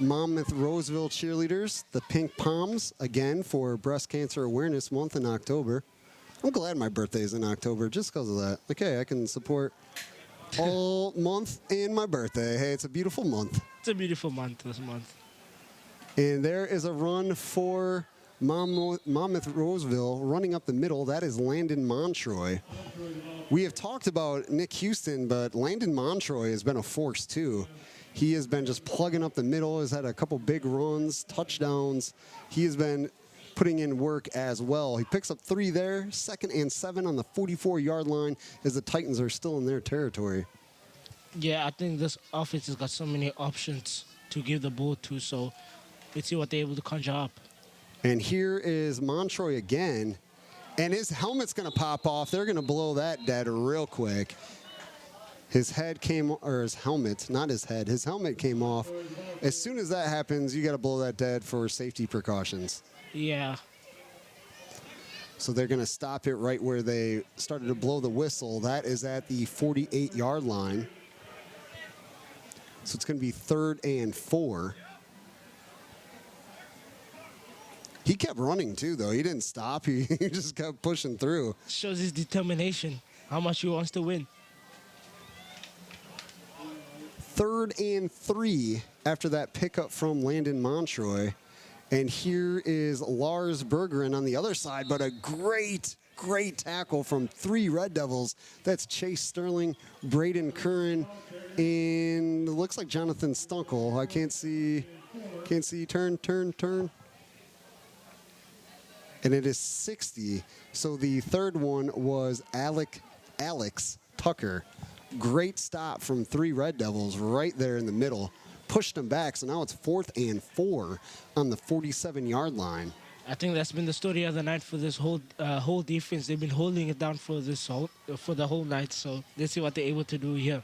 Monmouth-Roseville cheerleaders, the Pink Palms, again for Breast Cancer Awareness Month in October. I'm glad my birthday is in October just because of that. Okay, I can support all month and my birthday. Hey, it's a beautiful month. It's a beautiful month this month. And there is a run for Monmouth-Roseville running up the middle. That is Landon Montroy. We have talked about Nick Houston, but Landon Montroy has been a force too. He has been just plugging up the middle, has had a couple big runs, touchdowns. He has been putting in work as well. He picks up 3 there, 2nd and 7 on the 44-yard line as the Titans are still in their territory. Yeah, I think this offense has got so many options to give the ball to, so let's see what they're able to conjure up. And here is Montroy again, and his helmet's going to pop off. They're going to blow that dead real quick. His head came, or his helmet, not his head, his helmet came off. As soon as that happens, you got to blow that dead for safety precautions. Yeah. So they're going to stop it right where they started to blow the whistle. That is at the 48-yard line. So it's going to be 3rd and 4. He kept running too, though. He didn't stop. He just kept pushing through. Shows his determination, how much he wants to win. 3rd and 3 after that pickup from Landon Montroy. And here is Lars Bergeron on the other side, but a great tackle from 3 Red Devils. That's Chase Sterling, Braden Curran, and it looks like Jonathan Stunkel. I can't see, turn. And it is 60. So the third one was Alex Tucker. Great stop from 3 Red Devils right there in the middle. Pushed them back, so now it's 4th and 4 on the 47-yard line. I think that's been the story of the night for this whole defense. They've been holding it down for the whole night. So let's see what they're able to do here.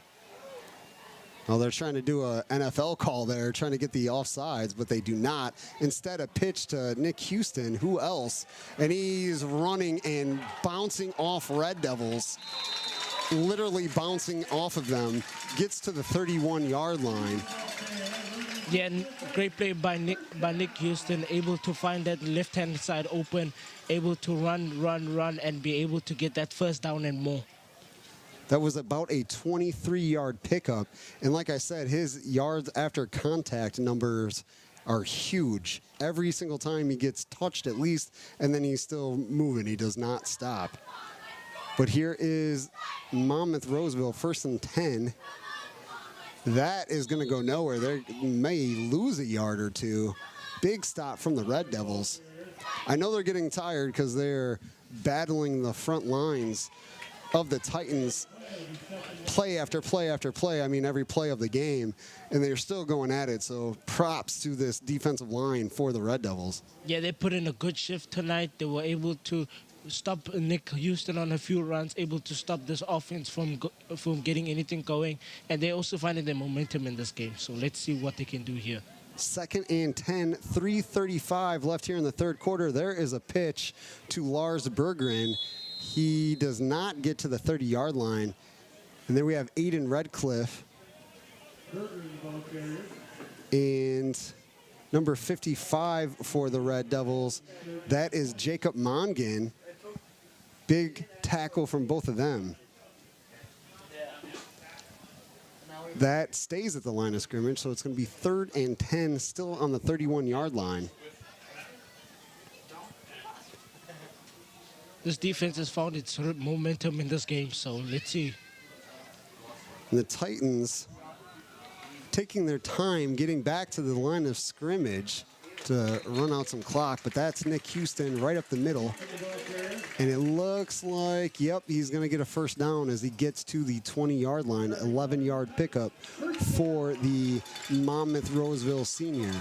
Well, they're trying to do a NFL call there, trying to get the offsides, but they do not. Instead, a pitch to Nick Houston. Who else? And he's running and bouncing off Red Devils. Literally bouncing off of them. Gets to the 31-yard line. Yeah, great play by Nick Houston, able to find that left-hand side open, able to run, and be able to get that first down and more. That was about a 23-yard pickup. And like I said, his yards after contact numbers are huge. Every single time he gets touched at least, and then he's still moving. He does not stop. But here is Monmouth-Roseville, 1st and 10. That is going to go nowhere. They may lose a yard or two. Big stop from the Red Devils. I know they're getting tired because they're battling the front lines of the Titans play after play after play. I mean, every play of the game. And they're still going at it. So props to this defensive line for the Red Devils. Yeah, they put in a good shift tonight. They were able to stop Nick Houston on a few runs, able to stop this offense from getting anything going. And they also finding their momentum in this game. So let's see what they can do here. 2nd and 10, 3:35 left here in the third quarter. There is a pitch to Lars Berggren. He does not get to the 30-yard line. And then we have Aiden Redcliffe. And number 55 for the Red Devils, that is Jacob Mongan. Big tackle from both of them. That stays at the line of scrimmage, so it's going to be 3rd and 10, still on the 31-yard line. This defense has found its momentum in this game, so let's see. And the Titans taking their time getting back to the line of scrimmage to run out some clock, but that's Nick Houston right up the middle. And it looks like, yep, he's going to get a first down as he gets to the 20-yard line, 11-yard pickup for the Monmouth-Roseville senior.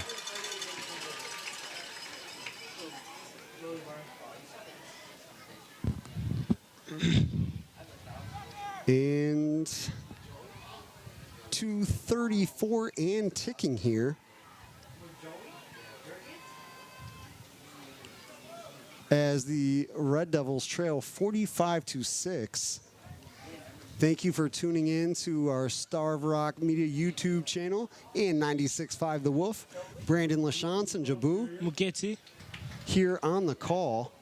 And 2:34 and ticking here. As the Red Devils trail 45-6. Thank you for tuning in to our Starve Rock Media YouTube channel and 96.5 The Wolf. Brandon LaChance and Jabu Muketi here on the call.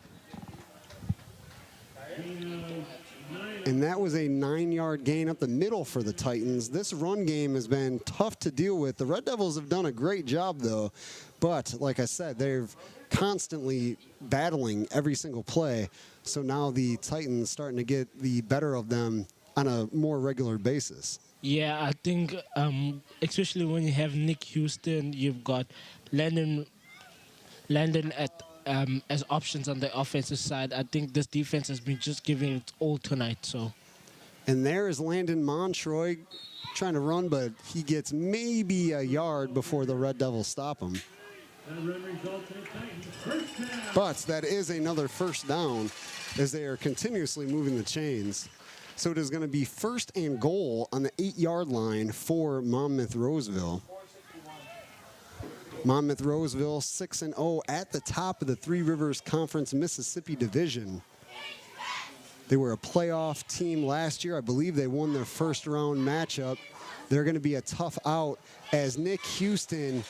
And that was a 9-yard gain up the middle for the Titans. This run game has been tough to deal with. The Red Devils have done a great job, though. But, like I said, they're constantly battling every single play. So now the Titans starting to get the better of them on a more regular basis. Yeah, I think especially when you have Nick Houston, you've got Landon at as options on the offensive side. I think this defense has been just giving it all tonight. So, and there is Landon Montroy trying to run, but he gets maybe a yard before the Red Devils stop him. But that is another first down as they are continuously moving the chains. So it is going to be 1st and goal on the 8-yard line for Monmouth-Roseville. Monmouth-Roseville 6-0 at the top of the Three Rivers Conference Mississippi Division. They were a playoff team last year. I believe they won their first round matchup. They're going to be a tough out as Nick Houston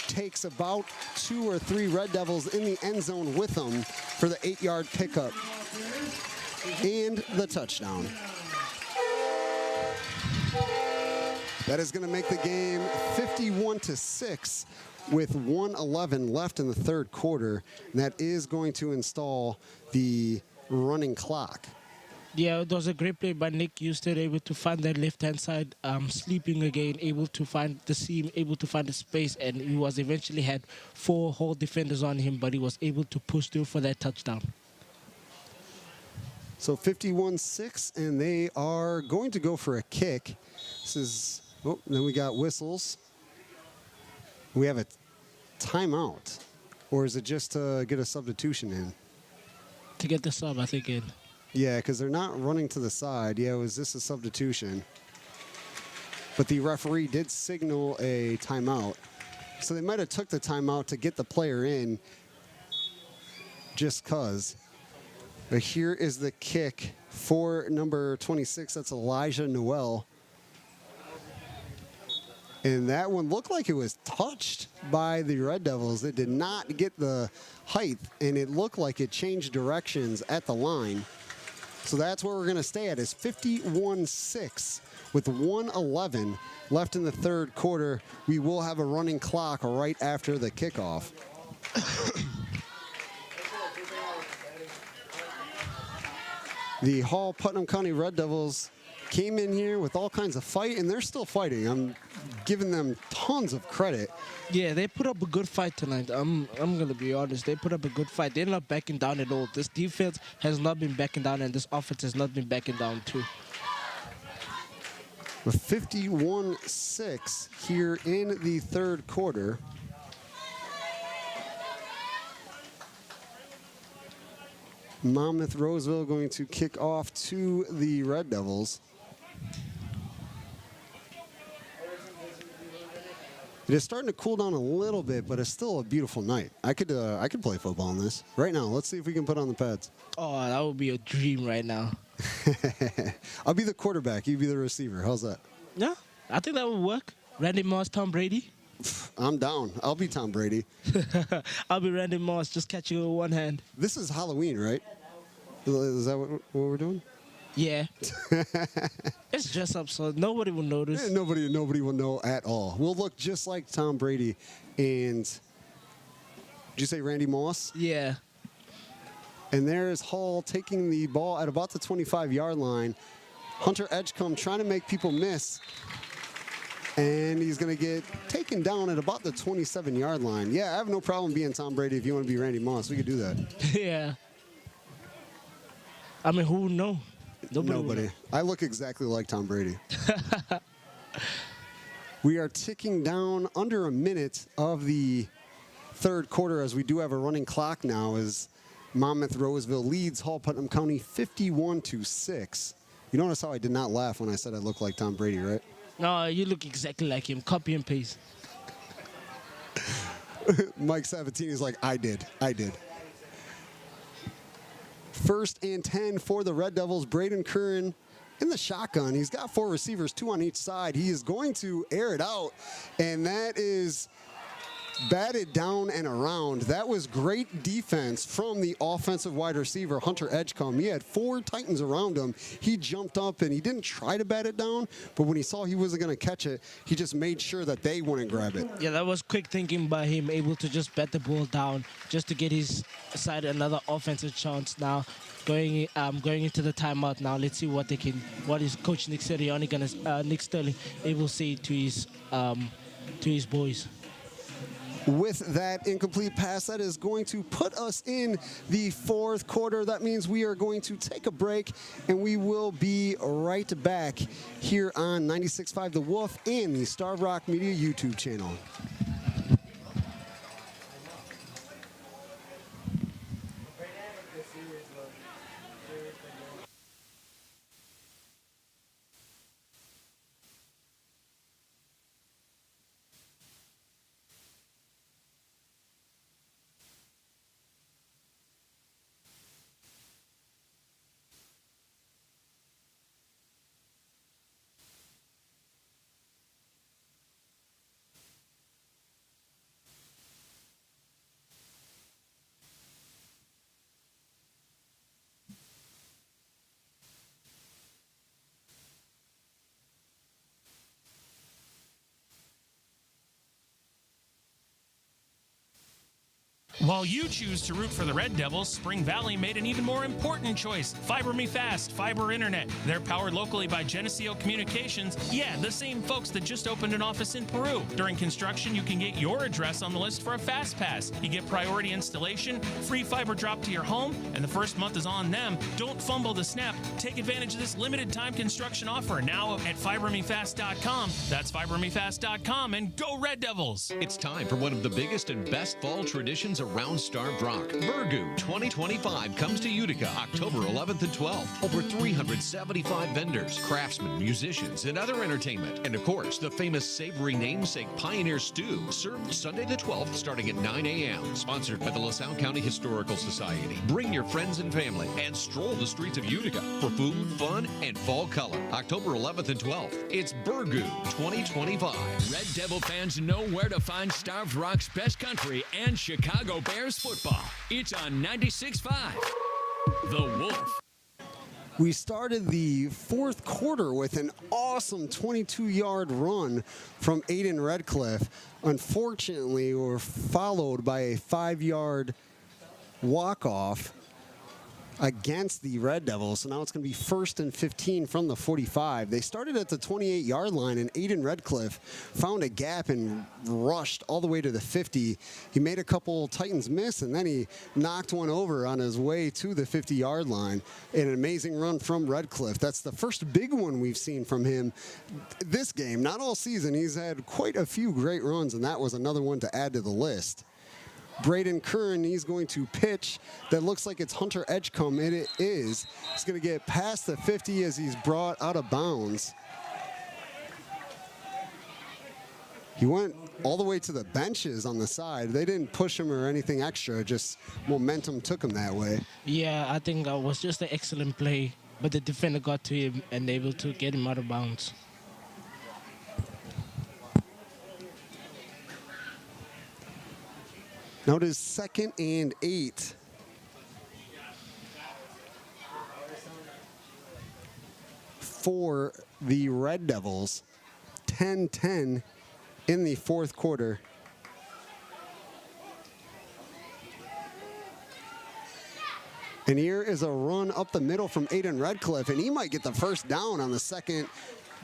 takes about 2 or 3 Red Devils in the end zone with them for the 8-yard pickup and the touchdown. That is going to make the game 51-6 with 1:11 left in the third quarter. And that is going to install the running clock. yeah, it was a great play by Nick Houston, able to find that left-hand side, sleeping again, able to find the seam, able to find the space, and he was eventually had 4 whole defenders on him, but he was able to push through for that touchdown. So 51-6, and they are going to go for a kick. This is, oh, then we got whistles. We have a timeout, or is it just to get a substitution in? To get the sub, I think, in. Yeah, because they're not running to the side. Yeah, was this a substitution? But the referee did signal a timeout. So they might have took the timeout to get the player in just because. But here is the kick for number 26. That's Elijah Noel. And that one looked like it was touched by the Red Devils. It did not get the height, and it looked like it changed directions at the line. So that's where we're going to stay at, is 51-6 with 1:11 left in the third quarter. We will have a running clock right after the kickoff. The Hall Putnam County Red Devils came in here with all kinds of fight, and they're still fighting. I'm giving them tons of credit. Yeah, they put up a good fight tonight. I'm going to be honest. They put up a good fight. They're not backing down at all. This defense has not been backing down, and this offense has not been backing down too. With 51-6 here in the third quarter. Monmouth-Roseville going to kick off to the Red Devils. It is starting to cool down a little bit, but it's still a beautiful night. I could play football in this right now. Let's see if we can put on the pads. Oh, that would be a dream right now. I'll be the quarterback. You be the receiver. How's that? Yeah, I think that would work. Randy Moss, Tom Brady. I'm down. I'll be Tom Brady. I'll be Randy Moss, just catch you with one hand. This is Halloween, right? Is that what we're doing? Yeah. It's dress up, so nobody will notice. Yeah, nobody will know at all. We'll look just like Tom Brady. And did you say Randy Moss? Yeah. And there's Hall taking the ball at about the 25-yard line. Hunter Edgecombe trying to make people miss. And he's going to get taken down at about the 27-yard line. Yeah, I have no problem being Tom Brady. If you want to be Randy Moss, we could do that. Yeah. I mean, who would know? Nobody. I look exactly like Tom Brady. We are ticking down under a minute of the third quarter, as we do have a running clock now, as Monmouth-Roseville leads Hall Putnam County 51-6. You notice how I did not laugh when I said I look like Tom Brady, right? No, you look exactly like him. Copy and paste. Mike Sabatini is like, I did. 1st and 10 for the Red Devils. Braden Curran in the shotgun. He's got 4 receivers, 2 on each side. He is going to air it out, and that is batted down and around. That was great defense from the offensive wide receiver, Hunter Edgecombe. He had 4 Titans around him. He jumped up, and he didn't try to bat it down, but when he saw he wasn't going to catch it, he just made sure that they wouldn't grab it. Yeah, that was quick thinking by him, able to just bat the ball down just to get his side another offensive chance now. Going into the timeout now. Let's see what is Coach Nick Sterling able to say to his boys. With that incomplete pass, that is going to put us in the 4th quarter. That means we are going to take a break, and we will be right back here on 96.5 The Wolf and the Starved Rock Media YouTube channel. While you choose to root for the Red Devils, Spring Valley made an even more important choice. Fiber Me Fast, fiber internet. They're powered locally by Geneseo Communications. Yeah, the same folks that just opened an office in Peru. During construction, you can get your address on the list for a Fast Pass. You get priority installation, free fiber drop to your home, and the first month is on them. Don't fumble the snap. Take advantage of this limited time construction offer now at fibermefast.com. That's fibermefast.com, and go Red Devils! It's time for one of the biggest and best fall traditions around Starved Rock. Burgoo 2025 comes to Utica October 11th and 12th. Over 375 vendors, craftsmen, musicians, and other entertainment. And of course, the famous savory namesake Pioneer Stew, served Sunday the 12th starting at 9 a.m. Sponsored by the LaSalle County Historical Society. Bring your friends and family and stroll the streets of Utica for food, fun, and fall color. October 11th and 12th. It's Burgoo 2025. Red Devil fans know where to find Starved Rock's best country and Chicago Bears football. It's on 96.5 The Wolf. We started the 4th quarter with an awesome 22-yard run from Aiden Redcliffe. Unfortunately, we were followed by a 5-yard walk-off against the Red Devils. So now it's going to be 1st and 15 from the 45. They started at the 28-yard line, and Aiden Redcliffe found a gap and rushed all the way to the 50. He made a couple Titans miss, and then he knocked one over on his way to the 50-yard line. An amazing run from Redcliffe. That's the first big one we've seen from him this game. Not all season. He's had quite a few great runs, and that was another one to add to the list. Braden Curran, he's going to pitch. That looks like it's Hunter Edgecombe, and it is. He's going to get past the 50 as he's brought out of bounds. He went all the way to the benches on the side. They didn't push him or anything extra, just momentum took him that way. Yeah, I think that was just an excellent play, but the defender got to him and able to get him out of bounds. Now it is 2nd and 8. For the Red Devils. 10-10 in the 4th quarter. And here is a run up the middle from Aiden Redcliffe, and he might get the first down on the second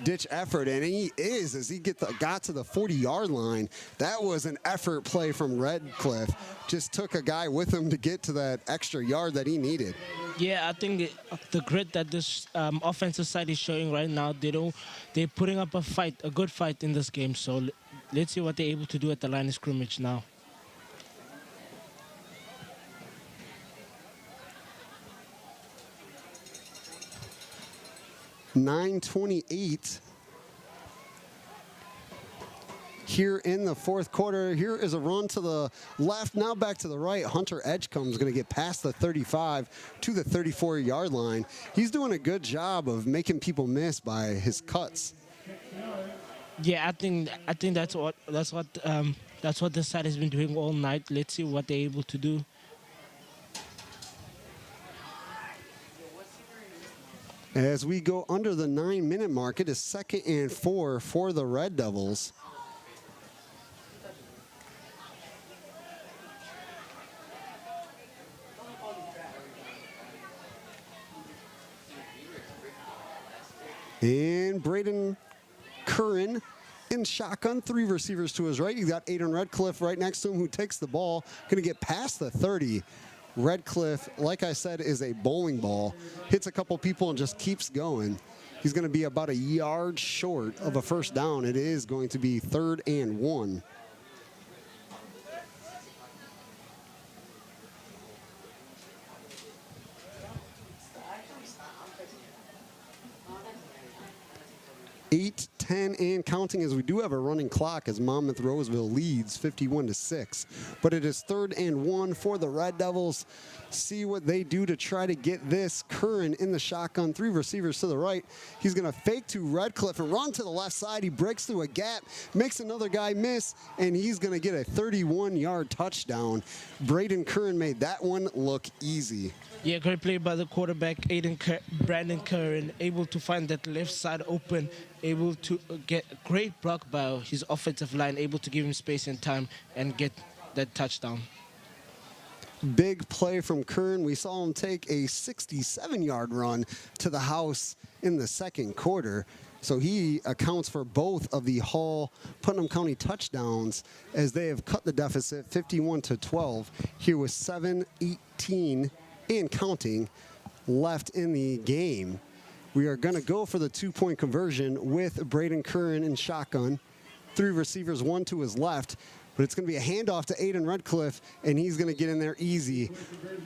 ditch effort, and he is as he got to the 40-yard line. That was an effort play from Redcliffe. Just took a guy with him to get to that extra yard that he needed. Yeah, I think the grit that this offensive side is showing right now, they're putting up a good fight in this game. So let's see what they're able to do at the line of scrimmage now. (9:28) here in the fourth quarter. Here is a run to the left, now back to the right. Hunter Edgecombe is going to get past the 35 to the 34-yard line. He's doing a good job of making people miss by his cuts. Yeah, I think that's what this side has been doing all night. Let's see what they're able to do. As we go under the 9-minute mark, it is 2nd and 4 for the Red Devils. And Braden Curran in shotgun, 3 receivers to his right. You got Aiden Redcliffe right next to him who takes the ball, going to get past the 30. Redcliffe, like I said, is a bowling ball. Hits a couple people and just keeps going. He's going to be about a yard short of a first down. It is going to be 3rd and 1. Eight, 10, and counting, as we do have a running clock as Monmouth-Roseville leads 51-6. But it is 3rd and 1 for the Red Devils. See what they do to try to get this. Curran in the shotgun, 3 receivers to the right. He's going to fake to Redcliffe and run to the left side. He breaks through a gap, makes another guy miss, and he's going to get a 31-yard touchdown. Braden Curran made that one look easy. Yeah, great play by the quarterback, Brandon Curran, able to find that left side open, able to get a great block by his offensive line, able to give him space and time and get that touchdown. Big play from Curran. We saw him take a 67-yard run to the house in the second quarter. So he accounts for both of the Hall-Putnam County touchdowns as they have cut the deficit 51-12. Here with 7:18 and counting left in the game. We are going to go for the 2-point conversion with Braden Curran in shotgun. 3 receivers, 1 to his left. But it's going to be a handoff to Aiden Redcliffe, and he's going to get in there easy.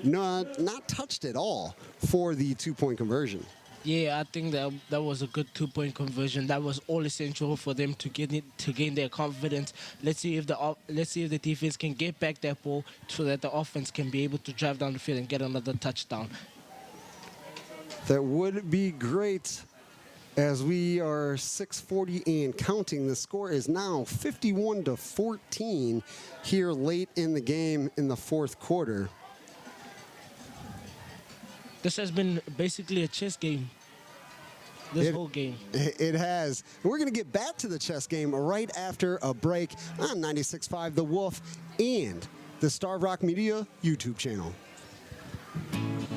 Not touched at all for the 2-point conversion. Yeah, I think that was a good 2-point conversion. That was all essential for them to gain their confidence. Let's see if the defense can get back that ball so that the offense can be able to drive down the field and get another touchdown. That would be great. As we are 6:40 and counting, the score is now 51-14 here late in the game in the fourth quarter. This has been basically a chess game. This whole game. It has. We're going to get back to the chess game right after a break on 96.5 The Wolf and the Starved Rock Media YouTube channel.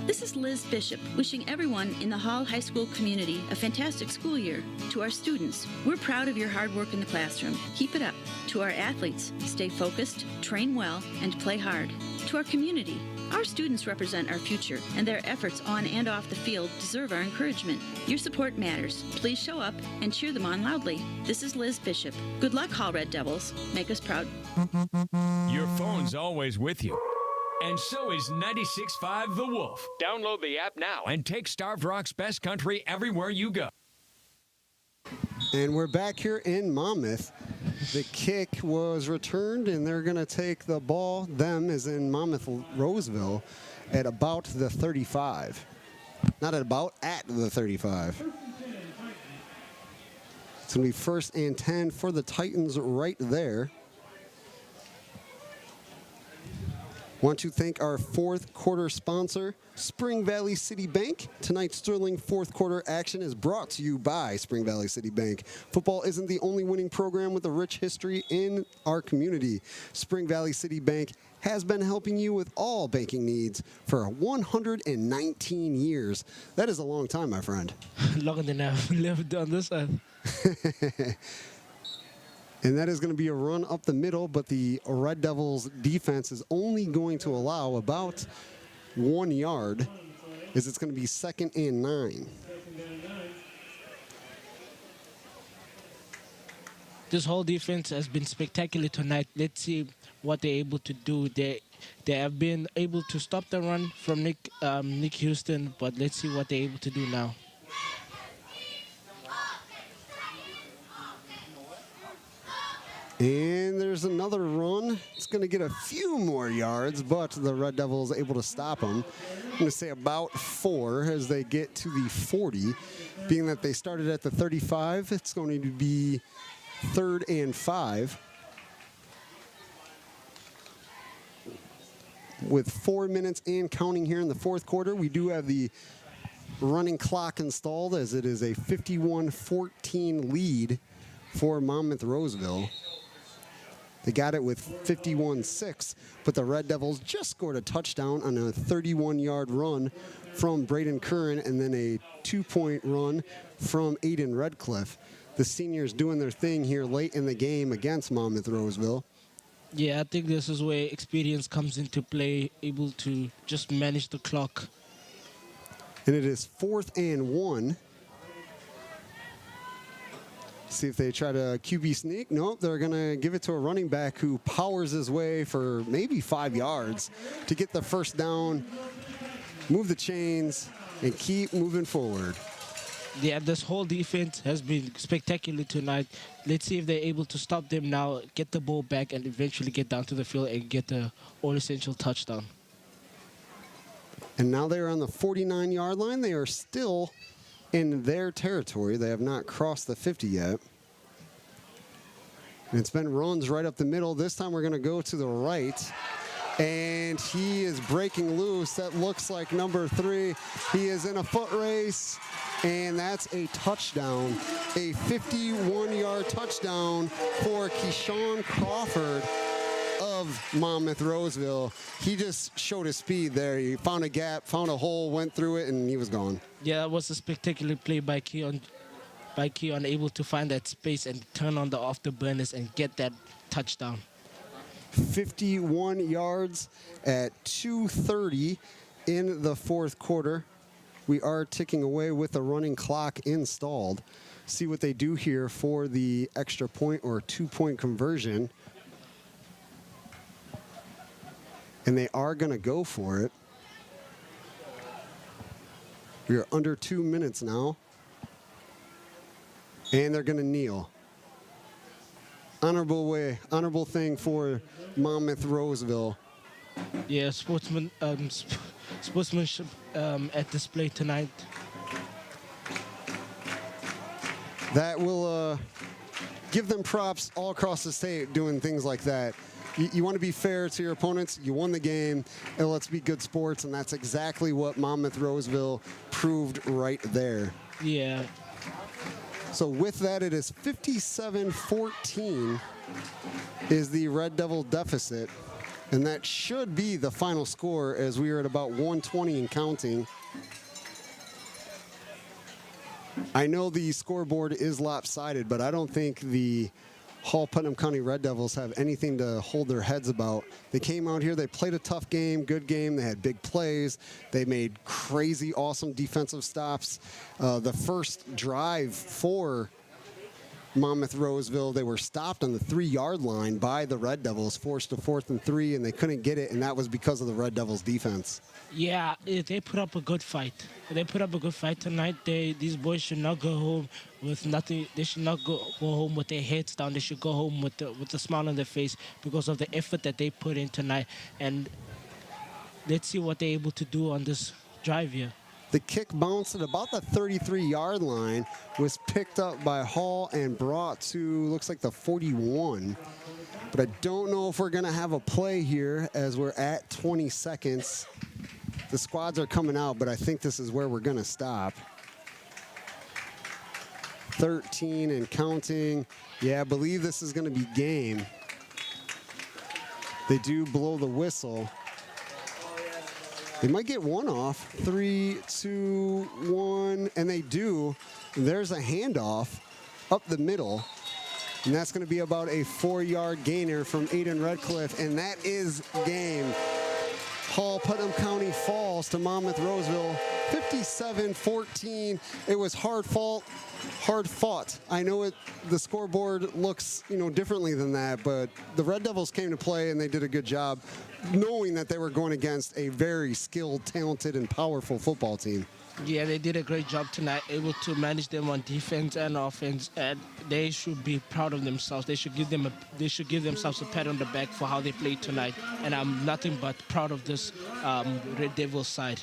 This is Liz Bishop, wishing everyone in the Hall High School community a fantastic school year. To our students, we're proud of your hard work in the classroom. Keep it up. To our athletes, stay focused, train well, and play hard. To our community, our students represent our future, and their efforts on and off the field deserve our encouragement. Your support matters. Please show up and cheer them on loudly. This is Liz Bishop. Good luck, Hall Red Devils. Make us proud. Your phone's always with you. And so is 96.5 The Wolf. Download the app now and take Starved Rock's Best Country everywhere you go. And we're back here in Monmouth. The kick was returned, and they're going to take the ball, them as in Monmouth-Roseville, at about the 35. Not at about, at the 35. It's going to be 1st and 10 for the Titans right there. Want to thank our fourth quarter sponsor, Spring Valley City Bank. Tonight's Sterling fourth quarter action is brought to you by Spring Valley City Bank. Football isn't the only winning program with a rich history in our community. Spring Valley City Bank has been helping you with all banking needs for 119 years. That is a long time, my friend. Longer than I've lived on this earth. And that is going to be a run up the middle, but the Red Devils defense is only going to allow about 1 yard, as it's going to be 2nd and 9. This whole defense has been spectacular tonight. Let's see what they're able to do. They have been able to stop the run from Nick Houston, but let's see what they're able to do now. And there's another run. It's going to get a few more yards, but the Red Devils able to stop them. I'm going to say about 4 as they get to the 40. Being that they started at the 35, it's going to be 3rd and 5. With 4 minutes and counting here in the fourth quarter, we do have the running clock installed as it is a 51-14 lead for Monmouth-Roseville. They got it with 51-6, but the Red Devils just scored a touchdown on a 31-yard run from Braden Curran and then a 2-point run from Aiden Redcliffe. The seniors doing their thing here late in the game against Monmouth-Roseville. Yeah, I think this is where experience comes into play, able to just manage the clock. And it is 4th and 1. See if they try to QB sneak. Nope, they're going to give it to a running back who powers his way for maybe 5 yards to get the first down, move the chains, and keep moving forward. Yeah, this whole defense has been spectacular tonight. Let's see if they're able to stop them now, get the ball back, and eventually get down to the field and get the all-essential touchdown. And now they're on the 49-yard line. They are still in their territory. They have not crossed the 50 yet. And it's been runs right up the middle. This time we're going to go to the right. And he is breaking loose. That looks like number 3. He is in a foot race. And that's a touchdown. A 51-yard touchdown for Keyshawn Crawford of Monmouth-Roseville. He just showed his speed there. He found a gap, found a hole, went through it, and he was gone. Yeah, that was a spectacular play by Keon, able to find that space and turn on the afterburners and get that touchdown. 51 yards at 2:30 in the fourth quarter. We are ticking away with the running clock installed. See what they do here for the extra point or 2-point conversion. And they are going to go for it. We are under 2 minutes now. And they're going to kneel. Honorable thing for Monmouth-Roseville. Yeah, sportsmanship at display tonight. That will give them props all across the state doing things like that. You want to be fair to your opponents. You won the game, and let's be good sports, and that's exactly what Monmouth-Roseville proved right there. Yeah. So with that, it is 57-14 is the Red Devil deficit, and that should be the final score as we are at about 120 and counting. I know the scoreboard is lopsided, but I don't think the Hall Putnam County Red Devils have anything to hold their heads about. They came out here, they played a tough game, good game, they had big plays, they made crazy, awesome defensive stops. The first drive for Monmouth-Roseville, they were stopped on the 3-yard line by the Red Devils, forced to 4th and 3, and they couldn't get it, and that was because of the Red Devils' defense. Yeah, they put up a good fight. They put up a good fight tonight. These boys should not go home with nothing. They should not go home with their heads down. They should go home with a smile on their face because of the effort that they put in tonight. And let's see what they're able to do on this drive here. The kick bounced at about the 33-yard line, was picked up by Hall and brought to, looks like the 41. But I don't know if we're going to have a play here as we're at 20 seconds. The squads are coming out, but I think this is where we're going to stop. 13 and counting. Yeah, I believe this is going to be game. They do blow the whistle. They might get one off. 3, 2, 1, and they do. There's a handoff up the middle, and that's going to be about a 4-yard gainer from Aiden Redcliffe, and that is game. Hall Putnam County falls to Monmouth-Roseville 57-14. It was hard fought. I know the scoreboard looks, differently than that, but the Red Devils came to play and they did a good job, knowing that they were going against a very skilled, talented, and powerful football team. Yeah, they did a great job tonight, able to manage them on defense and offense, and they should be proud of themselves. They should give themselves a pat on the back for how they played tonight, and I'm nothing but proud of this Red Devils side.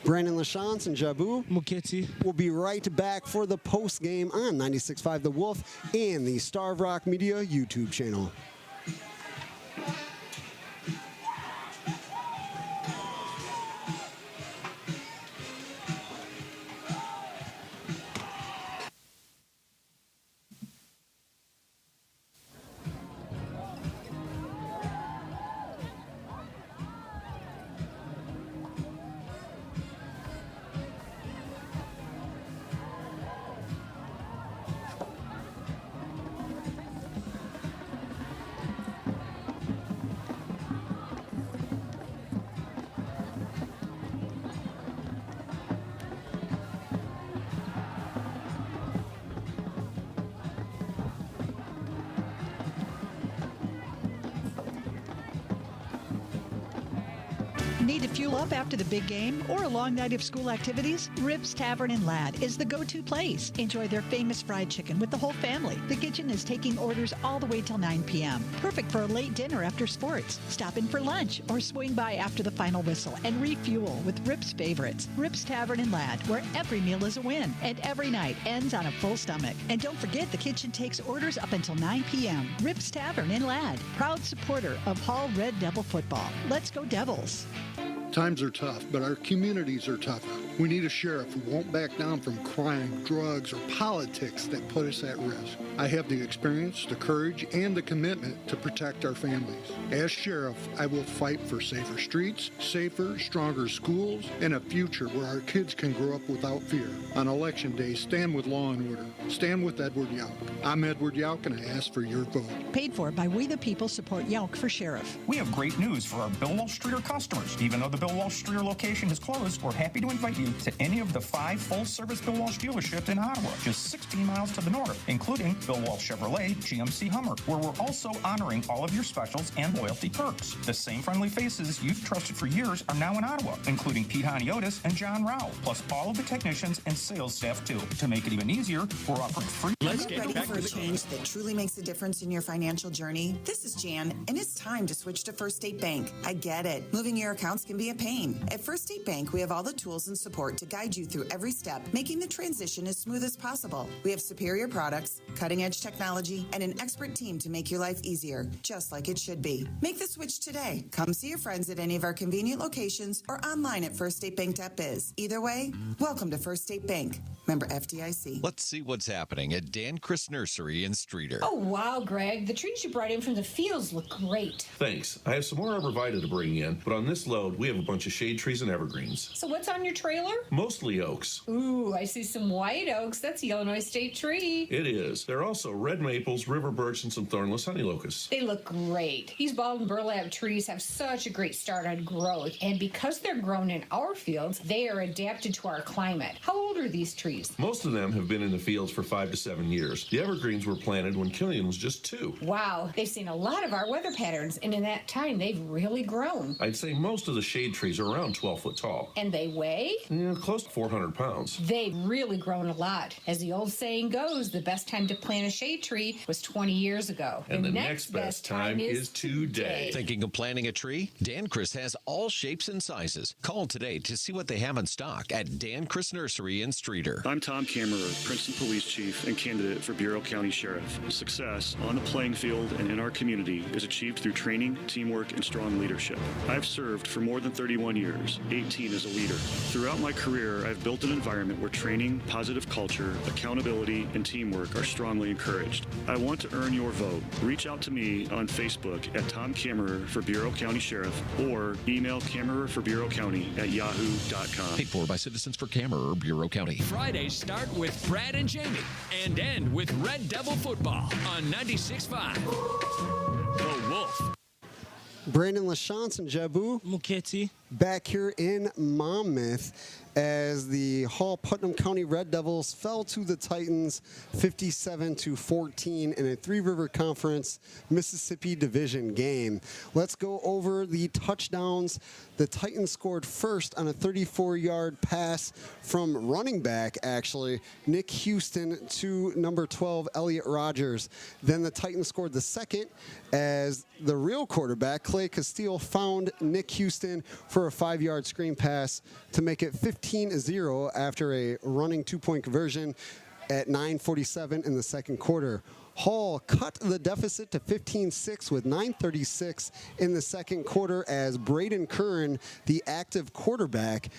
Brandon LaChance and Jabu Muketi will be right back for the post game on 96.5 The Wolf and the Star of Rock Media YouTube channel. Need to fuel up after the big game or a long night of school activities? Ribs Tavern in Ladd is the go-to place. Enjoy their famous fried chicken with the whole family. The kitchen is taking orders all the way till 9 p.m. Perfect for a late dinner after sports. Stop in for lunch or swing by after the final whistle and refuel with Ribs favorites. Ribs Tavern in Ladd, where every meal is a win and every night ends on a full stomach. And don't forget, the kitchen takes orders up until 9 p.m. Ribs Tavern in Ladd, proud supporter of Hall Red Devil football. Let's go Devils. Times are tough, but our communities are tougher. We need a sheriff who won't back down from crime, drugs, or politics that put us at risk. I have the experience, the courage, and the commitment to protect our families. As sheriff, I will fight for safer streets, safer, stronger schools, and a future where our kids can grow up without fear. On Election Day, stand with law and order. Stand with Edward Yauk. I'm Edward Yauk, and I ask for your vote. Paid for by We the People Support Yauk for Sheriff. We have great news for our Bill Walsh Streeter customers. Even though the Bill Walsh Streeter location is closed, we're happy to invite you to any of the 5 full-service Bill Walsh dealerships in Ottawa, just 16 miles to the north, including Bill Walsh Chevrolet, GMC Hummer, where we're also honoring all of your specials and loyalty perks. The same friendly faces you've trusted for years are now in Ottawa, including Pete Honiotis and John Rao, plus all of the technicians and sales staff too. To make it even easier, we're offering free... Let's get ready for a change that truly makes a difference in your financial journey? This is Jan, and it's time to switch to First State Bank. I get it. Moving your accounts can be a pain. At First State Bank, we have all the tools and support to guide you through every step, making the transition as smooth as possible. We have superior products, cutting-edge technology, and an expert team to make your life easier, just like it should be. Make the switch today. Come see your friends at any of our convenient locations or online at firststatebank.biz. Either way, welcome to First State Bank. Member FDIC. Let's see what's happening at Dan Chris Nursery in Streeter. Oh, wow, Greg. The trees you brought in from the fields look great. Thanks. I have some more arborvitae to bring in, but on this load, we have a bunch of shade trees and evergreens. So what's on your trailer? Mostly oaks. Ooh, I see some white oaks. That's the Illinois State tree. It is. There are also red maples, river birch, and some thornless honey locusts. They look great. These bald and burlap trees have such a great start on growth, and because they're grown in our fields, they are adapted to our climate. How old are these trees? Most of them have been in the fields for 5 to 7 years. The evergreens were planted when Killian was just 2. Wow, they've seen a lot of our weather patterns, and in that time, they've really grown. I'd say most of the shade trees are around 12 foot tall. And they weigh? Yeah, close to 400 pounds. They've really grown a lot. As the old saying goes, the best time to plant a shade tree was 20 years ago. And the next best time is today. Thinking of planting a tree? Dan Chris has all shapes and sizes. Call today to see what they have in stock at Dan Chris Nursery in Streeter. I'm Tom Kammerer, Princeton Police Chief and candidate for Bureau County Sheriff. Success on the playing field and in our community is achieved through training, teamwork, and strong leadership. I've served for more than 31 years, 18 as a leader. Throughout my career, I've built an environment where training, positive culture, accountability, and teamwork are strongly encouraged. I want to earn your vote. Reach out to me on Facebook at Tom Kammerer for Bureau County Sheriff or email kammererforbureaucounty@yahoo.com. Paid for by Citizens for Kammerer, Bureau County. Fridays start with Brad and Jamie and end with Red Devil football on 96.5. The Wolf. Brandon LaChance and Jabu Muketi back here in Monmouth as the Hall Putnam County Red Devils fell to the Titans 57-14 in a Three River Conference Mississippi Division game. Let's go over the touchdowns. The Titans scored first on a 34-yard pass from running back, actually, Nick Houston to number 12, Elliott Rogers. Then the Titans scored the second as the real quarterback, Clay Castile, found Nick Houston for a 5-yard screen pass to make it 15-0 after a running 2-point conversion at 9:47 in the second quarter. Hall cut the deficit to 15-6 with 9:36 in the second quarter as Braden Curran, the active quarterback,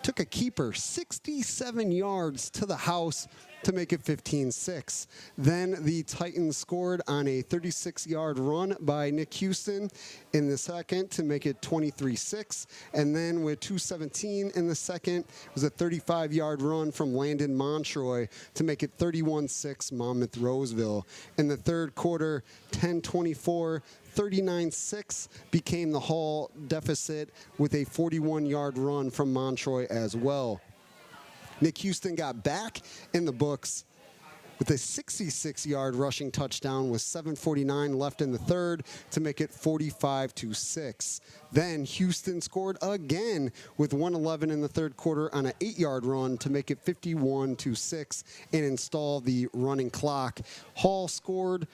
took a keeper 67 yards to the house to make it 15-6. Then the Titans scored on a 36-yard run by Nick Houston in the second to make it 23-6. And then with 2:17 in the second, it was a 35-yard run from Landon Montroy to make it 31-6 Monmouth-Roseville. In the third quarter, 10-24, 39-6 became the Hall deficit with a 41-yard run from Montroy as well. Nick Houston got back in the books with a 66-yard rushing touchdown with 7:49 left in the third to make it 45-6. Then Houston scored again with 1:11 in the third quarter on an 8-yard run to make it 51-6 and install the running clock. Hall scored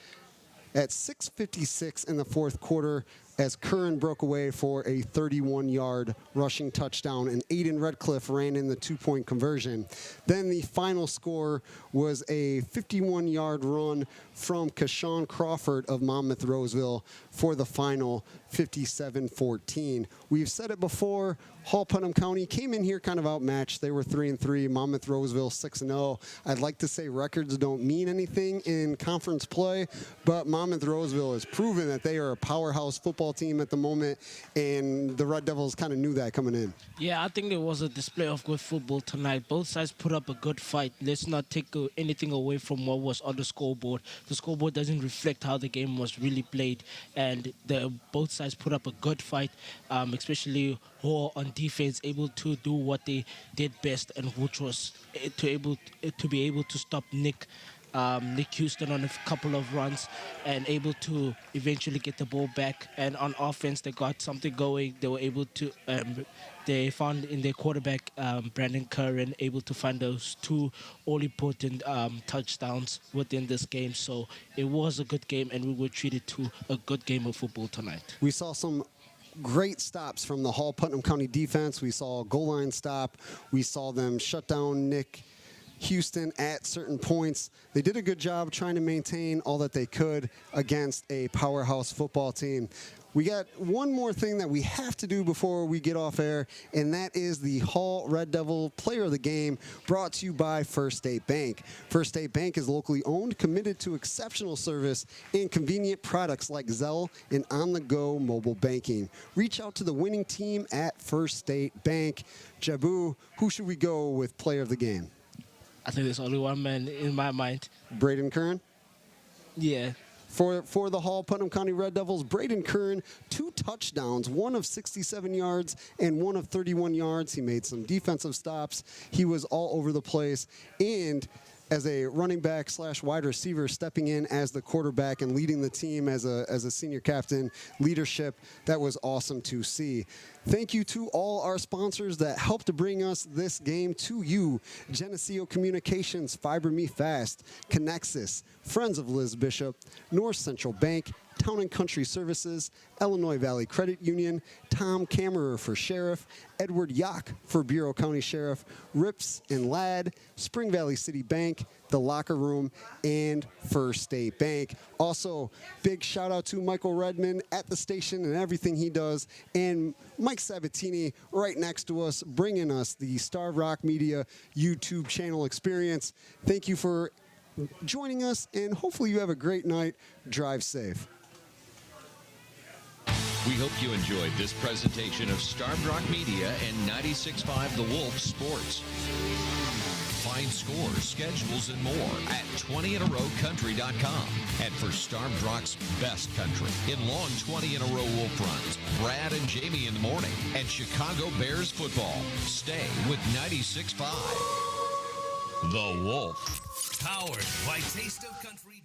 at 6:56 in the fourth quarter as Curran broke away for a 31-yard rushing touchdown, and Aiden Redcliffe ran in the 2-point conversion. Then the final score was a 51-yard run from Kashawn Crawford of Monmouth-Roseville for the final 57-14. We've said it before, Hall Putnam County came in here kind of outmatched. They were 3-3, Monmouth-Roseville 6-0. I'd like to say records don't mean anything in conference play, but Monmouth-Roseville has proven that they are a powerhouse football team at the moment, and the Red Devils kind of knew that coming in. Yeah, I think it was a display of good football tonight. Both sides put up a good fight. Let's not take anything away from what was on the scoreboard. The scoreboard doesn't reflect how the game was really played, and both sides put up a good fight, especially Hall on defense, able to do what they did best, and which was to be able to stop Nick Houston on a couple of runs and able to eventually get the ball back. And on offense, they got something going. They were able to, they found in their quarterback, Brandon Curran, able to find those two all-important touchdowns within this game. So it was a good game, and we were treated to a good game of football tonight. We saw some great stops from the Hall Putnam County defense. We saw a goal line stop. We saw them shut down Nick Houston at certain points. They did a good job trying to maintain all that they could against a powerhouse football team. We got one more thing that we have to do before we get off air, and that is the Hall Red Devil Player of the Game, brought to you by First State Bank. First State Bank is locally owned, committed to exceptional service and convenient products like Zelle and on-the-go mobile banking. Reach out to the winning team at First State Bank. Jabu, who should we go with Player of the Game? I think there's only one man in my mind. Braden Curran? Yeah. For the Hall Putnam County Red Devils, Braden Curran, 2 touchdowns, one of 67 yards and one of 31 yards. He made some defensive stops. He was all over the place. And as a running back / wide receiver, stepping in as the quarterback and leading the team as a senior captain, leadership, that was awesome to see. Thank you to all our sponsors that helped to bring us this game to you. Geneseo Communications, Fiber Me Fast, Connexus, Friends of Liz Bishop, North Central Bank, Town and Country Services, Illinois Valley Credit Union, Tom Kammerer for Sheriff, Edward Yock for Bureau County Sheriff, Rips and Ladd, Spring Valley City Bank, The Locker Room, and First State Bank. Also, big shout out to Michael Redmond at the station and everything he does, and Mike Sabatini right next to us, bringing us the Star Rock Media YouTube channel experience. Thank you for joining us, and hopefully you have a great night. Drive safe. We hope you enjoyed this presentation of Starved Rock Media and 96.5 The Wolf Sports. Find scores, schedules, and more at 20inaRowCountry.com. And for Starved Rock's best country in long 20-in-a-row Wolf runs, Brad and Jamie in the morning, and Chicago Bears football. Stay with 96.5. The Wolf. Powered by Taste of Country.